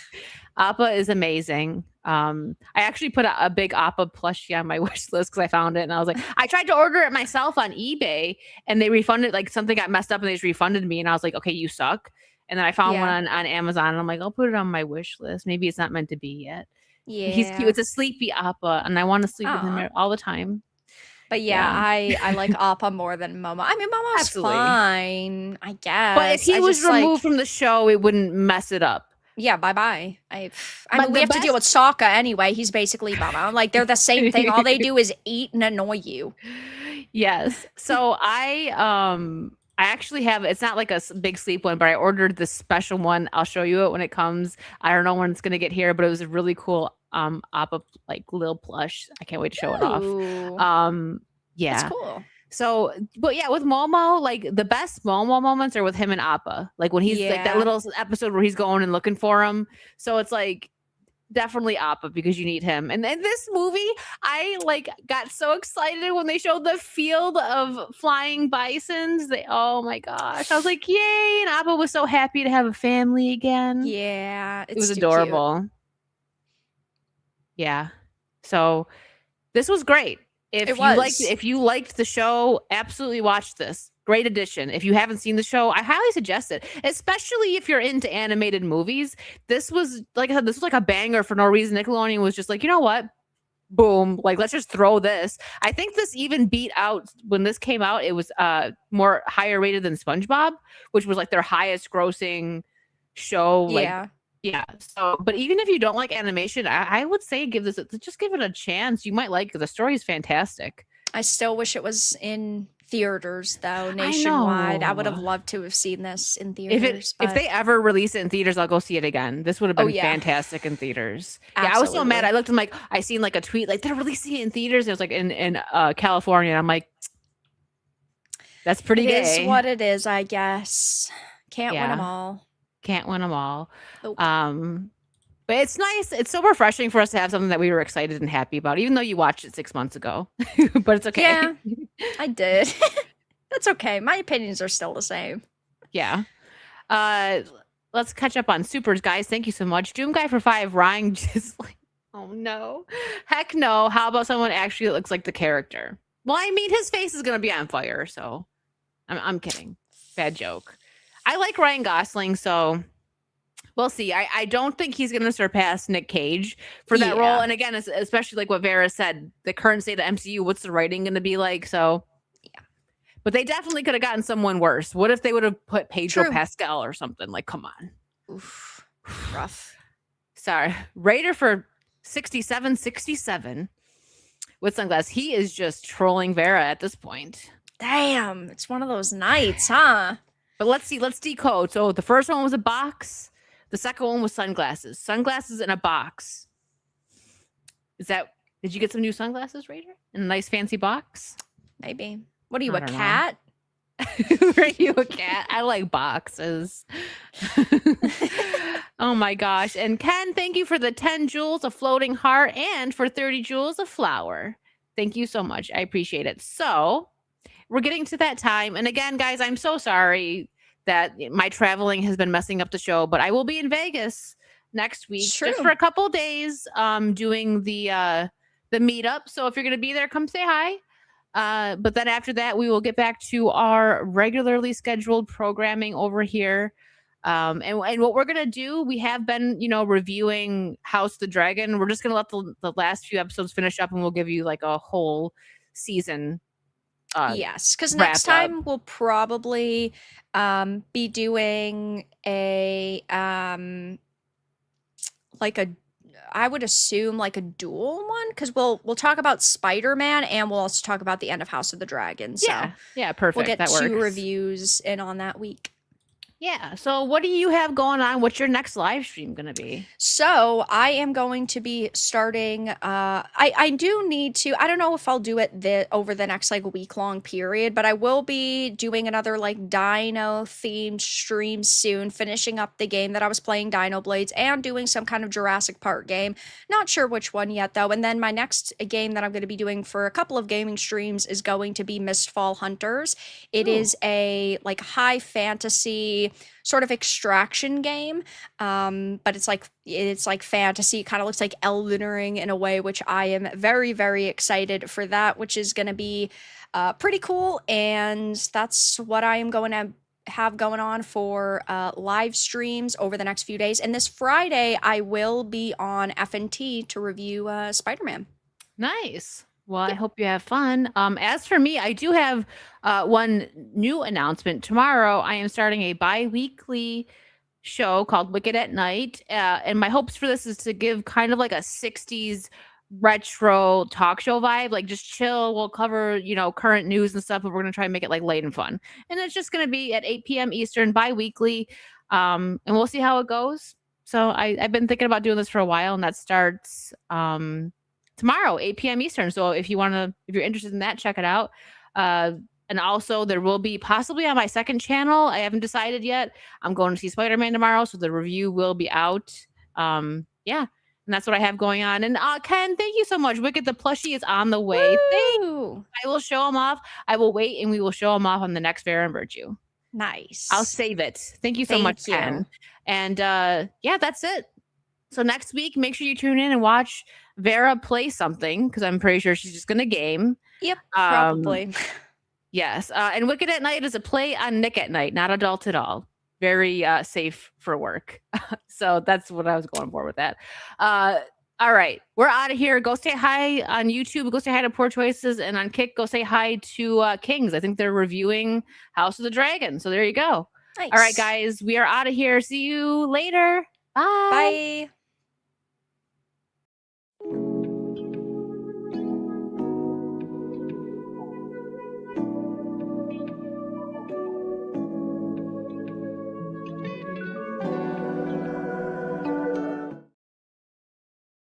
S1: Appa is amazing. I actually put a big Appa plushie on my wish list because I found it and I was like, I tried to order it myself on eBay and they refunded, like something got messed up and they just refunded me and I was like, okay, you suck. And then I found one on Amazon and I'm like, I'll put it on my wish list. Maybe it's not meant to be yet.
S2: Yeah.
S1: He's cute. It's a sleepy Appa and I want to sleep with him
S2: Aw.
S1: all the time.
S2: But yeah, I like Appa more than Momo. I mean, Momo's
S1: Absolutely.
S2: fine, I guess.
S1: But if he
S2: I
S1: was
S2: just, like,
S1: removed from the show, it wouldn't mess it up.
S2: yeah, bye-bye. I
S1: But
S2: mean, we
S1: the
S2: have to deal with Sokka anyway. He's basically Momo. Like, they're the same thing. All they do is eat and annoy you.
S1: Yes. So I actually have, it's not like a big sleep one, but I ordered this special one. I'll show you it when it comes. I don't know when it's going to get here, but it was a really cool Appa like little plush. I can't wait to show it off.
S2: Ooh,
S1: Yeah.
S2: that's cool.
S1: So, but yeah, with Momo, like the best Momo moments are with him and Appa. Like when he's like that
S2: Yeah.
S1: little episode where he's going and looking for him. So it's like definitely Appa because you need him. And then this movie, I like got so excited when they showed the field of flying bisons. Oh my gosh. I was like, yay. And Appa was so happy to have a family again.
S2: Yeah,
S1: It was
S2: it's too cute.
S1: adorable. Yeah. So this was great.
S2: It
S1: If you liked the show, absolutely watch this. Great addition. If you haven't seen the show, I highly suggest it, especially if you're into animated movies. This was, like I said, this was like a banger for no reason. Nickelodeon was just like, you know what? Boom. Like, let's just throw this. I think this even beat out, when this came out, it was more higher rated than SpongeBob, which was like their highest grossing show. Like,
S2: Yeah.
S1: yeah. So, but even if you don't like animation, I would say just give it a chance. You might like it. The story is fantastic.
S2: I still wish it was in theaters though, nationwide. I would have
S1: know.
S2: loved to have seen this in
S1: If
S2: theaters.
S1: if they ever release it in theaters, I'll go see it again. This would have
S2: Oh,
S1: been
S2: yeah.
S1: fantastic in theaters. Yeah, I was so mad.
S2: Absolutely.
S1: I looked and like I seen like a tweet like they're releasing it in theaters. It was like in California. And I'm like, that's pretty
S2: It
S1: gay.
S2: is what it is, I guess. Can't win
S1: Yeah.
S2: them all.
S1: Can't win them all.
S2: Nope.
S1: But it's nice. It's so refreshing for us to have something that we were excited and happy about, even though you watched it 6 months ago. But it's okay.
S2: Yeah. I did. That's okay. My opinions are still the same.
S1: Yeah. Let's catch up on supers, guys. Thank you so much. Doom Guy for 5, Ryan just like, oh no. Heck no. How about someone actually that looks like the character? Well, I mean, his face is gonna be on fire, so I'm kidding. Bad joke. I like Ryan Gosling, so we'll see. I don't think he's gonna surpass Nick Cage for that role.
S2: Yeah.
S1: And again, especially like what Vara said, the current state of MCU, what's the writing gonna be like? So but they definitely could have gotten someone worse. What if they would have put Pedro
S2: True.
S1: Pascal or something? Like, come on.
S2: Oof. Rough.
S1: Sorry. Raider for 67 with sunglasses. He is just trolling Vera at this point.
S2: Damn. It's one of those nights, huh?
S1: But let's see. Let's decode. So the first one was a box. The second one was sunglasses. Sunglasses in a box. Did you get some new sunglasses, Raider? In a nice fancy box?
S2: Maybe. What are you,
S1: I
S2: a
S1: don't know.
S2: cat?
S1: Are you a cat? I like boxes. Oh my gosh. And Ken, thank you for the 10 jewels of floating heart and for 30 jewels of flower. Thank you so much. I appreciate it. So we're getting to that time. And again, guys, I'm so sorry that my traveling has been messing up the show, but I will be in Vegas next week just
S2: True.
S1: for a couple of days doing the meetup. So if you're going to be there, come say hi. But then after that, we will get back to our regularly scheduled programming over here. And what we're gonna do, we have been, reviewing House of the Dragon. We're just gonna let the last few episodes finish up, and we'll give you like a whole season.
S2: Yes, because
S1: wrap
S2: next
S1: up.
S2: time we'll probably be doing I would assume like a dual one, because we'll talk about Spider-Man and we'll also talk about the end of House of the Dragon. So
S1: Yeah, perfect.
S2: we'll get
S1: that
S2: two
S1: works.
S2: reviews in on that week.
S1: Yeah. So what do you have going on? What's your next live stream going to be?
S2: So I am going to be starting. I do need to. I don't know if I'll do it over the next like week long period, but I will be doing another like Dino themed stream soon. Finishing up the game that I was playing, Dino Blades, and doing some kind of Jurassic Park game. Not sure which one yet though. And then my next game that I'm going to be doing for a couple of gaming streams is going to be Mistfall Hunters. It is a like high fantasy sort of extraction game, but it's like fantasy. It kind of looks like Elden Ring in a way, which I am very, very excited for that, which is going to be pretty cool. And that's what I am going to have going on for live streams over the next few days. And this Friday, I will be on FNT to review Spider-Man.
S1: Nice. Well, I hope you have fun. As for me, I do have one new announcement. Tomorrow, I am starting a bi-weekly show called Wicked at Night. And my hopes for this is to give kind of like a 60s retro talk show vibe, like just chill. We'll cover, current news and stuff, but we're going to try and make it like light and fun. And it's just going to be at 8 p.m. Eastern bi-weekly. And we'll see how it goes. So I've been thinking about doing this for a while, and that starts tomorrow, 8 p.m. Eastern. So if you're interested in that, check it out. And also there will be possibly on my second channel. I haven't decided yet. I'm going to see Spider-Man tomorrow, so the review will be out. Yeah. And that's what I have going on. And Ken, thank you so much. Wicked the plushie is on the way.
S2: Woo!
S1: I will show him off. I will wait, and we will show him off on the next Vara and Virtue.
S2: Nice.
S1: I'll save it. Thank you so much, Ken. And yeah, that's it. So next week, make sure you tune in and watch Vara play something, because I'm pretty sure she's just going to game.
S2: Yep, probably.
S1: Yes. And Wicked at Night is a play on Nick at Night, not adult at all. Very safe for work. So that's what I was going for with that. All right. We're out of here. Go say hi on YouTube. Go say hi to Poor Choices. And on Kick, go say hi to Kings. I think they're reviewing House of the Dragon. So there you go.
S2: Nice.
S1: All right, guys. We are out of here. See you later. Bye.
S2: Bye.